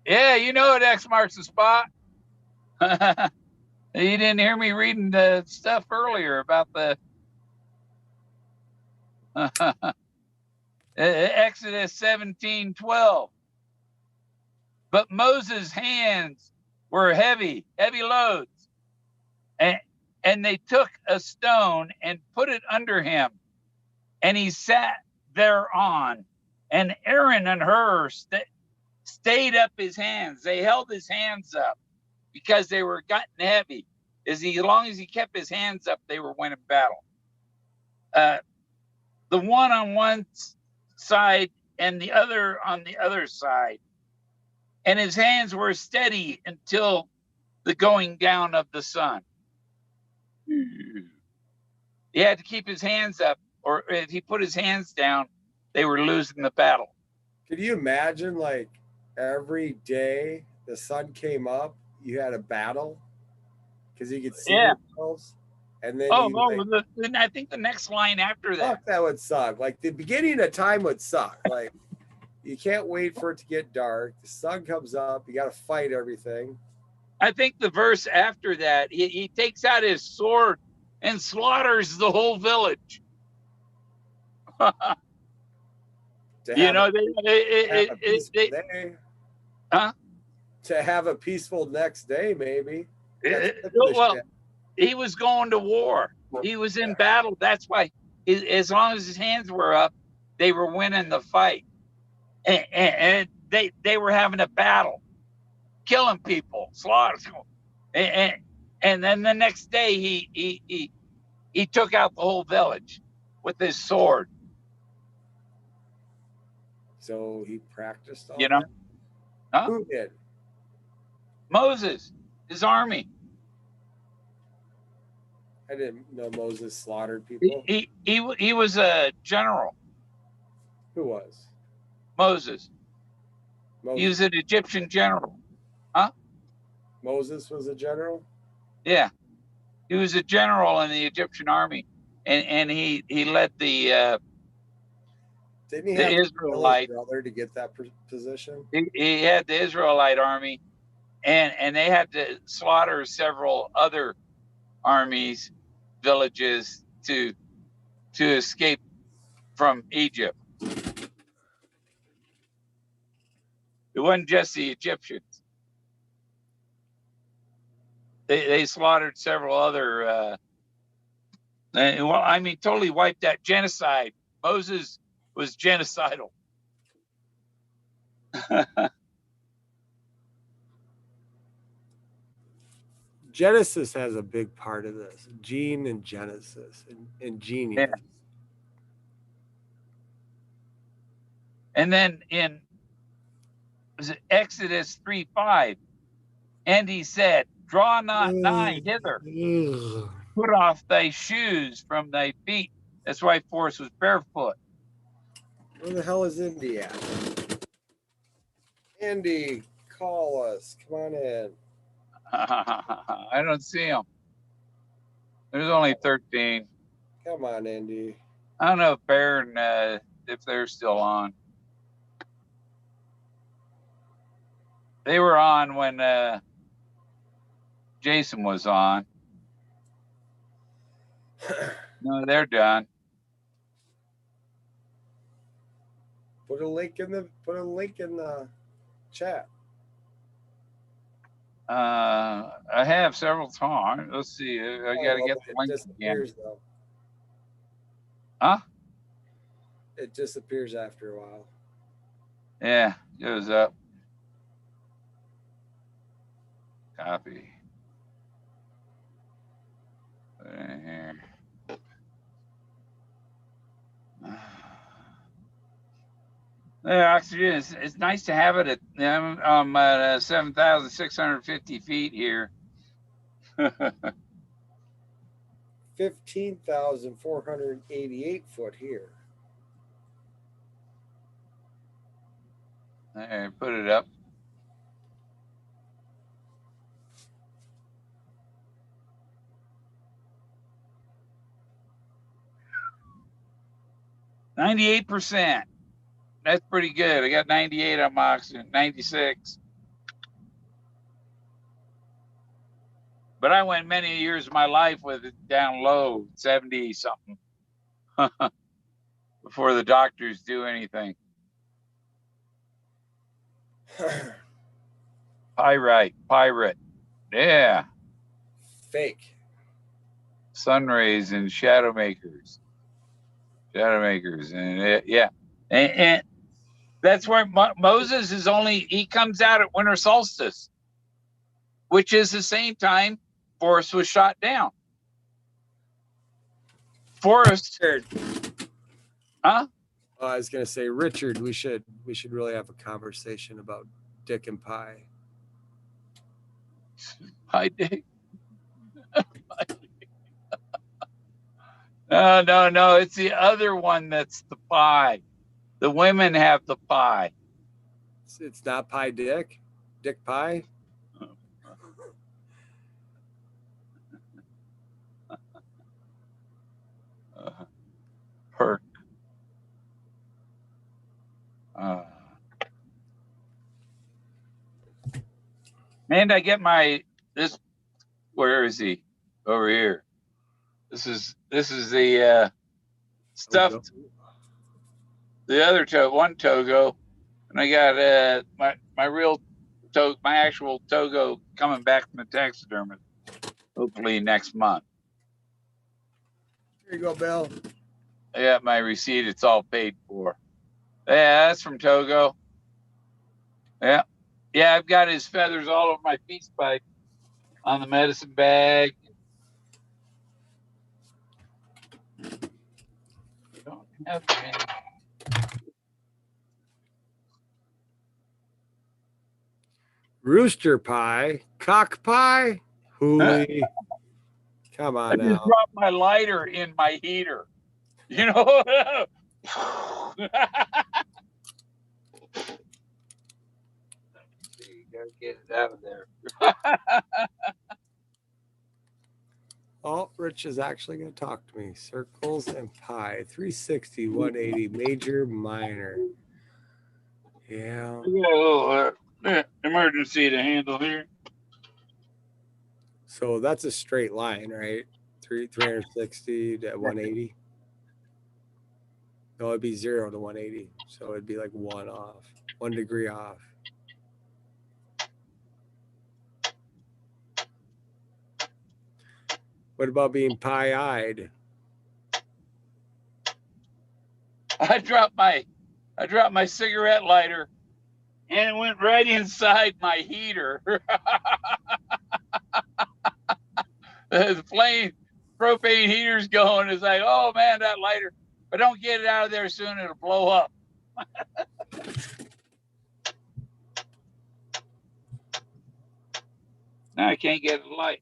Yeah, you know it. X marks the spot. You didn't hear me reading the stuff earlier about the Exodus 17:12. But Moses' hands were heavy loads. And they took a stone and put it under him, and he sat thereon. And Aaron and Hur stayed up his hands. They held his hands up because they were gotten heavy. As long as he kept his hands up, they were winning battle. The one on one side and the other on the other side. And his hands were steady until the going down of the sun. He had to keep his hands up, or if he put his hands down, they were losing the battle. Could you imagine, like, every day the sun came up, you had a battle because you could see yourselves, and then then I think the next line after that. Fuck, that would suck. Like, the beginning of time would suck. Like, you can't wait for it to get dark. The sun comes up. You got to fight everything. I think the verse after that, he takes out his sword and slaughters the whole village. You know, to have a peaceful next day, maybe. Well, he was going to war. He was in battle. That's why, as long as his hands were up, they were winning the fight. And they were having a battle, killing people, slaughtering. And then the next day, he took out the whole village with his sword. So he practiced all that? Huh? Who did? Moses, his army. I didn't know Moses slaughtered people. He was a general. Who was? Moses. He was an Egyptian general. Huh? Moses was a general? Yeah. He was a general in the Egyptian army. And he led the didn't he have Israelite brother to get that position? He had the Israelite army, and they had to slaughter several other armies, villages to escape from Egypt. It wasn't just the Egyptians. They slaughtered several other. Totally wiped out. Genocide. Moses was genocidal. Genesis has a big part of this. Gene and Genesis and genius. Yeah. And then in Exodus 3:5, and he said, "Draw not nigh hither. Put off thy shoes from thy feet." That's why Forrest was barefoot. Where the hell is Indy at? Andy, call us. Come on in. I don't see him. There's only 13. Come on, Andy. I don't know if Bear and if they're still on. They were on when Jason was on. No, they're done. Put a link in the chat. I have several times. Let's see. I gotta get the link again. Though. Huh? It disappears after a while. Yeah, goes up. Copy. Put it in here. Oxygen. It's nice to have it at 7,650 feet here. 15,488 foot here. There, put it up. %. That's pretty good. I got 98 on my oxygen, 96. But I went many years of my life with it down low, 70 something, before the doctors do anything. Pirate. Yeah. Fake. Sun rays and shadow makers. And yeah. And that's where Moses he comes out at winter solstice, which is the same time Forrest was shot down. Forrest. Huh? Oh, I was gonna say, Richard, we should really have a conversation about Dick and Pie. Hi, Dick. No. It's the other one that's the pie. The women have the pie. It's not Pie Dick. Dick Pie. Perk. And I get this. Where is he? Over here. This is the stuffed. The other one Togo, and I got my real my actual Togo coming back from the taxidermist, hopefully next month. Here you go, Bill. I got my receipt. It's all paid for. Yeah, that's from Togo. Yeah. I've got his feathers all over my peace pipe on the medicine bag. Don't have any. Rooster pie, cock pie, hooey. Come on I now. just dropped my lighter in my heater. You know. You gotta get it out of there. Oh, Rich is actually going to talk to me. Circles and pie, 360, 180, major, minor. Yeah. We got a little emergency to handle here. So that's a straight line, right? 360 to 180. No, it'd be 0 to 180. So it'd be like 1 degree off. What about being pie-eyed? I dropped my cigarette lighter and it went right inside my heater. The flame propane heater's going. It's like, oh man, that lighter. If I don't get it out of there soon, it'll blow up. Now I can't get the light.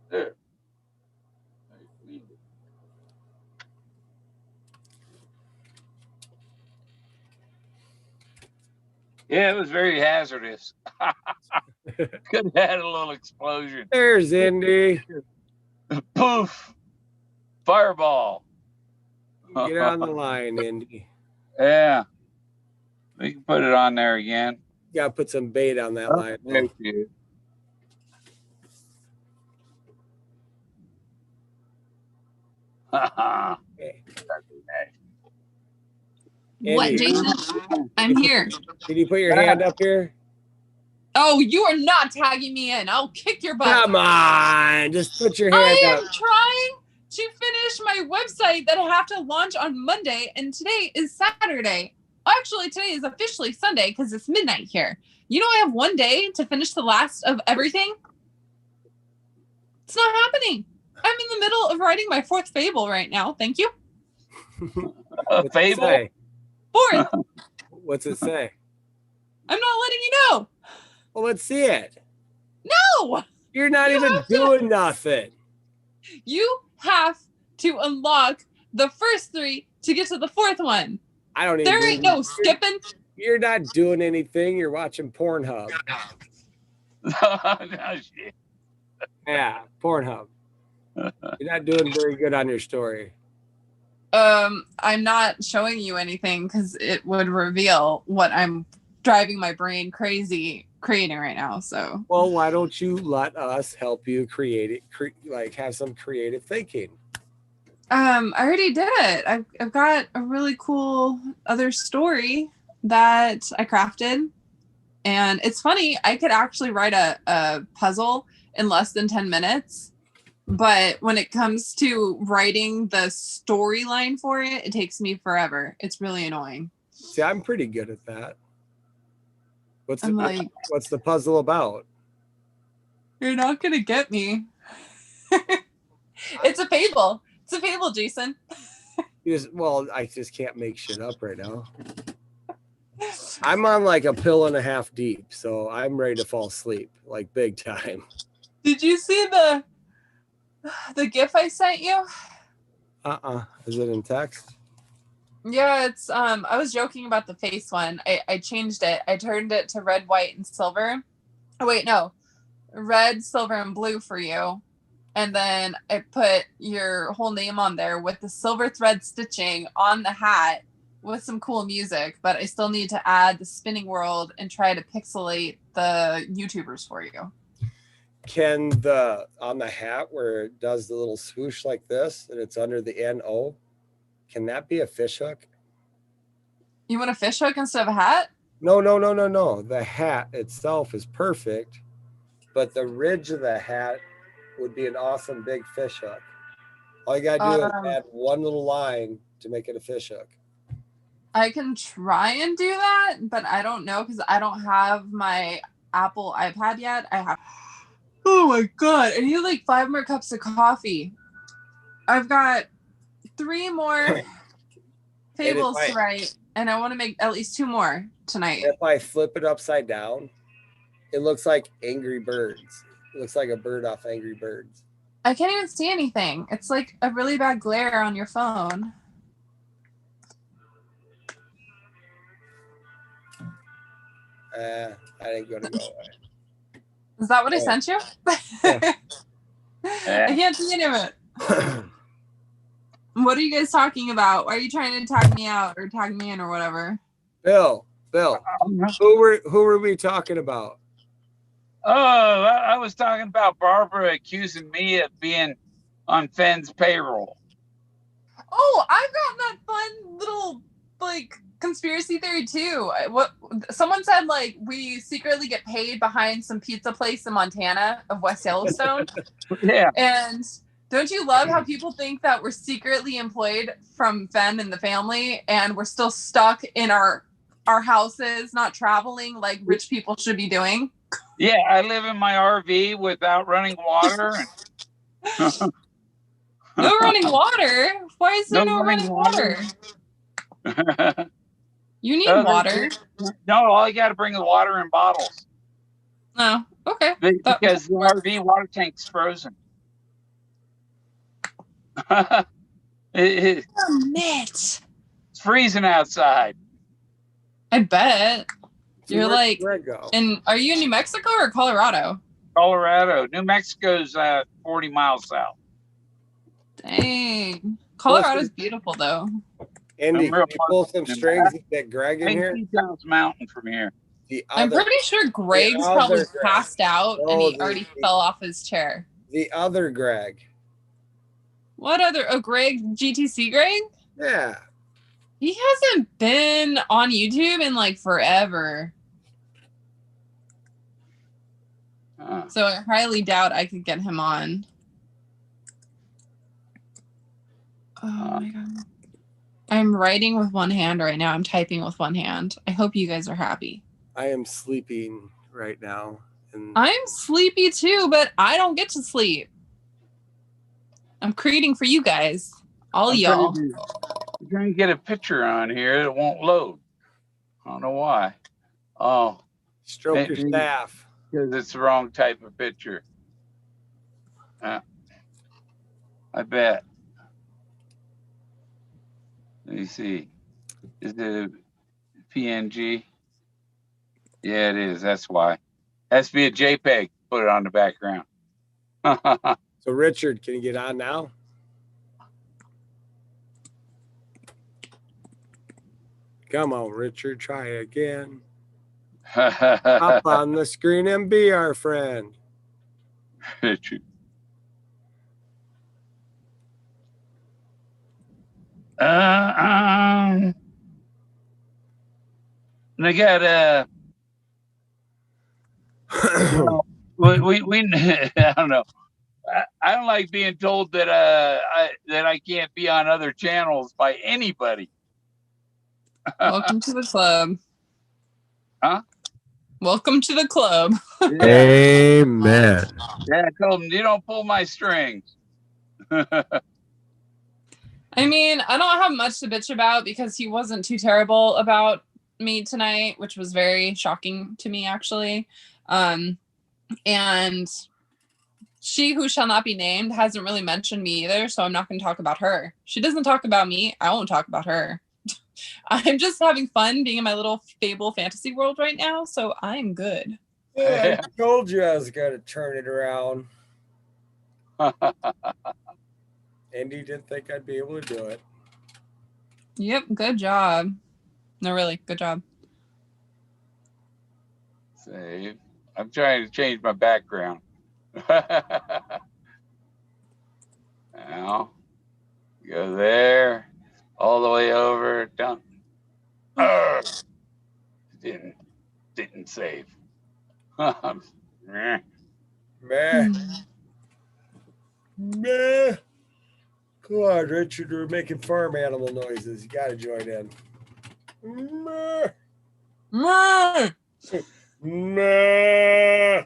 There. Yeah, it was very hazardous. Could have had a little explosion. There's Indy. Poof. Fireball. Get on the line, Indy. Yeah. We can put it on there again. You got to put some bait on that line. There she is. Okay. What, Andy, Jason? I'm here. Can you put your hand up here? Oh, you are not tagging me in. I'll kick your butt. Come on, just put your hand I up. am trying to finish my website that I have to launch on Monday, and today is Saturday. Actually, today is officially Sunday because it's midnight here. You know, I have one day to finish the last of everything. It's not happening. I'm in the middle of writing my 4th fable right now. Thank you. What's it Fable? say? 4th. What's it say? I'm not letting you know. Well, let's see it. No. You're not even doing nothing. You have to unlock the first 3 to get to the 4th one. I don't even. There ain't no skipping. You're not doing anything. You're watching Pornhub. No, shit. Yeah, Pornhub. You're not doing very good on your story. I'm not showing you anything because it would reveal what I'm driving my brain crazy creating right now. So, well, why don't you let us help you create it? Like have some creative thinking. I already did it. I've got a really cool other story that I crafted, and it's funny. I could actually write a puzzle in less than 10 minutes. But when it comes to writing the storyline for it, it takes me forever. It's really annoying. See, I'm pretty good at that. What's I'm what's the puzzle about? You're not gonna get me. It's a fable. It's a fable, Jason. Well, I just can't make shit up right now. I'm on like a pill and a half deep, so I'm ready to fall asleep, like big time. Did you see the GIF I sent you? Is it in text? Yeah, it's I was joking about the face one. I changed it. I turned it to red, white, and silver. Oh wait, no. Red, silver, and blue for you. And then I put your whole name on there with the silver thread stitching on the hat with some cool music, but I still need to add the spinning world and try to pixelate the YouTubers for you. Can on the hat where it does the little swoosh like this and it's under the NO, can that be a fish hook? You want a fish hook instead of a hat? No. The hat itself is perfect, but the ridge of the hat would be an awesome big fish hook. All you gotta do is add one little line to make it a fish hook. I can try and do that, but I don't know because I don't have my Apple iPad yet. Oh my god, I need like 5 more cups of coffee. I've got 3 more fables to write, and I want to make at least 2 more tonight. If I flip it upside down, it looks like Angry Birds. It looks like a bird off Angry Birds. I can't even see anything. It's like a really bad glare on your phone. I ain't gonna go away. Is that what I sent you? Yeah. I can't see any of it. What are you guys talking about? Why are you trying to tag me out or tag me in or whatever? Bill, who were we talking about? Oh, I was talking about Barbara accusing me of being on Fenn's payroll. Oh, I've got that fun little like conspiracy theory too. What someone said, like we secretly get paid behind some pizza place in Montana of West Yellowstone. Yeah. And don't you love how people think that we're secretly employed from Fenn and the family and we're still stuck in our houses, not traveling like rich people should be doing? Yeah, I live in my RV without running water. No running water? Why is there no running water? You need water. No, all you got to bring the water in bottles. Oh, okay. Because the RV water tank's frozen. It's freezing outside. I bet. You're like, and are you in New Mexico or Colorado? Colorado. New Mexico's 40 miles south. Dang. Colorado's beautiful though. Andy, can you pull some strings and get Greg in here? Mountain from here. I'm pretty sure Greg's probably passed out and he already fell off his chair. The other Greg. What other? Oh, Greg, GTC Greg? Yeah. He hasn't been on YouTube in like forever. So I highly doubt I could get him on. Oh my god. I'm writing with one hand right now. I'm typing with one hand. I hope you guys are happy. I am sleeping right now. I'm sleepy too, but I don't get to sleep. I'm creating for you guys. All y'all. I'm trying to get a picture on here. It won't load. I don't know why. Oh. Stroke your staff. Because it's the wrong type of picture. I bet. Let me see. Is it a PNG? Yeah, it is. That's why. Has to be a JPEG. Put it on the background. So, Richard, can you get on now? Come on, Richard, try again. Hop on the screen and be our friend. Richard. And I got we I don't know. I don't like being told that I can't be on other channels by anybody. Welcome to the club. Huh? Welcome to the club. Yeah. Amen. Yeah, I told him you don't pull my strings. I mean, I don't have much to bitch about because he wasn't too terrible about me tonight, which was very shocking to me, actually. And she who shall not be named hasn't really mentioned me either, so I'm not going to talk about her. She doesn't talk about me. I won't talk about her. I'm just having fun being in my little fable fantasy world right now, so I'm good. Yeah, I told you I was going to turn it around. Andy didn't think I'd be able to do it. Yep, good job. No, really, good job. Save. I'm trying to change my background. Now, go there, all the way over, down. Didn't save. Meh. Meh. Meh. Come on, Richard. We're making farm animal noises. You got to join in. Meh. Meh. Meh.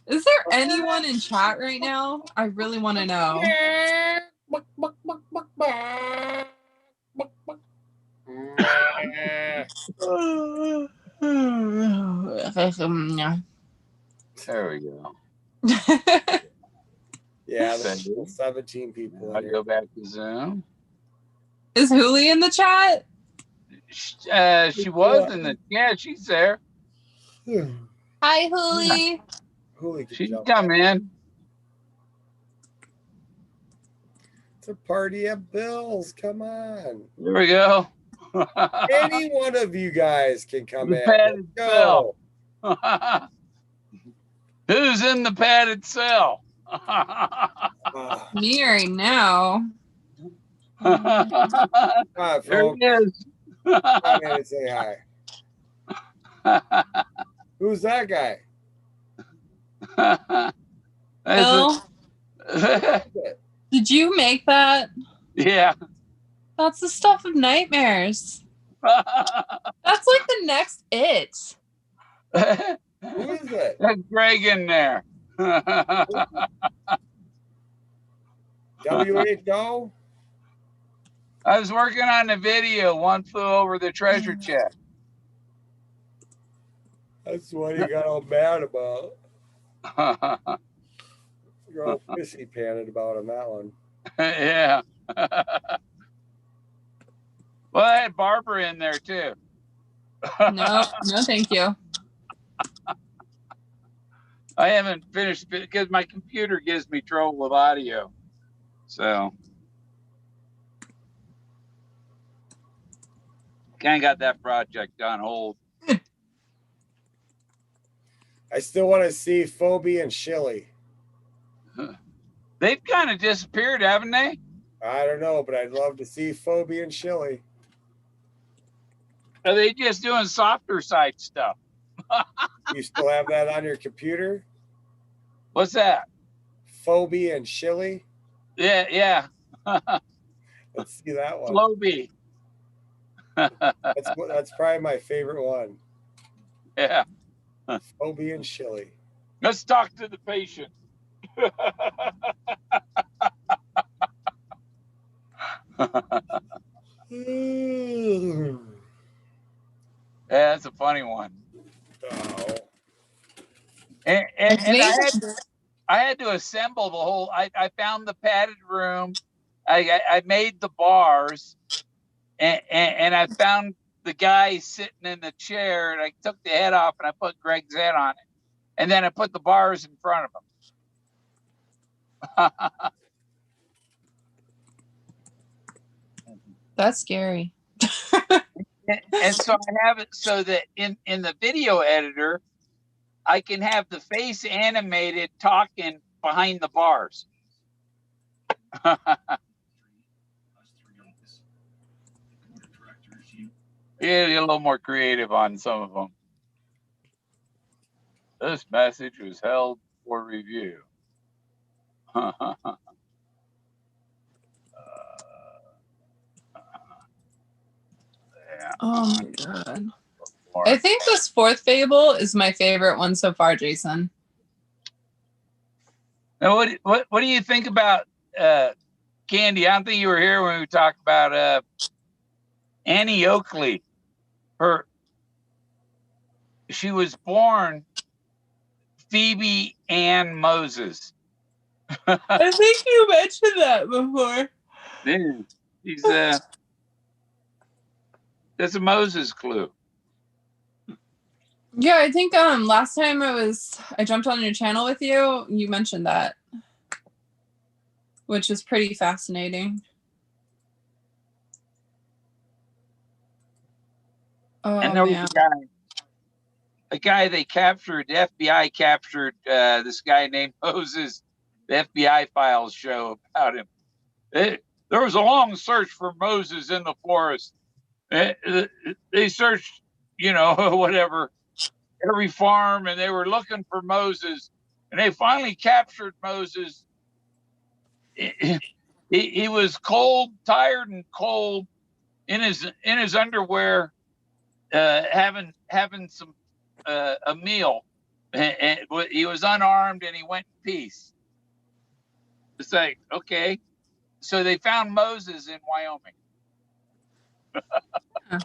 Is there anyone in chat right now? I really want to know. There we go. Yeah, there's 17 people. I go back to Zoom. Is Huli in the chat? She was in the. Yeah, she's there. Hi, Huli. She can come in. It's a party at Bill's. Come on. There we go. Any one of you guys can come in. Padded Let's cell. go. Who's in the padded cell? Me right now. Hi, There folks. he is. Come in and say hi. Who's that guy? Bill, did you make that? Yeah. That's the stuff of nightmares. That's like the next It. Who is it? That's Greg in there. WHO? I was working on the video. One flew over the treasure chest. That's what he got all mad about. You're all pissy panted about on that one. Yeah. Well, I had Barbara in there too. No, thank you. I haven't finished because my computer gives me trouble with audio. So kind of got that project on hold. I still want to see Phoebe and Shilly. They've kind of disappeared, haven't they? I don't know, but I'd love to see Phoebe and Shilly. Are they just doing softer side stuff? You still have that on your computer? What's that? Phoebe and Shilly? Yeah. Let's see that one. Sloby. That's probably my favorite one. Yeah. Phoebe and Shilly. Let's talk to the patient. Yeah, that's a funny one. Oh. And I had to assemble the whole. I found the padded room. I made the bars, and I found the guy sitting in the chair, and I took the head off and I put Greg's head on it, and then I put the bars in front of him. That's scary. And so I have it so that in the video editor, I can have the face animated talking behind the bars. Yeah, a little more creative on some of them. This message was held for review. Yeah. Oh my god. I think this fourth fable is my favorite one so far, Jason. Now, what do you think about Candy? I don't think you were here when we talked about Annie Oakley. She was born Phoebe Ann Moses. I think you mentioned that before. Dude, she's that's a Moses clue. Yeah, I think last time I jumped on your channel with you, you mentioned that, which is pretty fascinating. Oh, And there man. was a guy they captured, the FBI captured this guy named Moses. The FBI files show about him. There was a long search for Moses in the forest. They searched, whatever, every farm, and they were looking for Moses. And they finally captured Moses. He was cold, tired, and cold in his underwear, having some a meal. And he was unarmed, and he went in peace. It's like, okay, so they found Moses in Wyoming. Huh.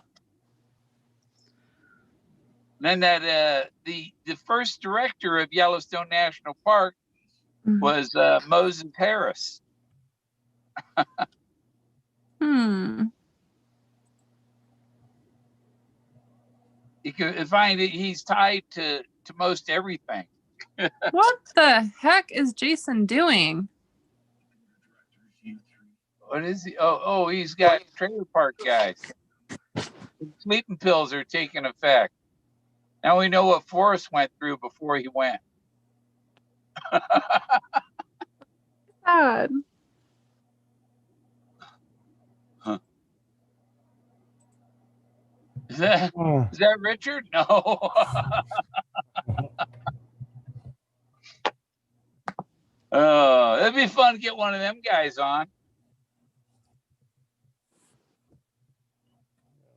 Then that the first director of Yellowstone National Park was Moses Harris. You can find it. He's tied to most everything. What the heck is Jason doing? What is he? Oh, he's got trailer park guys. Sleeping pills are taking effect. Now we know what Forrest went through before he went. Sad. Huh. Is that Richard? No. Oh, it'd be fun to get one of them guys on.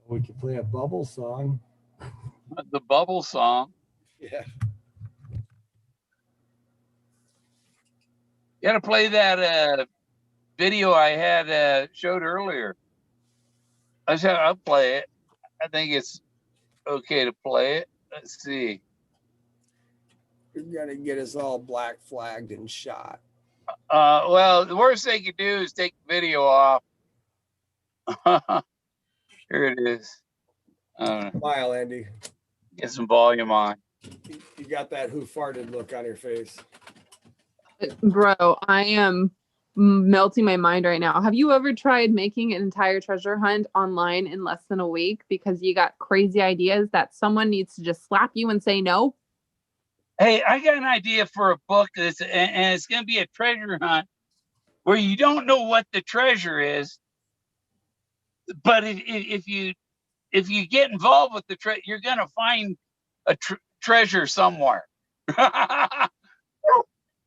We could play a bubble song. The bubble song. Yeah. You gotta play that video I had showed earlier. I'll play it. I think it's okay to play it. Let's see. You're gonna get us all black flagged and shot. Well, the worst they could do is take the video off. Here it is. Smile, Andy. Get some volume on. You got that who farted look on your face. Bro, I am melting my mind right now. Have you ever tried making an entire treasure hunt online in less than a week because you got crazy ideas that someone needs to just slap you and say no? Hey, I got an idea for a book and it's going to be a treasure hunt where you don't know what the treasure is, but if you get involved with the treasure, you're going to find a treasure somewhere.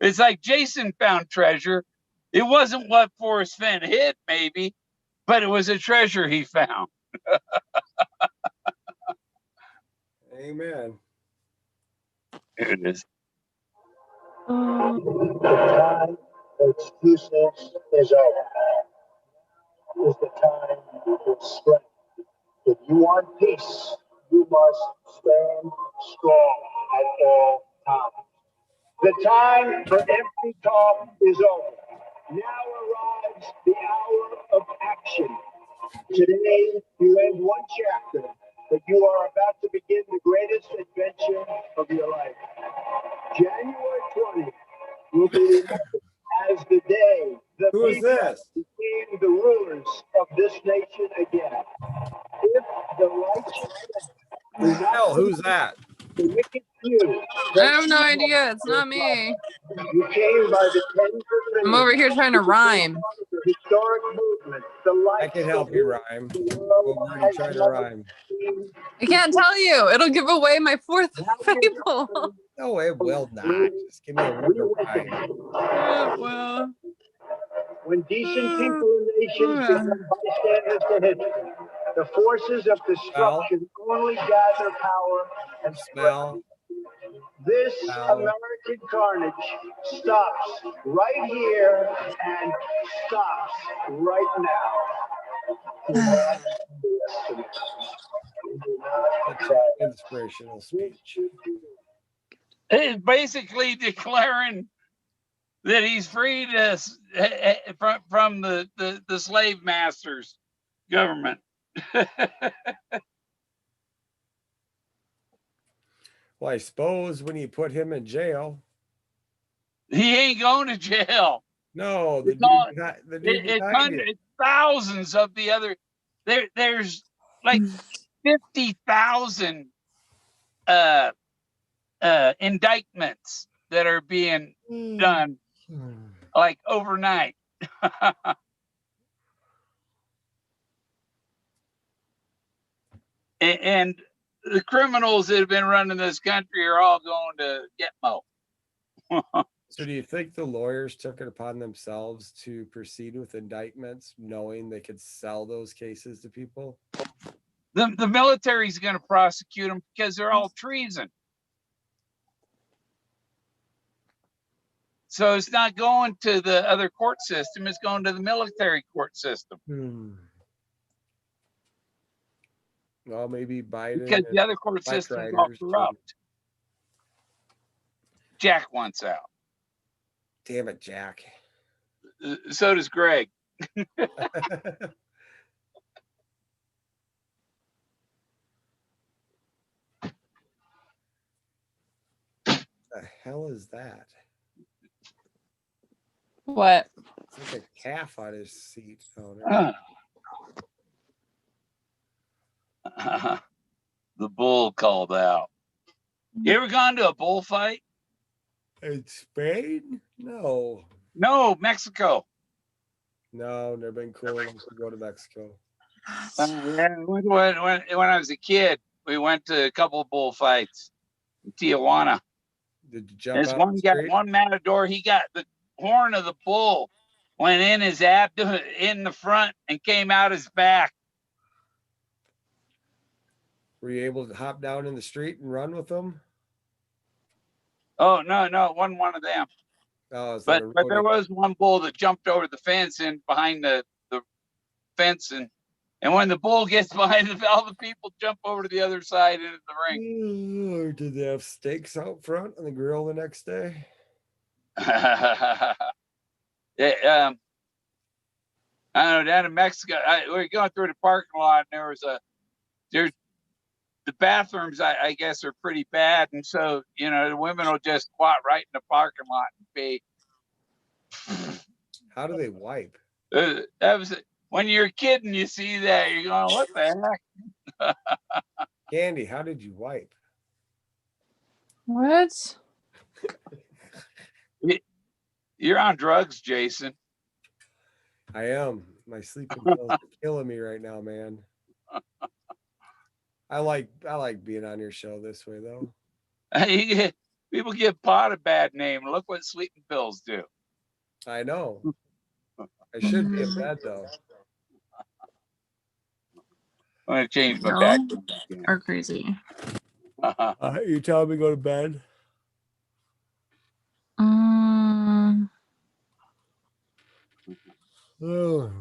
It's like Jason found treasure. It wasn't what Forrest Fenn hid, maybe, but it was a treasure he found. Amen. Here it is. The time for excuses is over. Is the time for strength. If you want peace, you must stand strong at all times. The time for empty talk is over. Now arrives the hour of action. Today, you end one chapter, but you are about to begin the greatest adventure of your life. January 20th will be remembered as the day the Who is people this? became the rulers of this nation again. If the right Who's that? The wicked few. I have no idea. It's not me. You came by the tens of I'm millions. over here trying to rhyme. The historic movement, the life. I can help you rhyme. Over and try to rhyme. I can't tell you. It'll give away my fourth fable. No, it will not. Just give me a word of rhyme. Well, When decent people and nations become bystanders to history, the forces of destruction only gather power and Smell. this Wow. American carnage stops right here and stops right now. That's an inspirational speech. It's basically declaring that he's freed us from the slave masters government. Well, I suppose when you put him in jail. He ain't going to jail. No, the It's all- dude, the dude It's behind you. hundreds, thousands of the other. There's like 50,000 indictments that are being done like overnight. And the criminals that have been running this country are all going to Gitmo. So do you think the lawyers took it upon themselves to proceed with indictments knowing they could sell those cases to people? The military's going to prosecute them because they're all treason. So it's not going to the other court system, it's going to the military court system. Well, maybe Biden. Because the other court system is all corrupt. Jack wants out. Damn it, Jack. So does Greg. The hell is that? what? It's like a calf on his seat. Oh, no. The bull called out. You ever gone to a bullfight? In Spain? No. No, Mexico. No, never been cool enough to go to Mexico. When I was a kid, we went to a couple of bullfights in Tijuana. Did you jump There's out one the guy, street? one matador, he got the horn of the bull, went in his abdomen, in the front, and came out his back. Were you able to hop down in the street and run with them? Oh, no, it wasn't one of them. Oh, it's But like a there rodeo. was one bull that jumped over the fence and behind the fence. And when the bull gets behind all the people jump over to the other side into the ring. Or did they have steaks out front on the grill the next day? I don't know, down in Mexico, we were going through the parking lot, and there's the bathrooms, I guess, are pretty bad, and so the women will just squat right in the parking lot and pee. How do they wipe? That was when you're a kid and you see that, you're going, "What the heck?" Candy, how did you wipe? What? You're on drugs, Jason. I am. My sleeping pills are killing me right now, man. I like being on your show this way, though. People give pot a bad name. Look what sleeping pills do. I know. I should be in bed, though. I'm going to change my No. background again. Are crazy. You telling me to go to bed? Oh.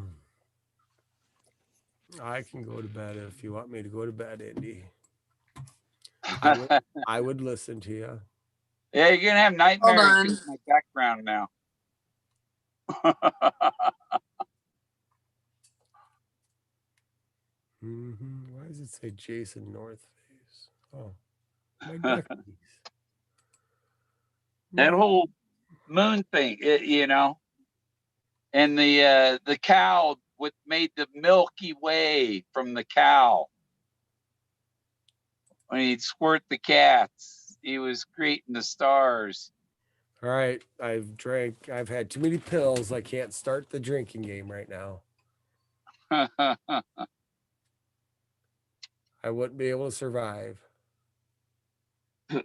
I can go to bed if you want me to go to bed, Indy. I would listen to you. Yeah, you're going to have nightmares on. in my background now. Why does it say Jason North Face? Oh, my neck piece. That whole moon thing, and the cow made the Milky Way from the cow. when he'd squirt the cats. He was creating the stars. All right, I've had too many pills. I can't start the drinking game right now. I wouldn't be able to survive. But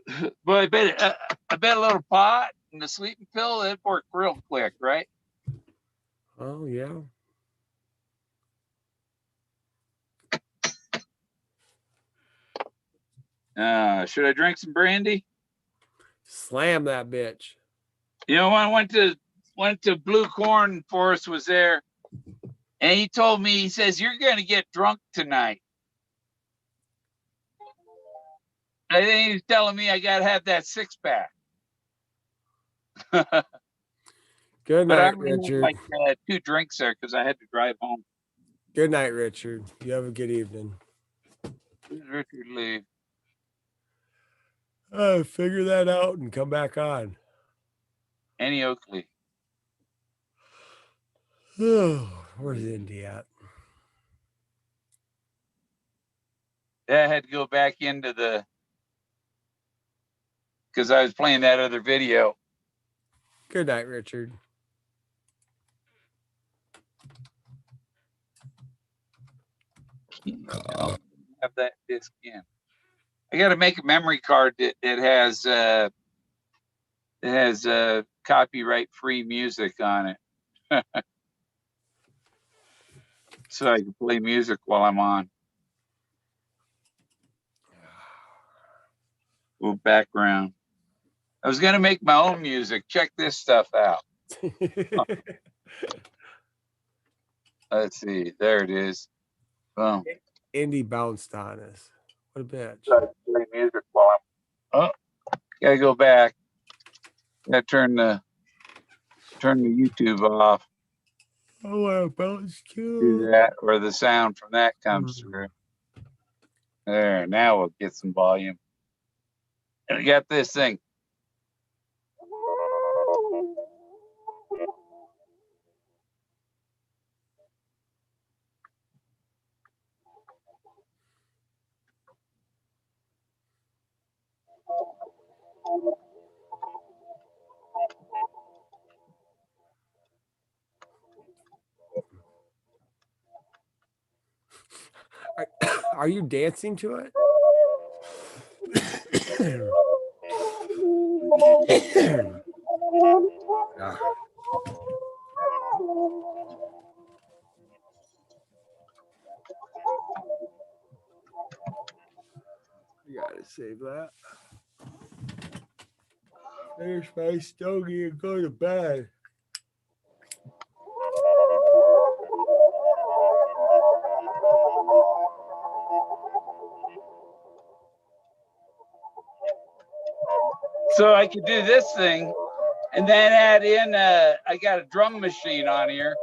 I bet a little pot and the sleeping pill, it'd work real quick, right? Oh yeah. Should I drink some brandy? Slam that bitch. You know, when I went to Blue Corn, Forrest was there, and he told me, he says, "You're going to get drunk tonight." I think he was telling me I got to have that 6-pack. Good But I night, only had Richard. like 2 drinks there because I had to drive home. Good night, Richard. You have a good evening. Richard leave. Figure that out and come back on. Annie Oakley. Where's Indy at? Yeah, I had to go back into because I was playing that other video. Good night, Richard. Have that disc in. I got to make a memory card that has copyright free music on it, so I can play music while I'm on. Little background. I was gonna make my own music. Check this stuff out. Let's see. There it is. Boom. Indy bounced on us. What a bitch. So I can play music while I'm. Oh, gotta go back. Gotta turn the YouTube off. Oh, I bounced Do too. that, or the sound from that comes through. There. Now we'll get some volume. And we got this thing. Are you dancing to it? You gotta save that. Finish my stogie and go to bed. So I could do this thing and then add in, I got a drum machine on here.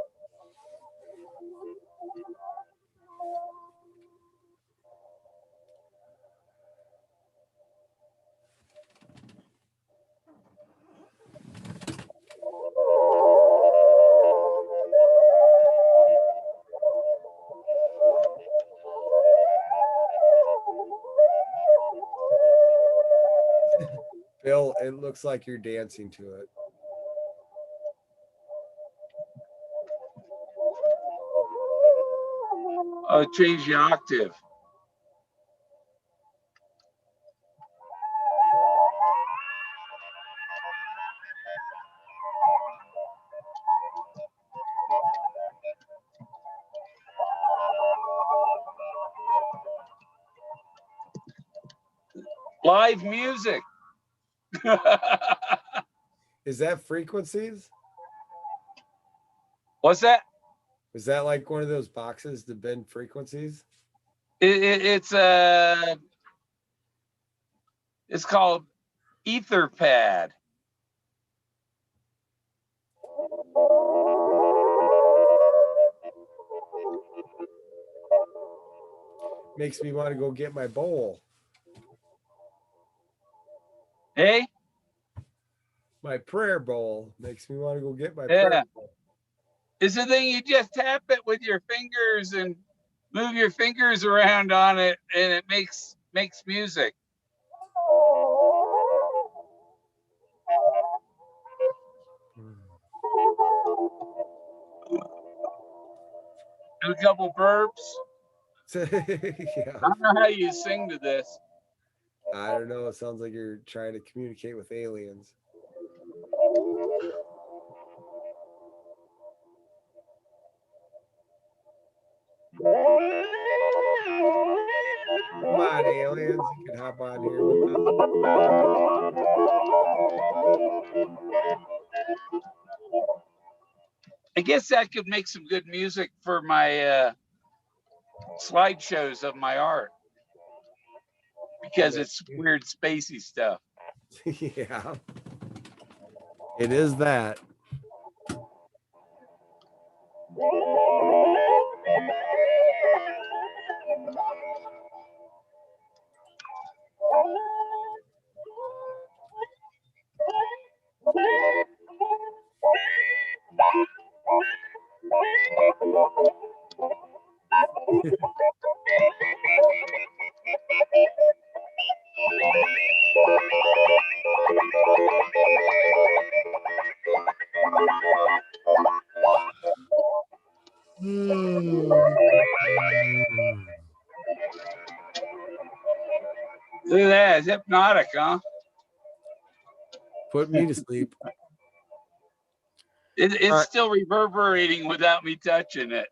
Bill, it looks like you're dancing to it. Oh, change the octave. Live music. Is that frequencies? What's that? Is that like one of those boxes to bend frequencies? It's called Etherpad. Makes me want to go get my bowl. Hey? My prayer bowl makes me want to go get my Yeah. prayer bowl. It's the thing, you just tap it with your fingers and move your fingers around on it, and it makes makes music. Do a couple burps. Yeah. I don't know how you sing to this. I don't know. It sounds like you're trying to communicate with aliens. Come on, aliens. You can hop on here with us. I guess that could make some good music for my slideshows of my art because it's weird spacey stuff. Yeah. It is that. Look at that. It's hypnotic, huh? Put me to sleep. It's still reverberating without me touching it.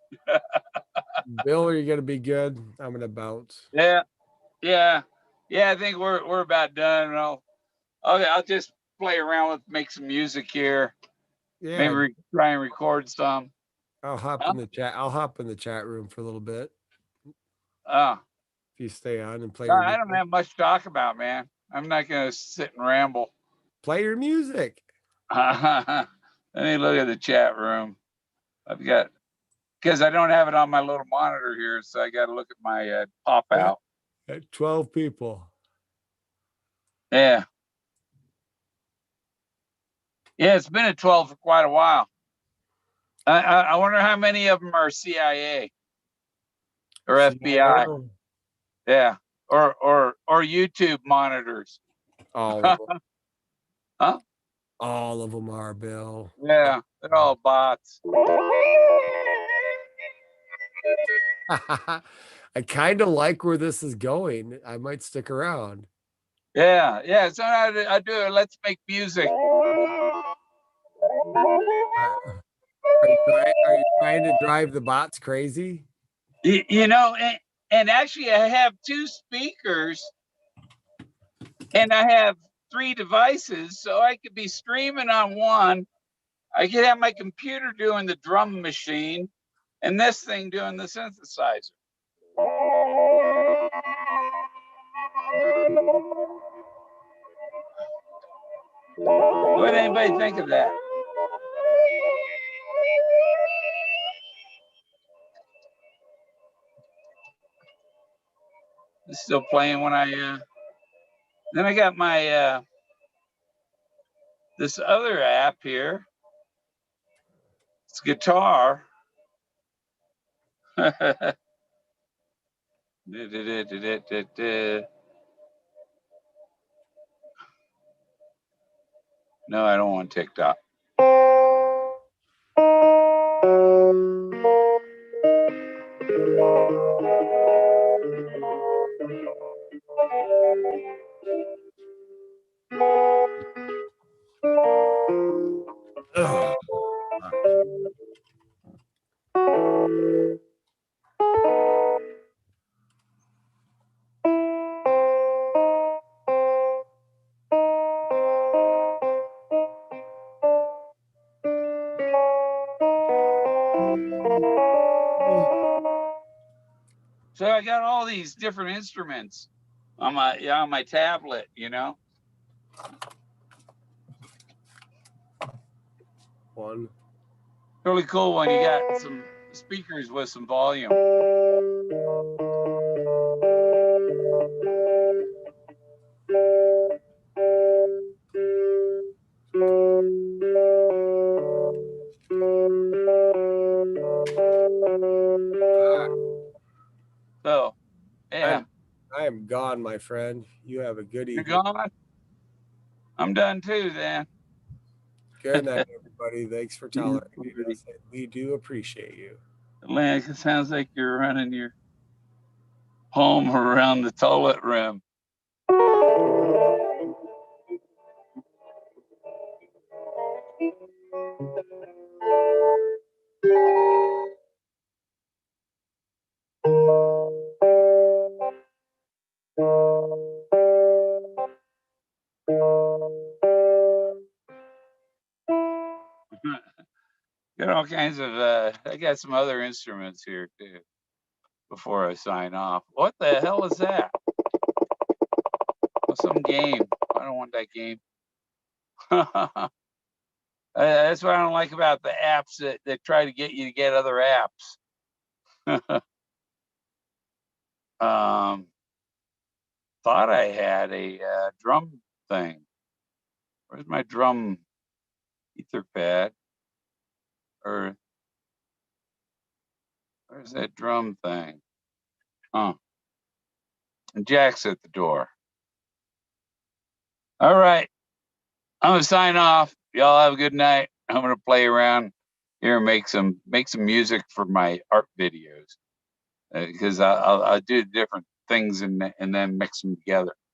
Bill, are you gonna be good? I'm gonna bounce. Yeah. I think we're about done. I'll just play around with, make some music here. Yeah. Maybe try and record some. I'll hop in the chat. I'll hop in the chat room for a little bit. If you stay on and play. I don't have much to talk about, man. I'm not gonna sit and ramble. Play your music. Let me look at the chat room. I've got, because I don't have it on my little monitor here, so I got to look at my pop out. 12 people. Yeah, it's been at 12 for quite a while. I wonder how many of them are CIA or FBI. Yeah, or YouTube monitors. All of them. Huh? All of them are, Bill. Yeah, they're all bots. I kind of like where this is going. I might stick around. Yeah. So I do it. Let's make music. Are you trying to drive the bots crazy? You know, and actually I have 2 speakers and I have 3 devices, so I could be streaming on one. I could have my computer doing the drum machine and this thing doing the synthesizer. What did anybody think of that? It's still playing when I then I got my this other app here. It's guitar. No, I don't want TikTok. So I got all these different instruments on my tablet, you know. One. Really cool when you got some speakers with some volume. So, yeah. I am gone. gone, my friend. You have a good You're evening. gone? I'm done too, then. Good night, everybody. Thanks for tolerating us. We do appreciate you. Atlantic, it sounds like you're running your home around the toilet rim. Got all kinds of I got some other instruments here too before I sign off. What the hell is that? Oh, some game. I don't want that game. That's what I don't like about the apps that try to get you to get other apps. Thought I had a drum thing. Where's my drum ether pad? Or where's that drum thing? Huh. And Jack's at the door. All right. I'm gonna sign off. Y'all have a good night. I'm gonna play around here and make some music for my art videos because I'll do different things and then mix them together.